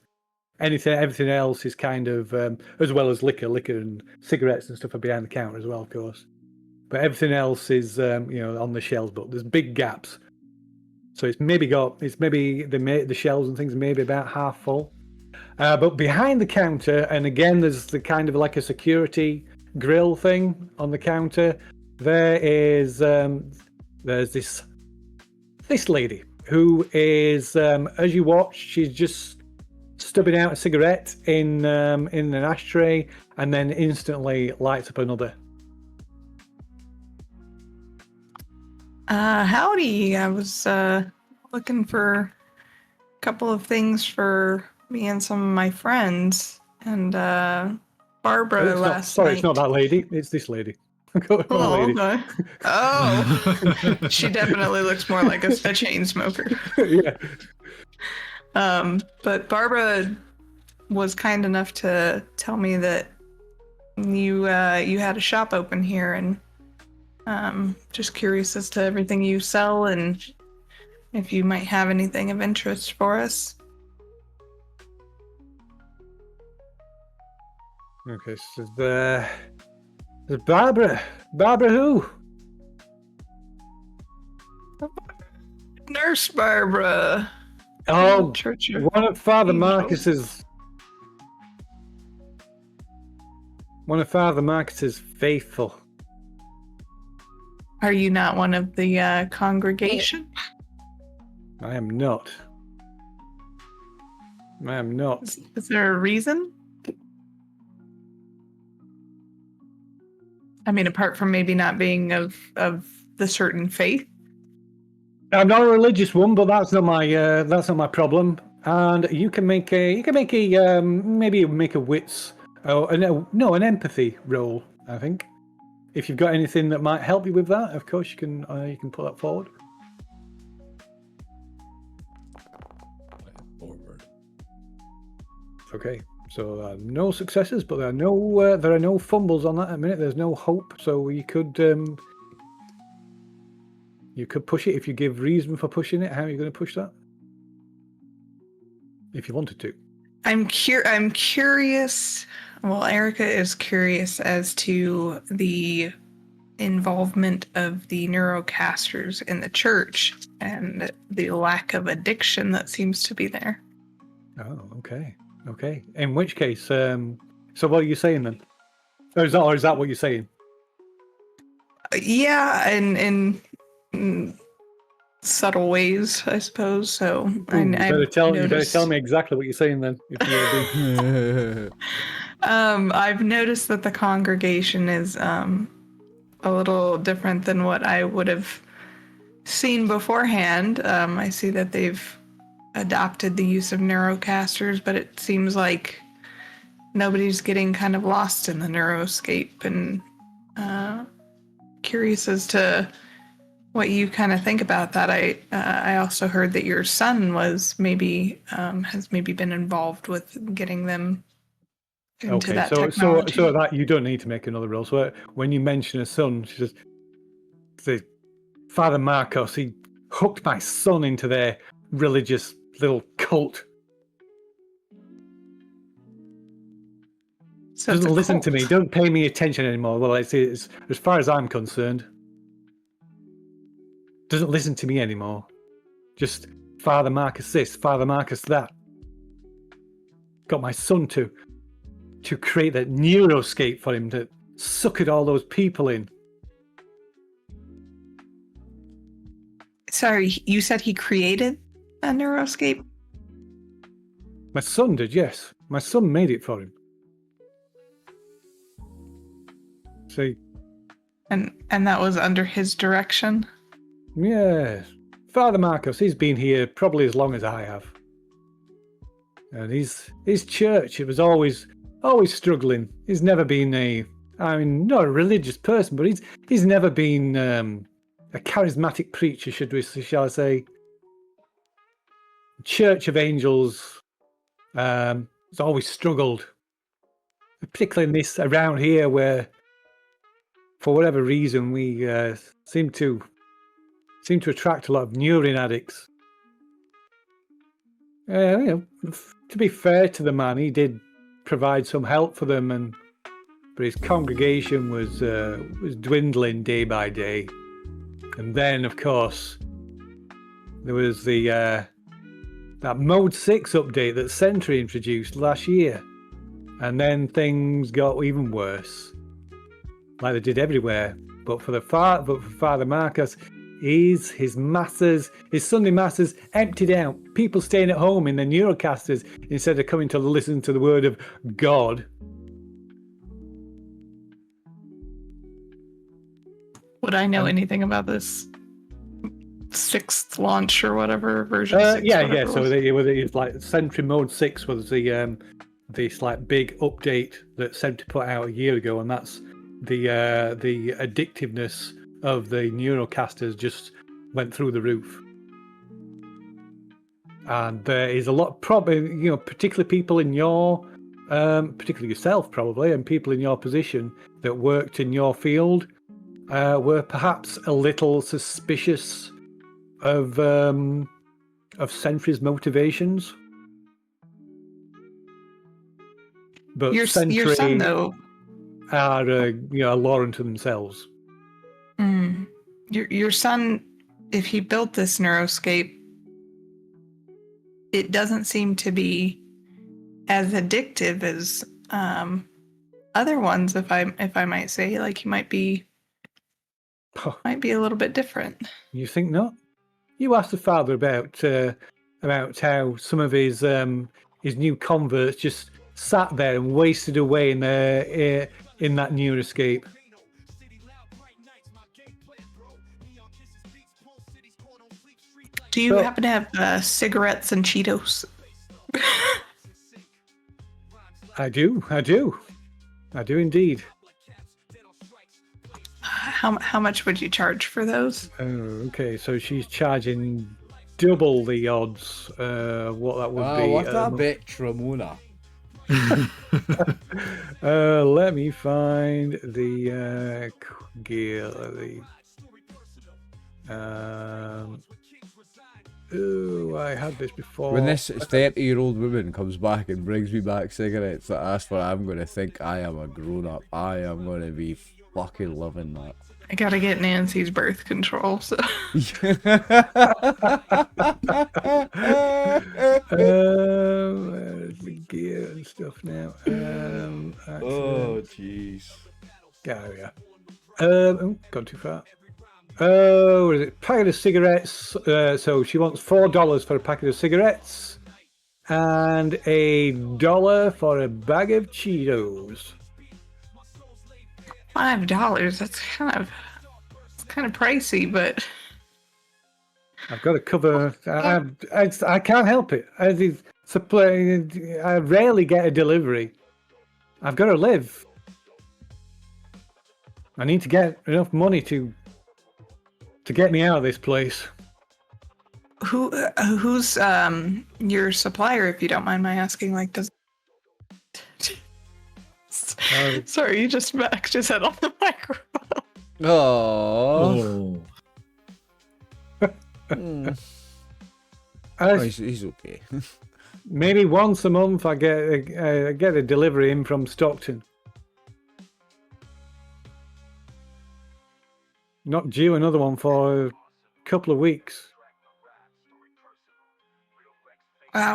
Everything else is kind of, as well as liquor and cigarettes and stuff are behind the counter as well, of course. But everything else is, on the shelves. But there's big gaps, so it's maybe the shelves and things maybe about half full. But behind the counter, and again, there's the kind of like a security grill thing on the counter. There's this lady who is, as you watch, she's just stubbing out a cigarette in an ashtray, and then instantly lights up another. Howdy. I was looking for a couple of things for me and some of my friends, and Barbara last night. It's not that lady. It's this lady. Okay. Oh, she definitely looks more like a chain smoker. Yeah. But Barbara was kind enough to tell me that you had a shop open here, and just curious as to everything you sell and if you might have anything of interest for us. Okay, so there's Barbara. Barbara who? Nurse Barbara. Oh, Church of one of Father Angels. Marcus's faithful. Are you not one of the congregation? I am not. Is there a reason? I mean, apart from maybe not being of the certain faith. I'm not a religious one, but that's not my problem. And you can make a maybe make a wits, an empathy roll. I think if you've got anything that might help you with that, of course you can put that forward. Okay, so no successes, but there are no fumbles on that at the minute. There's no hope, so you could push it if you give reason for pushing it. How are you going to push that? If you wanted to. I'm curious. Well, Erika is curious as to the involvement of the neurocasters in the church and the lack of addiction that seems to be there. Oh, okay. In which case, so what are you saying then? Or is that what you're saying? Yeah, in subtle ways, I suppose. So you better tell me exactly what you're saying then. If I've noticed that the congregation is a little different than what I would have seen beforehand. I see that they've adopted the use of neurocasters, but it seems like nobody's getting kind of lost in the neuroscape, and curious as to what you kind of think about that. I also heard that your son was has maybe been involved with getting them into that technology. So that you don't need to make another roll. So when you mention a son, she says, "The Father Marcos, he hooked my son into their religious little cult." So doesn't listen to me. Don't pay me attention anymore. Well, it's as far as I'm concerned. Doesn't listen to me anymore. Just Father Marcus this, Father Marcus that. Got my son to create that neuroscape for him to suck at all those people in. Sorry, you said he created a neuroscape? My son did, yes. My son made it for him. See, And that was under his direction? Yes. Father Marcos, he's been here probably as long as I have. And his church, it was always struggling. He's never been not a religious person, but he's never been a charismatic preacher, shall I say. Church of Angels has always struggled, particularly in this around here where, for whatever reason, we seem to attract a lot of neurin addicts. To be fair to the man, he did provide some help for them, but his congregation was dwindling day by day. And then, of course, there was that Mode 6 update that Sentry introduced last year. And then things got even worse, like they did everywhere. But for Father Marcus, his Sunday masses emptied out. People staying at home in their Neurocasters instead of coming to listen to the word of God. Would I know anything about this 6th launch or whatever version? Yeah. So it's like Sentry Mode 6 was this like big update that Sentry put out a year ago, and that's the addictiveness of the Neurocasters just went through the roof. And there is a lot, probably, particularly people in your, particularly yourself probably, and people in your position that worked in your field were perhaps a little suspicious of Sentry's motivations. But your Sentry son, though, are a law unto themselves. Your son, if he built this neuroscape, it doesn't seem to be as addictive as other ones, if I might say. Like, he might be a little bit different. You think not? You asked the father about how some of his new converts just sat there and wasted away in that neuroscape. Do you happen to have cigarettes and Cheetos? I do indeed. How much would you charge for those? Oh, okay. So she's charging double the odds. What that would be? What a bitch, Ramona. Let me find the gear. I had this before. When this 30-year-old woman comes back and brings me back cigarettes that ask what I'm going to think I am a grown-up. I am going to be fucking loving that. I gotta get Nancy's birth control, so. The gear and stuff now. Oh, jeez. Yeah. Gone too far. What is it? Packet of cigarettes. So she wants $4 for a packet of cigarettes and $1 for a bag of Cheetos. $5. That's kind of pricey, but I've got to cover. I can't help it. I rarely get a delivery. I've got to live. I need to get enough money to get me out of this place. Who's your supplier, if you don't mind my asking? Like, does sorry, you just smacked his head on the microphone. Oh. He's okay. Maybe once a month I get a delivery in from Stockton. Not due another one for a couple of weeks.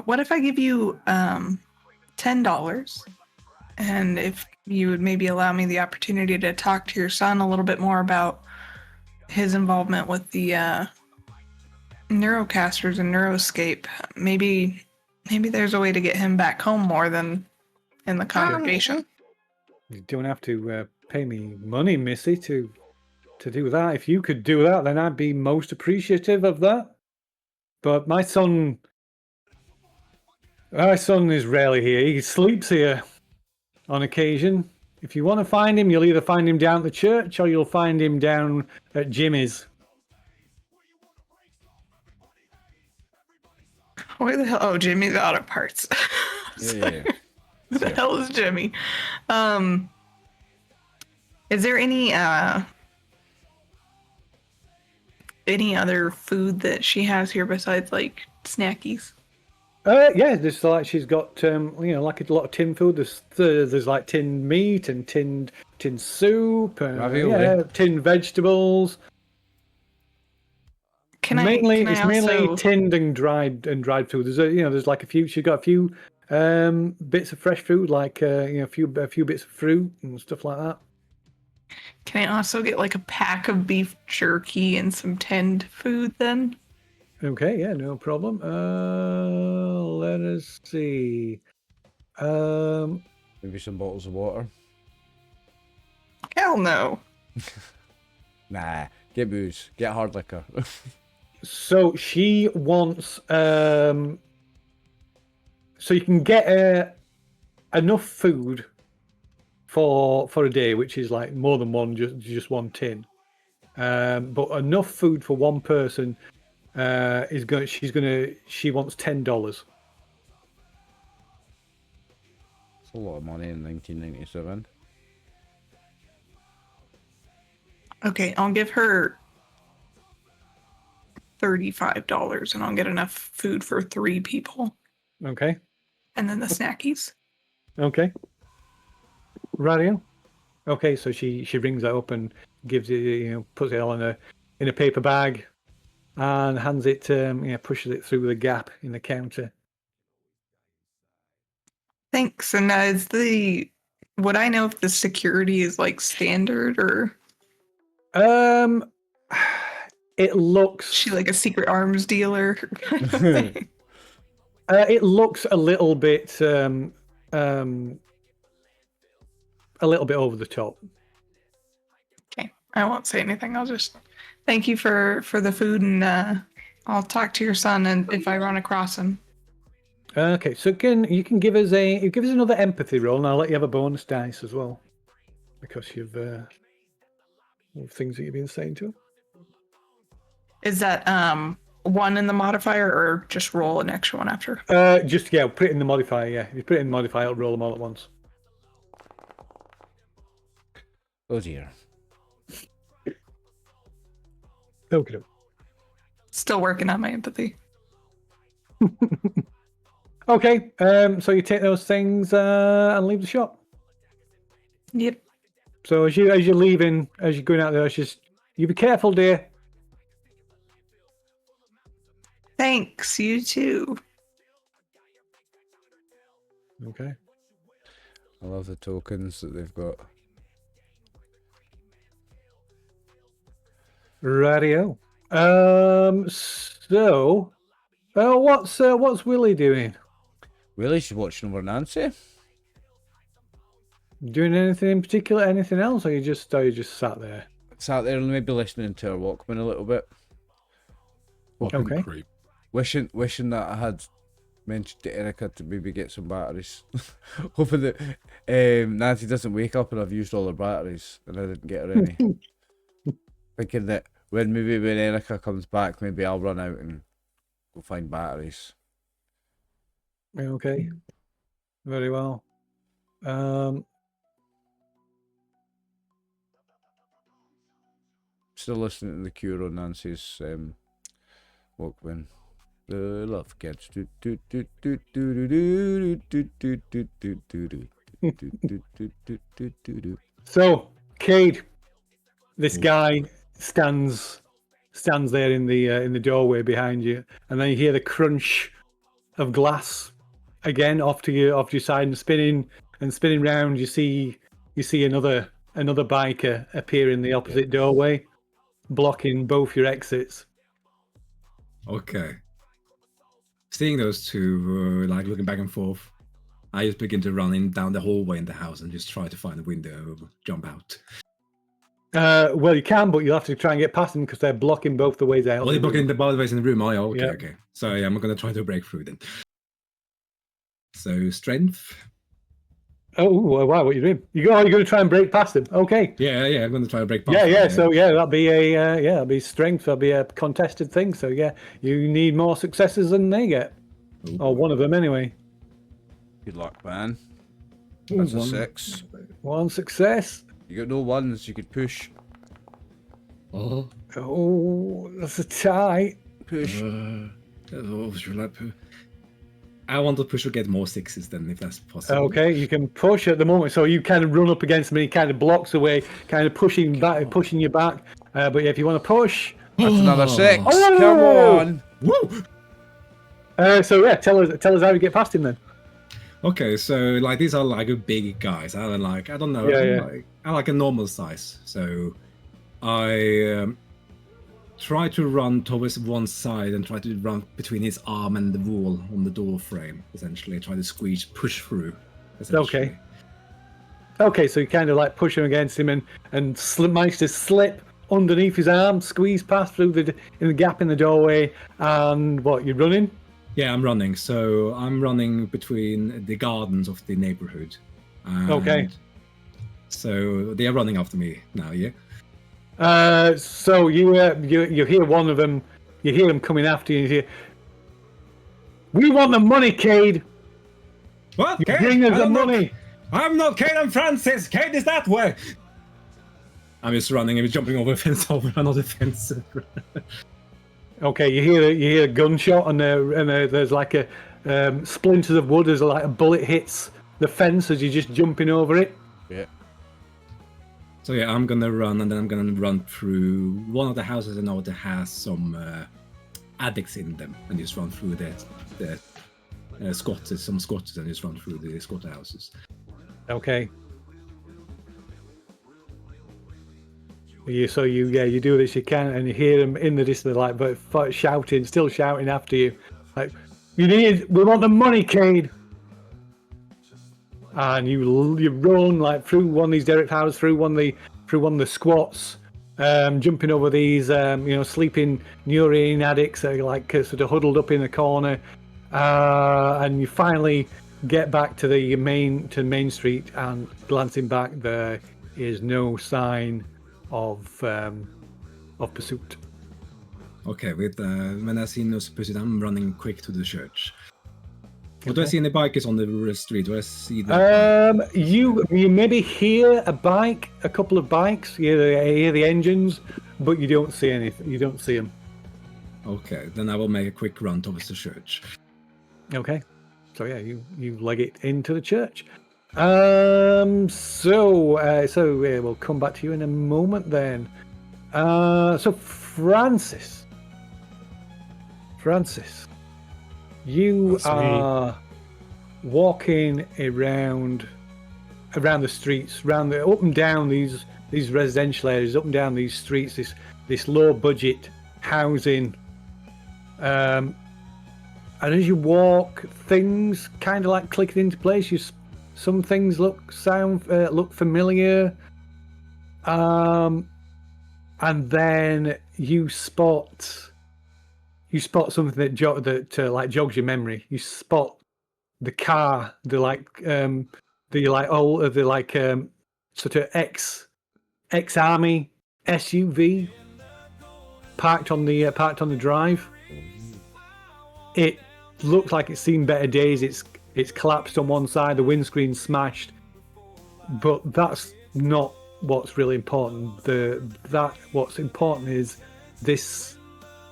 What if I give you $10? And if you would maybe allow me the opportunity to talk to your son a little bit more about his involvement with the Neurocasters and Neuroscape, maybe there's a way to get him back home more than in the congregation. You don't have to pay me money, Missy, to to do that. If you could do that, then I'd be most appreciative of that. But my son is rarely here. He sleeps here on occasion. If you want to find him, you'll either find him down at the church or you'll find him down at Jimmy's. Where the hell? Oh, Jimmy's Auto Parts. Yeah. The hell is Jimmy? Is there any other food that she has here besides like snackies? Yeah, there's like she's got like a lot of tin food. There's like tinned meat and tinned soup and tinned vegetables. It's mainly tinned and dried food. There's like a few. She's got a few bits of fresh food, like a few bits of fruit and stuff like that. Can I also get like a pack of beef jerky and some tinned food then? Okay, yeah, no problem. Let us see. Maybe some bottles of water. Hell no. Nah, get booze. Get hard liquor. So she wants. So you can get enough food for a day, which is like more than one, just one tin. But enough food for one person. She wants $10. It's a lot of money in 1997. Okay, I'll give her $35 and I'll get enough food for 3 people. Okay. And then the snackies. Okay. Radio. Okay, so she rings that up and gives it, puts it all in a paper bag and hands it, pushes it through the gap in the counter. Thanks. And would I know if the security is like standard or? It looks. Is she like a secret arms dealer? It looks a little bit over the top. Okay, I won't say anything. I'll just thank you for the food, and I'll talk to your son, and if I run across him. Okay, so you can give us another empathy roll, and I'll let you have a bonus dice as well, because you've things that you've been saying to him. Is that 1 in the modifier, or just roll an extra one after? Put it in the modifier. Yeah, if you put it in the modifier, it'll roll them all at once. Oh dear. Okay. Still working on my empathy. Okay, so you take those things and leave the shop. Yep. So as you're leaving, as you're going out there, you be careful, dear. Thanks, you too. Okay. I love the tokens that they've got. Radio. So, what's Willie doing? Really, she's watching over Nancy. Doing anything in particular? Anything else? Or you just sat there? Sat there and maybe listening to her Walkman a little bit. Okay. Creep. Wishing that I had mentioned to Erika to maybe get some batteries. Hoping that Nancy doesn't wake up and I've used all her batteries and I didn't get her any. Thinking that when Erika comes back, maybe I'll run out and go find batteries. Okay. Very well. Still listening to the Cure on Nancy's Walkman. The love gets do do do do do do do do do do do do. So, Cade, this guy stands there in the doorway behind you, and then you hear the crunch of glass again off to your side and spinning round. You see another biker appear in the opposite doorway, blocking both your exits. Okay. Seeing those two, looking back and forth, I just begin to run down the hallway in the house and just try to find a window, jump out. Well, you can, but you'll have to try and get past them because they're blocking both the ways out. Well, they're blocking both ways in the room. Oh, yeah, okay, Yeah. okay. So yeah, I'm gonna try to break through then. So strength. Oh, wow! What are you doing? You're going to try and break past them. Okay. Yeah, I'm gonna try to break past. Yeah. them, So that'll be that'll be strength. That'll be a contested thing. So yeah, you need more successes than they get, Ooh. or one of them anyway. Good luck, man. That's a One. 6. One success. You got no ones. You could push. Oh. Oh, that's a tie. Push. I want to push to get more 6s then, if that's possible. Okay, you can push at the moment, so you kind of run up against him and he kind of blocks away, kind of pushing you back. But yeah, if you want to push, That's another 6. Oh! Come on. Woo! so yeah, tell us how you get past him then. Okay, so like these are like big guys. I don't know. Yeah. I like a normal size. So I try to run towards one side and try to run between his arm and the wall on the door frame. Essentially, try to push through. Okay. Okay, so you kind of like push him against him and manage to slip underneath his arm, squeeze past through in the gap in the doorway, and what, you're running? Yeah, I'm running. So I'm running between the gardens of the neighborhood. Okay. So they are running after me now, yeah? So you hear one of them, you hear him coming after you, and you hear, "We want the money, Cade! What? You bring us the money!" I'm not Cade, I'm Francis! Cade is that way! I'm just running, I'm jumping over a fence, over another fence. Okay, you hear a gunshot, and there's like a splinters of wood as like a bullet hits the fence as you're just jumping over it. Yeah. So yeah, I'm gonna run, and then I'm gonna run through one of the houses I know that has some addicts in them, and just run through the squatters, some squatters, and just run through the squatter houses. Okay. You do this, you can, and you hear them in the distance, like, but still shouting after you, like, we want the money, Cade. And you run like through one of these derrick houses, through one of the squats, jumping over these sleeping neurine addicts that are like sort of huddled up in the corner, and you finally get back to the main street, and glancing back, there is no sign of pursuit. Okay, when I see no pursuit, I'm running quick to the church. Do I see any bikers on the street? Do I see them? You maybe hear a couple of bikes. You hear the engines, but you don't see anything. You don't see them. Okay, then I will make a quick run towards the church. Okay, so yeah, you leg it into the church. So we'll come back to you in a moment then. So Francis, you That's are walking around the streets, up and down these residential areas, up and down these streets, this low budget housing. And as you walk, things kind of like clicking into place. Some things look familiar, and then you spot something that jogs your memory. You spot the car, sort of ex-army SUV parked on the drive. It looks like it's seen better days. It's collapsed on one side, the windscreen's smashed, but that's not what's really important. What's important is this.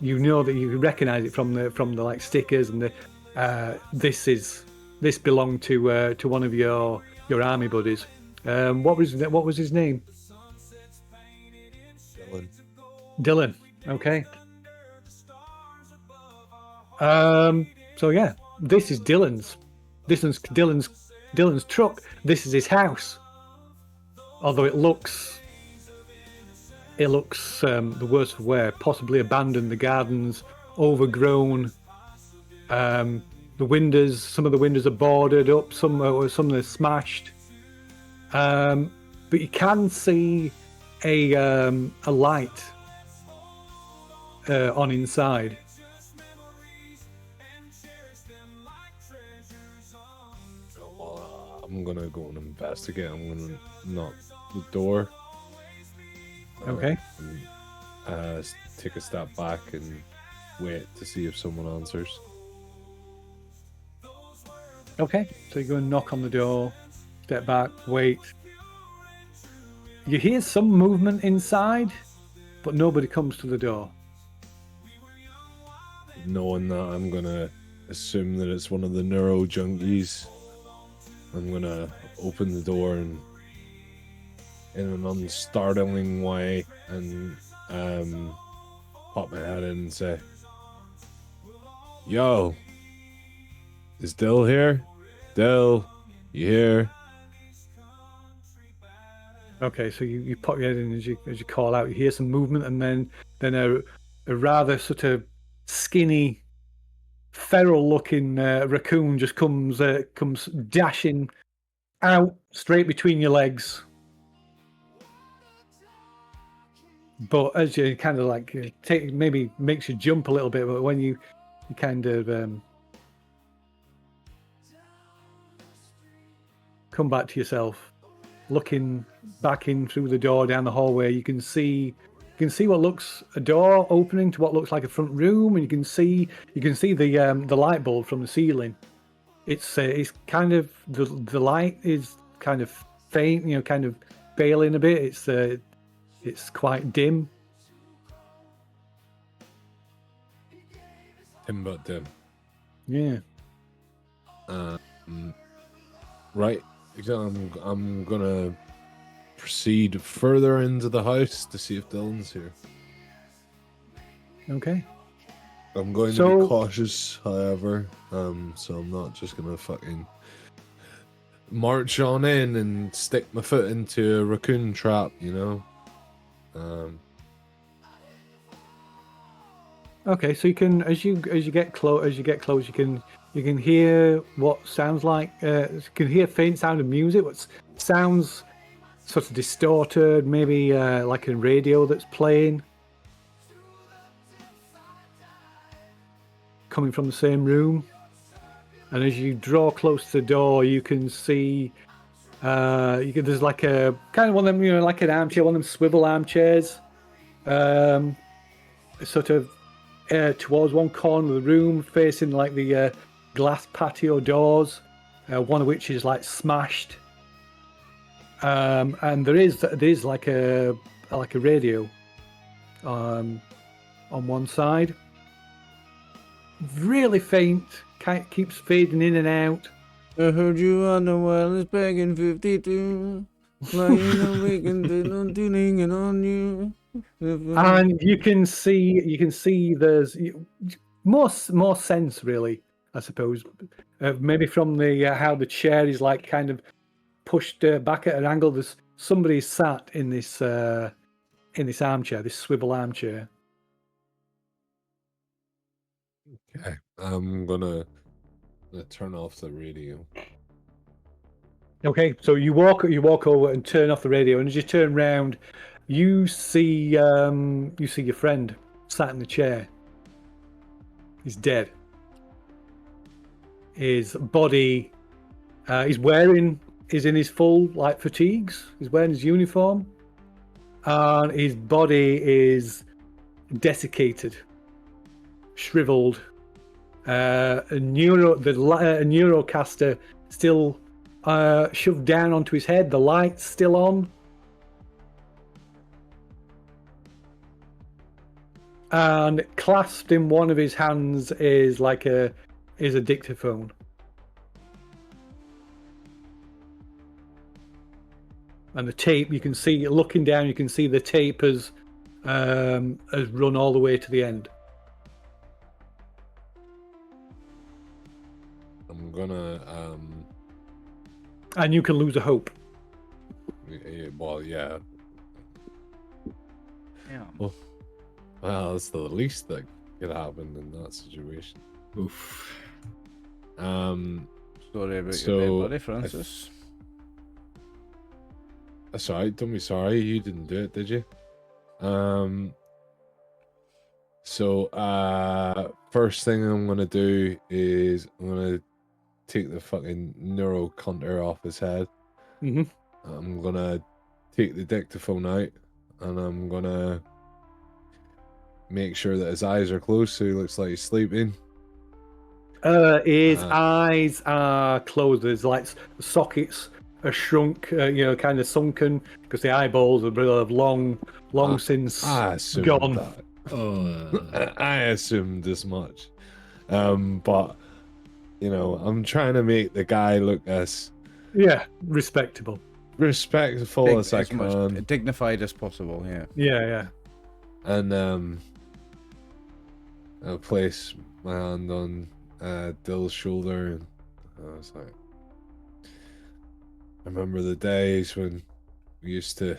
You know that you recognise it from the like stickers, and this belonged to one of your army buddies. What was his name? Dylan. Okay. So yeah, this is Dylan's truck. This is his house. Although it looks the worst for wear, possibly abandoned. The garden's overgrown. The windows, some of the windows are boarded up. Some are smashed. But you can see a light on inside. I'm gonna go and investigate. I'm gonna knock the door. Okay. Take a step back and wait to see if someone answers. Okay, so you go and knock on the door, step back, wait. You hear some movement inside, but nobody comes to the door. Knowing that, I'm gonna assume that it's one of the neuro junkies. I'm gonna open the door and, in an unstartling way, and pop my head in and say, "Yo, is Dill here? Dill, you here?" Okay, so you pop your head in as you call out. You hear some movement, and then a rather sort of skinny, feral-looking raccoon just comes dashing out straight between your legs. But as you kind of like maybe makes you jump a little bit, but when you kind of come back to yourself, looking back in through the door down the hallway, you can see what looks a door opening to what looks like a front room, and you can see the light bulb from the ceiling. It's kind of the light is kind of faint, kind of failing a bit. It's quite dim. Dim but dim. Yeah. Right. I'm gonna proceed further into the house to see if Dylan's here. Okay. I'm going to be cautious, however. So I'm not just gonna fucking march on in and stick my foot into a raccoon trap, Okay, so you can as you get close, you can hear what sounds like you can hear faint sound of music. What sounds sort of distorted, maybe like a radio that's playing, coming from the same room. And as you draw close to the door, you can see there's like a kind of one of them, like an armchair, one of them swivel armchairs, sort of towards one corner of the room, facing like the glass patio doors, one of which is like smashed. And there is like a radio on one side, really faint, keeps fading in and out. I heard you on the wireless back in 52. Lying awake and tuning in on you. And you can see there's more sense, really, I suppose, maybe from the how the chair is like kind of pushed back at an angle. There's somebody sat in this armchair, this swivel armchair. Okay, I'm gonna turn off the radio. Okay, so you walk over and turn off the radio, and as you turn round, you see your friend sat in the chair. He's dead. His body, is in his full like fatigues. He's wearing his uniform, and his body is desiccated, shriveled. A neurocaster still shoved down onto his head. The light's still on. And clasped in one of his hands is a dictaphone. And the tape, you can see, looking down, you can see the tape has run all the way to the end. I'm gonna And you can lose a hope. well, yeah. Yeah. Well, that's the least that could happen in that situation. Oof. Sorry about So, your dead body, Francis. That's alright. Don't be sorry. You didn't do it, did you? So, first thing I'm gonna do is I'm gonna take the fucking neuro cunt off his head. Mm-hmm. I'm gonna take the dictaphone out, and I'm gonna make sure that his eyes are closed so he looks like he's sleeping. His eyes are closed. There's like sockets are shrunk, kind of sunken because the eyeballs are long since I assumed gone. that. Oh, I assumed as much. But I'm trying to make the guy look as Respectable. respectful as I as much can. dignified as possible. Yeah. Yeah. And I'll place my hand on Dill's shoulder, and I was like, I remember the days when we used to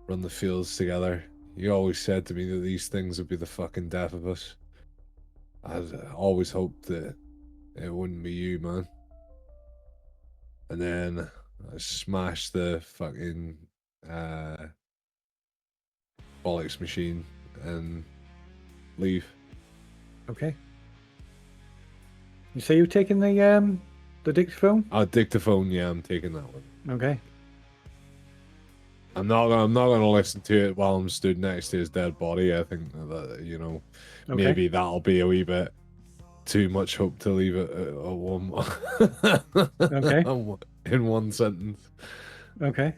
run the fields together. You always said to me that these things would be the fucking death of us. I always hoped that it wouldn't be you, man. And then I smashed the fucking bollocks machine and leave. Okay. You say you're taking the dictaphone? Dictaphone, yeah, I'm taking that one. Okay. I'm not gonna listen to it while I'm stood next to his dead body. I think that maybe that'll be a wee bit too much hope to leave it at one. Okay. In one sentence. Okay.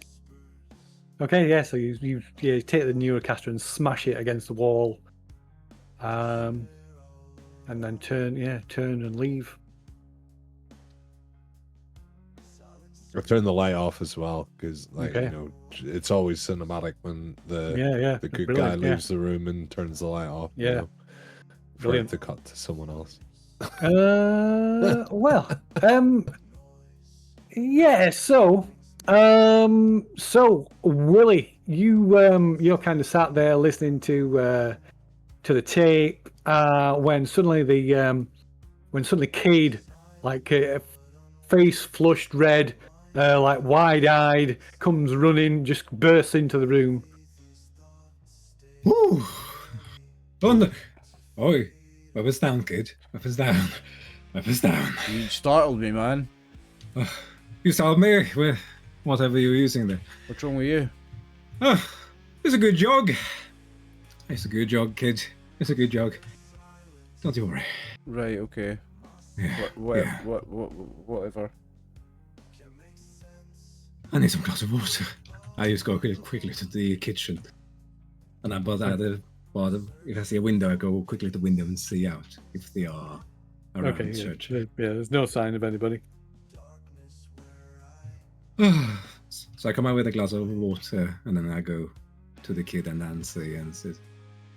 Yeah. So you take the neurocaster and smash it against the wall, and then turn and leave. I turned the light off as well because, it's always cinematic when the good guy leaves the room and turns the light off. Yeah, for it to cut to someone else. Yeah. So Willie, you're kind of sat there listening to the tape when suddenly Cade, like face flushed red, like wide-eyed, comes running, just bursts into the room. Ooh. Oh no! Oi, weapons down, kid. Weapons down. Weapons down. You startled me, man. You startled me with whatever you were using there. What's wrong with you? Oh, it's a good jog. It's a good jog, kid. It's a good jog. Don't you worry. Right. Okay. Yeah. Whatever. I need some glass of water. I just go quickly to the kitchen, and if I see a window, I go quickly to the window and see out if they are around. Okay. Yeah. There's no sign of anybody. So I come out with a glass of water, and then I go to the kid and Nancy and says,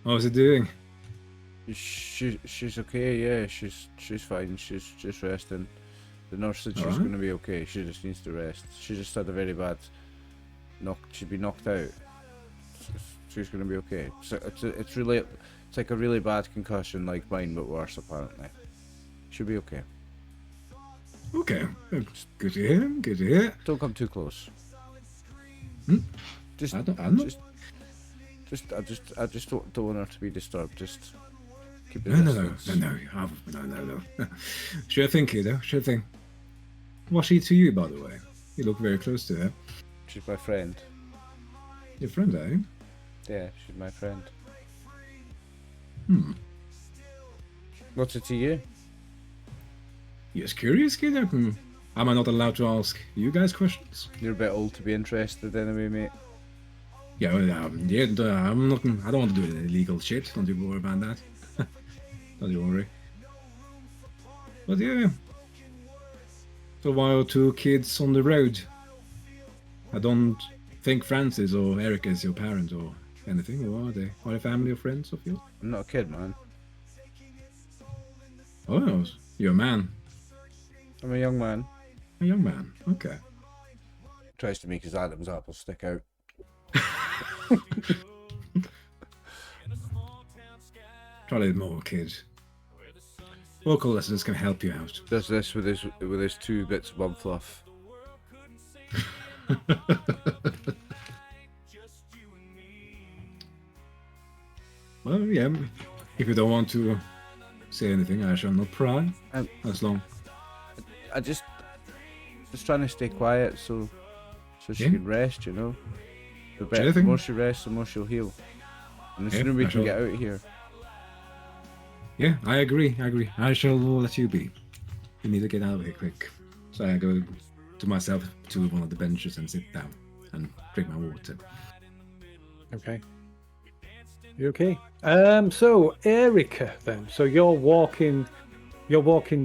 "How's it doing?" She's okay. Yeah, she's fine. She's just resting. The nurse said she's going to be okay. She just needs to rest. She just had a very bad knock. She'd be knocked out. She's going to be okay. So it's like a really bad concussion, like mine, but worse apparently. She'll be okay. Okay, good to hear. Good to hear. Don't come too close. Just, I don't. I just don't want her to be disturbed. Just keep it. No. Sure thing, kiddo. Sure thing. What's she to you, by the way? You look very close to her. She's my friend. Your friend, eh? Yeah, she's my friend. What's it to you? You just curious, kid? Am I not allowed to ask you guys questions? You're a bit old to be interested anyway, mate. Yeah, I'm not. I don't want to do any illegal shit. Don't you worry about that. Don't you worry. But yeah. So why are two kids on the road? I don't think Francis or Erika is your parent or anything, or are they? Are they family or friends of yours? I'm not a kid, man. Oh, you're a man. I'm a young man. A young man. Okay. Tries to make his Adam's apple stick out. Try a little more, kid. Vocal lessons can help you out. Does this with his 2 bits of bum fluff. Well, yeah. If you don't want to say anything, I shall not pry. As long. I just trying to stay quiet so she Yeah. can rest, you know. The Anything? more she rests, the more she'll heal. And the Yeah, sooner we I can shall- get out of here. Yeah, I agree. I shall let you be. You need to get out of here quick. So I go to myself to one of the benches and sit down and drink my water. Okay. You okay? So Erika, then. So you're walking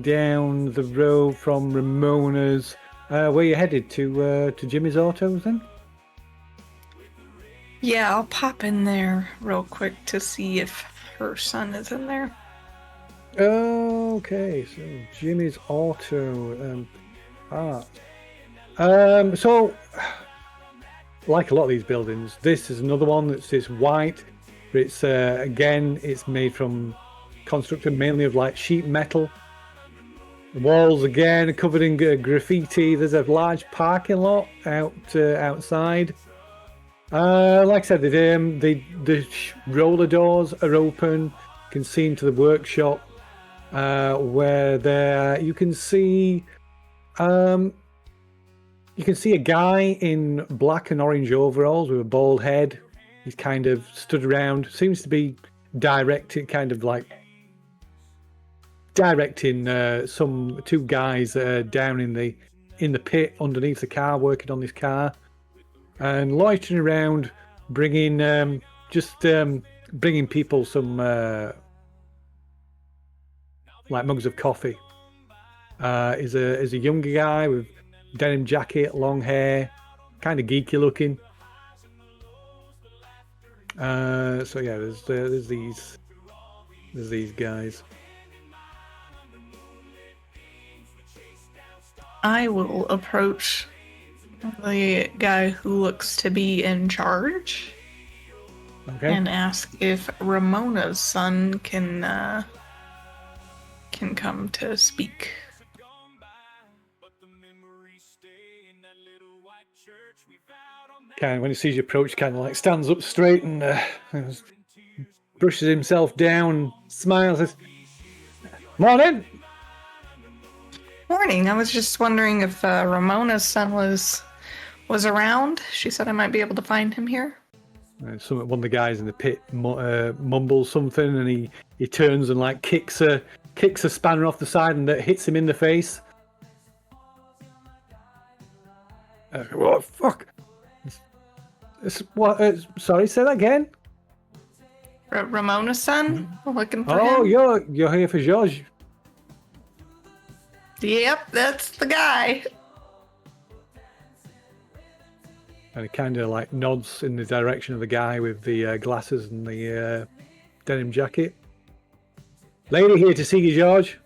down the road from Ramona's. Where you headed to Jimmy's Autos then? Yeah, I'll pop in there real quick to see if her son is in there. Okay, so Jimmy's Auto. So like a lot of these buildings, this is another one that's this white. But it's again, it's made from constructed mainly of like sheet metal. The walls again are covered in graffiti. There's a large parking lot outside. Like I said, the roller doors are open. You can see into the workshop where there you can see a guy in black and orange overalls with a bald head. He's kind of stood around, seems to be directing some two guys down in the pit underneath the car, working on this car, and loitering around, bringing people some like mugs of coffee. Is a younger guy with denim jacket, long hair, kind of geeky looking. So yeah, there's these guys. I will approach the guy who looks to be in charge Okay. and ask if Ramona's son can come to speak. Kind of when he sees you approach, kind of like stands up straight and brushes himself down, smiles, says, "Morning." Morning. I was just wondering if Ramona's son was around. She said I might be able to find him here. One of the guys in the pit mumbles something, and he turns and like kicks a spanner off the side and that hits him in the face. What fuck? Sorry, say that again. Ramona's son? Looking for Oh, him? you're here for George. Yep, that's the guy. And he kind of like nods in the direction of the guy with the glasses and the denim jacket. Lady here to see you, George.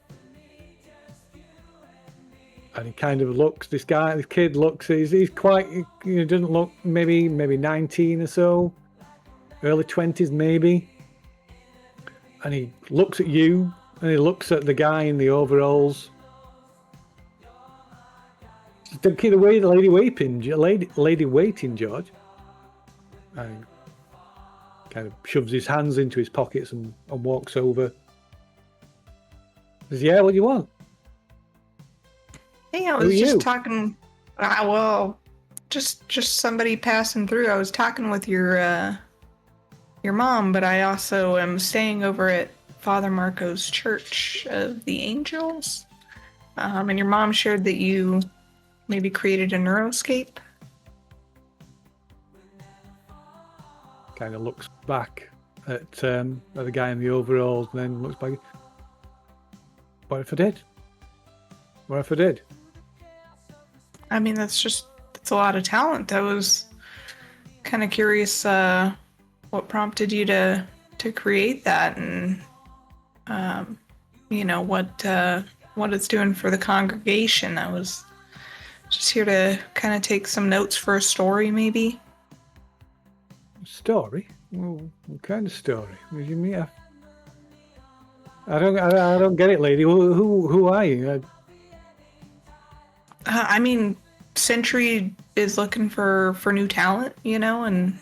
And he kind of looks. This kid looks. He's quite. Doesn't look maybe 19 or so, early 20s maybe. And he looks at you, and he looks at the guy in the overalls. Don't keep away, lady waiting, George. And kind of shoves his hands into his pockets and walks over. Says, "Yeah, what do you want?" Hey, I Who are was just you? talking. Just somebody passing through. I was talking with your mom, but I also am staying over at Father Marco's Church of the Angels. And your mom shared that you maybe created a neuroscape. Kind of looks back at the guy in the overalls, and then looks back. What if I did? What if I did? I mean, that's a lot of talent. I was kind of curious what prompted you to create that, and what it's doing for the congregation. I was just here to kind of take some notes for a story, maybe. Story? Well, what kind of story? What do you mean? I don't get it, lady. Who are you? I mean, Sentry is looking for new talent, you know, and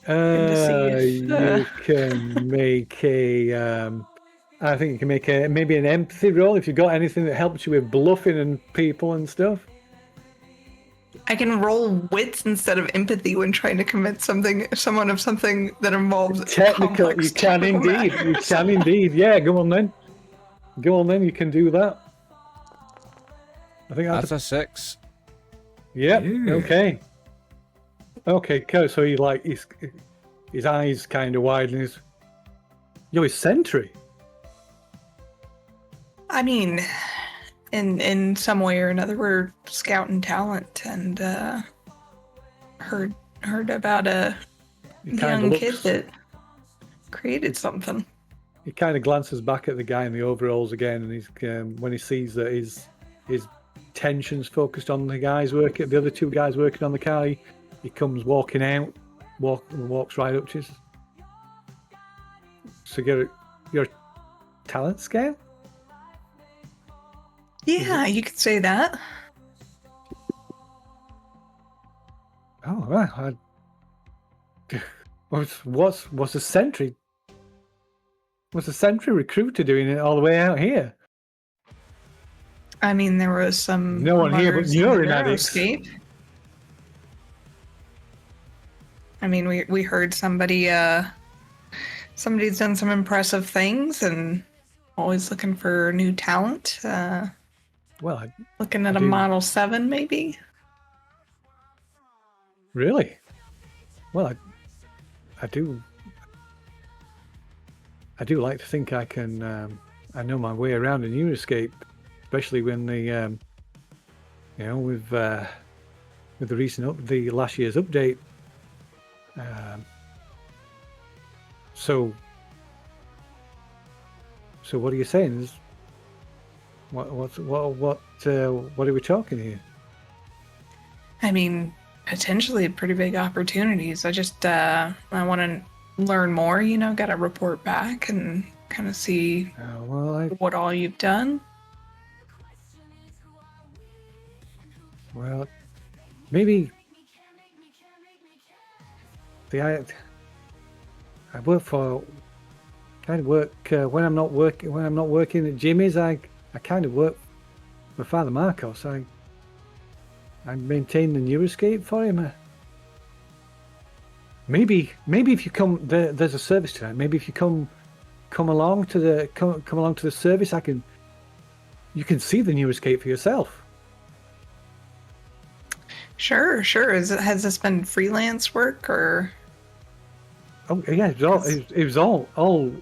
to see You if, can make a. I think you can make maybe an empathy roll if you've got anything that helps you with bluffing and people and stuff. I can roll wits instead of empathy when trying to convince someone of something that involves Technical, complex you can technical indeed. You matters. can indeed. Yeah, go on then. Go on then. You can do that. I think That's a 6. Yep. Yeah. Okay. Okay. Cool. So his eyes kind of widen. You're his sentry. I mean, in some way or another, we're scouting talent, and heard about a He kind young of kid looks. that created something. He kind of glances back at the guy in the overalls again, and he's when he sees that his tension's focused on the other two guys working on the car. He comes walking out, walks right up to us. So you're a talent scout? Yeah, you could say that. Oh, well, what's a sentry? What's a sentry recruiter doing it all the way out here? I mean, there was some No one here but murders in urine the addicts. Neuroscape. I mean, we heard somebody's done some impressive things and always looking for new talent. Well, Looking at I a do. Model 7, maybe? really? Well, I do like to think I can. I know my way around a Neuroscape, especially when with the the last year's update. So what are you saying? What are we talking here? I mean, potentially pretty big opportunities. I just I want to learn more. You know, got to report back and kind of see what all you've done. Maybe I work for kind of work when I'm not working at Jimmy's. I kind of work for Father Marcos. I maintain the Neuroscape for him. Maybe if you come there's a service tonight. Maybe if you come along to the service, you can see the Neuroscape for yourself. Sure. Has this been freelance work or? Oh yeah, it was all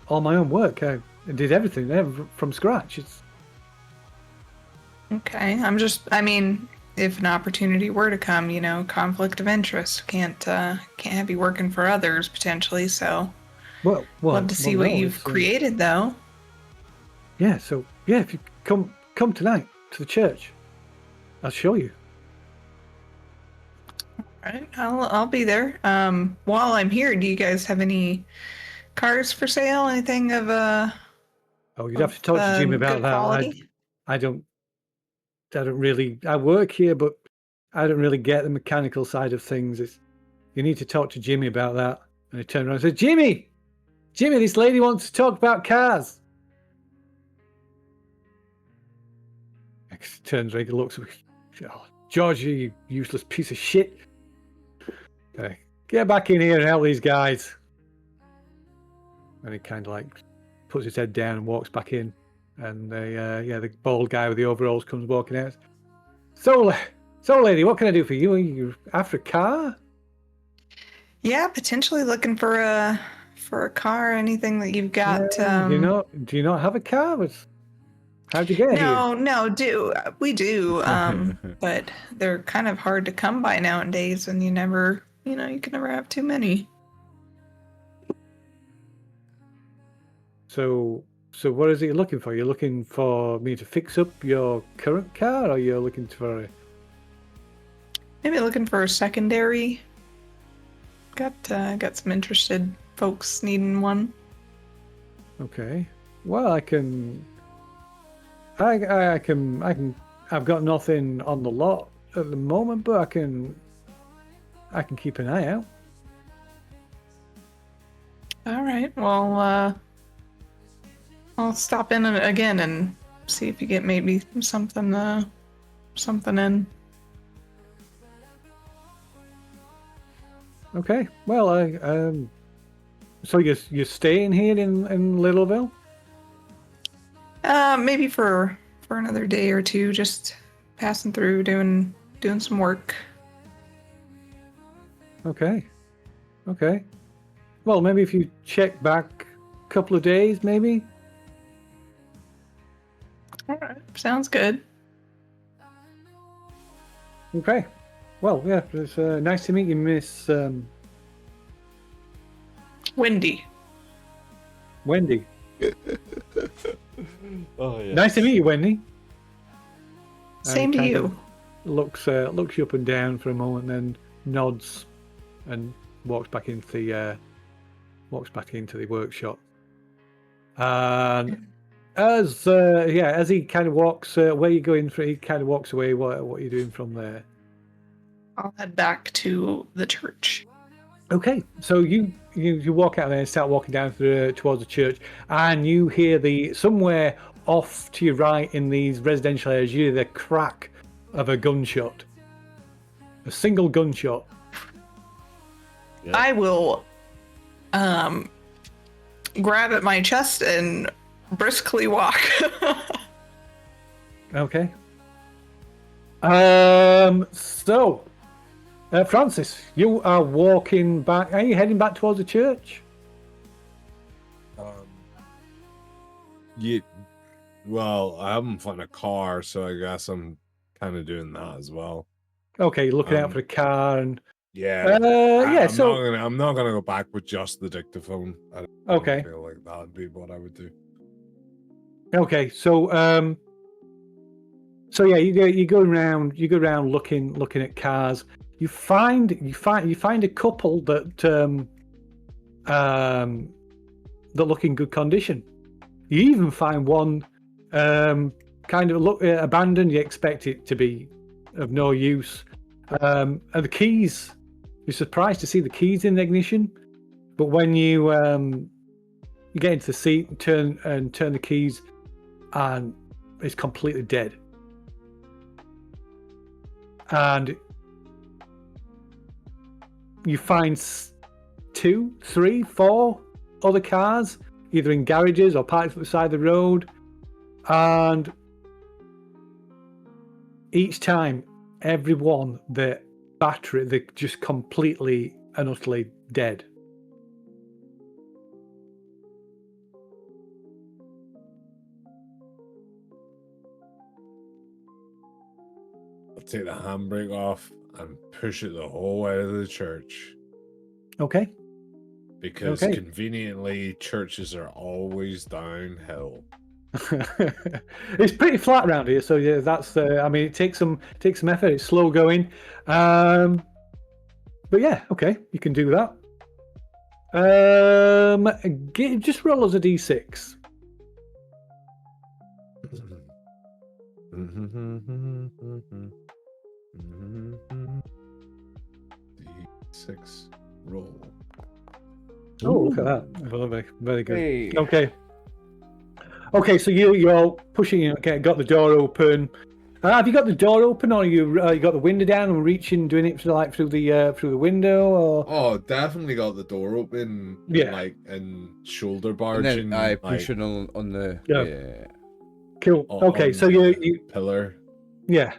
my own work. I did everything from scratch. Okay, I mean, if an opportunity were to come, you know, conflict of interest can't have you working for others potentially. So, love to see what you've created, though. Yeah. So yeah, if you come tonight to the church, I'll show you. All right, I'll be there. While I'm here, do you guys have any cars for sale? Anything of Oh, you'd have to talk to Jimmy about good that. quality? I don't really. I work here, but I don't really get the mechanical side of things. You need to talk to Jimmy about that. And he turned around and said, Jimmy, this lady wants to talk about cars. He turns around, looks at me. Oh, George, you useless piece of shit. Get back in here and help these guys. And he kind of like puts his head down and walks back in. And the bald guy with the overalls comes walking out. So lady, what can I do for you? Are you after a car? Yeah, potentially looking for a car. Anything that you've got? Do you not have a car? How'd you get here? No, we do. But they're kind of hard to come by nowadays, and you can never have too many. So what is it you're looking for? You're looking for me to fix up your current car, or you're looking for Maybe looking for a secondary. Got some interested folks needing one. Okay. Well, I can I've got nothing on the lot at the moment, but I can keep an eye out. All right. Well, I'll stop in again and see if you get maybe something in. Okay. Well, so you're staying here in Littleville? Maybe for another day or two, just passing through, doing some work. Okay. Well, maybe if you check back a couple of days, maybe. All right. Sounds good. Okay. Well, yeah, it's nice to meet you, Miss Wendy. Wendy. Oh yeah. Nice to meet you, Wendy. Same to you. Looks you up and down for a moment, then nods and walks back into the workshop. And as he kind of walks, where you going for? He kind of walks away. What are you doing from there? I'll head back to the church. Okay, so you walk out there and start walking down towards the church, and you hear somewhere off to your right in these residential areas, you hear the crack of a gunshot, a single gunshot. Yeah. I will grab at my chest and briskly walk. Okay. So, Francis, you are walking back. Are you heading back towards the church? Yeah. Well, I haven't found a car, so I guess I'm kind of doing that as well. Okay, looking out for a car and. Yeah. I'm not gonna go back with just the dictaphone. I don't feel like that would be what I would do. Okay, so yeah, you go around looking at cars. You find a couple that look in good condition. You even find one kind of look abandoned. You expect it to be of no use, and the keys. You're surprised to see the keys in the ignition, but when you get into the seat and turn the keys, and it's completely dead. And you find 2, 3, 4 other cars, either in garages or parked at the side of the road, and each time, every one, the battery, they're just completely and utterly dead. I'll take the handbrake off and push it the whole way to the church. Okay. Because conveniently, churches are always downhill. It's pretty flat around here, so yeah, that's. I mean, it takes some effort. It's slow going, but yeah, okay, you can do that. Just roll as a d6. D6 roll. Oh, look at that! Very, very good. Hey. Okay, so you're pushing. Okay, got the door open. Have you got the door open, or you got the window down and reaching, doing it through the window? Or oh, definitely got the door open. Yeah, and shoulder barging. And then I push it on the yeah. Cool. Okay, so you pillar. Yeah.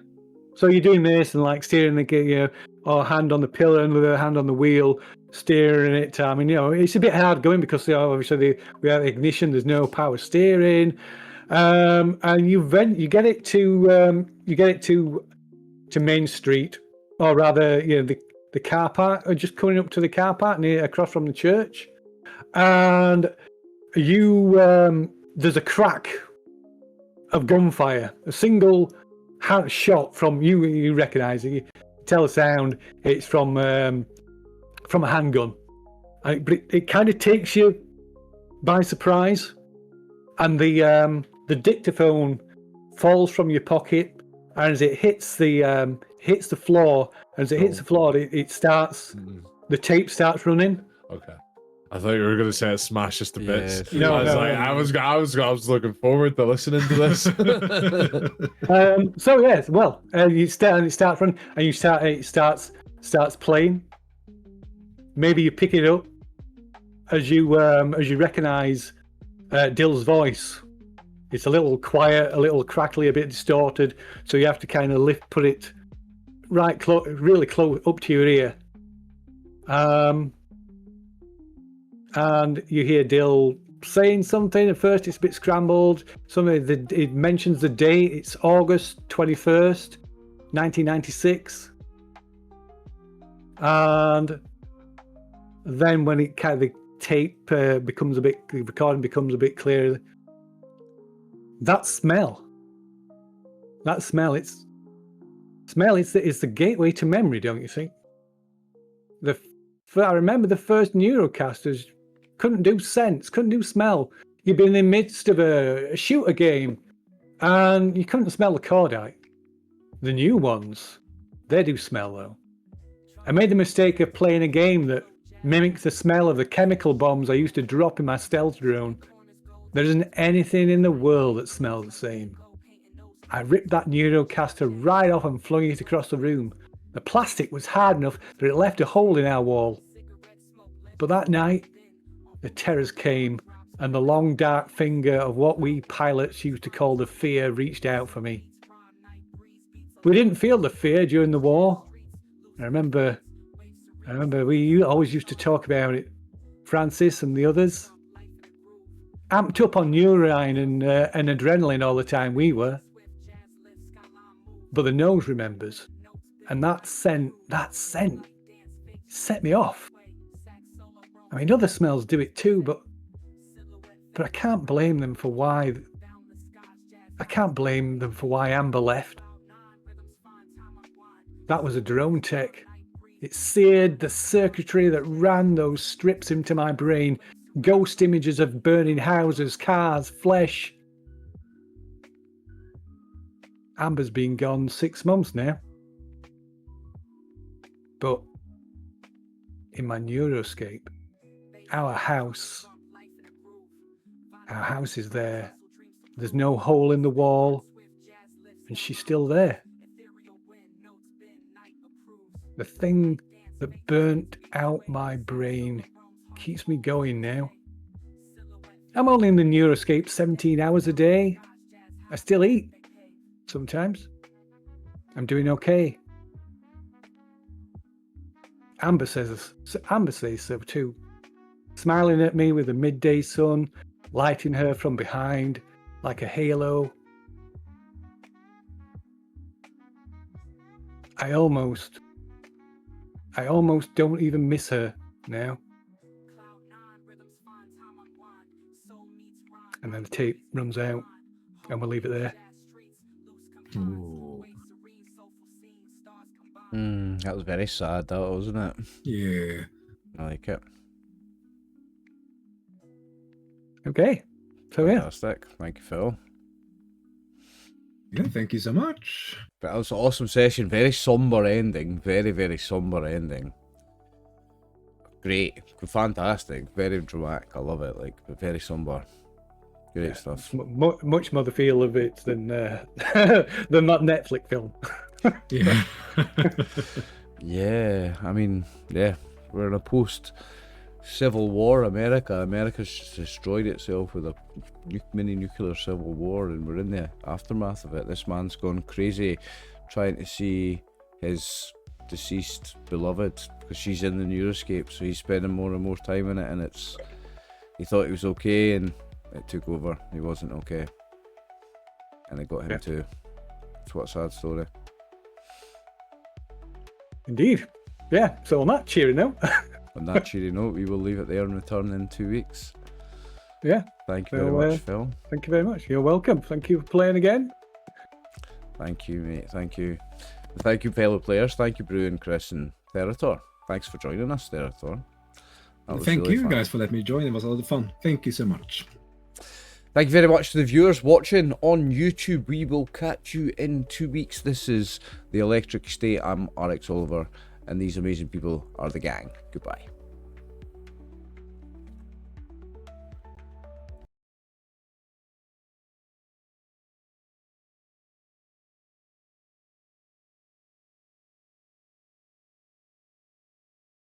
So you're doing this and steering the or hand on the pillar and with a hand on the wheel, steering it. I mean, it's a bit hard going because obviously we have ignition. There's no power steering, and you get it to Main Street, or rather, the car park, or just coming up to the car park across from the church, and there's a crack of gunfire, a single shot from you recognize it. You tell the sound. It's from a handgun, but it kind of takes you by surprise, and the dictaphone falls from your pocket and as it hits the floor, as it hits the floor, it starts. The tape starts running. Okay. I thought you were going to say it smashes to bits. Yeah, I was looking forward to listening to this. So yes, well, it starts running, and it starts playing. Maybe you pick it up as you recognise Dill's voice. It's a little quiet, a little crackly, a bit distorted, so you have to kind of put it really close up to your ear. And you hear Dill saying something. At first, it's a bit scrambled. It mentions the date. It's August 21st, 1996. And then when the tape becomes the recording becomes a bit clearer. That smell. It's the gateway to memory, don't you think? I remember the first Neurocasters couldn't do sense, couldn't do smell. You'd been in the midst of a shooter game, and you couldn't smell the cordite. The new ones, they do smell though. I made the mistake of playing a game that mimics the smell of the chemical bombs I used to drop in my stealth drone. There isn't anything in the world that smells the same. I ripped that Neurocaster right off and flung it across the room. The plastic was hard enough that it left a hole in our wall. But that night, the terrors came, and the long dark finger of what we pilots used to call the fear reached out for me. We didn't feel the fear during the war. I remember we always used to talk about it. Francis and the others. Amped up on neurine and adrenaline all the time we were. But the nose remembers. And that scent set me off. I mean, other smells do it too, but I can't blame them for why. I can't blame them for why Amber left. That was a drone tech. It seared the circuitry that ran those strips into my brain. Ghost images of burning houses, cars, flesh. Amber's been gone 6 months now. But in my neuroscape, our house is there. There's no hole in the wall, and she's still there. The thing that burnt out my brain keeps me going now. I'm only in the neuroscape 17 hours a day. I still eat sometimes. I'm doing okay. Amber says so too, smiling at me with the midday sun, lighting her from behind like a halo. I almost don't even miss her now. And then the tape runs out, and we'll leave it there. Ooh. That was very sad, that wasn't it? Yeah. I like it. Okay, so yeah. Fantastic. Thank you, Phil. Yeah, thank you so much. But that was an awesome session. Very somber ending. Very, very somber ending. Great. Fantastic. Very dramatic. I love it. Like, but very somber. Great stuff. Much more the feel of it than that Netflix film. Yeah. Yeah, I mean, yeah, we're in a post-Civil War America. America's destroyed itself with a mini nuclear civil war, and we're in the aftermath of it. This man's gone crazy trying to see his deceased beloved because she's in the neuroscape, so he's spending more and more time in it, and he thought he was okay, and it took over. He wasn't okay, and it got him too. It's what a sad story. Indeed. Yeah, so on that cheery note. On that cheery note, we will leave it there and return in 2 weeks. Yeah. Thank you very much, Phil. Thank you very much. You're welcome. Thank you for playing again. Thank you, mate. Thank you. And thank you, fellow players. Thank you, Bruin, Chris, and Therator. Thanks for joining us, Therator. Thank you guys for letting me join. It was a lot of fun. Thank you so much. Thank you very much to the viewers watching on YouTube. We will catch you in 2 weeks. This is The Electric State. I'm RxOliver, and these amazing people are the gang. Goodbye.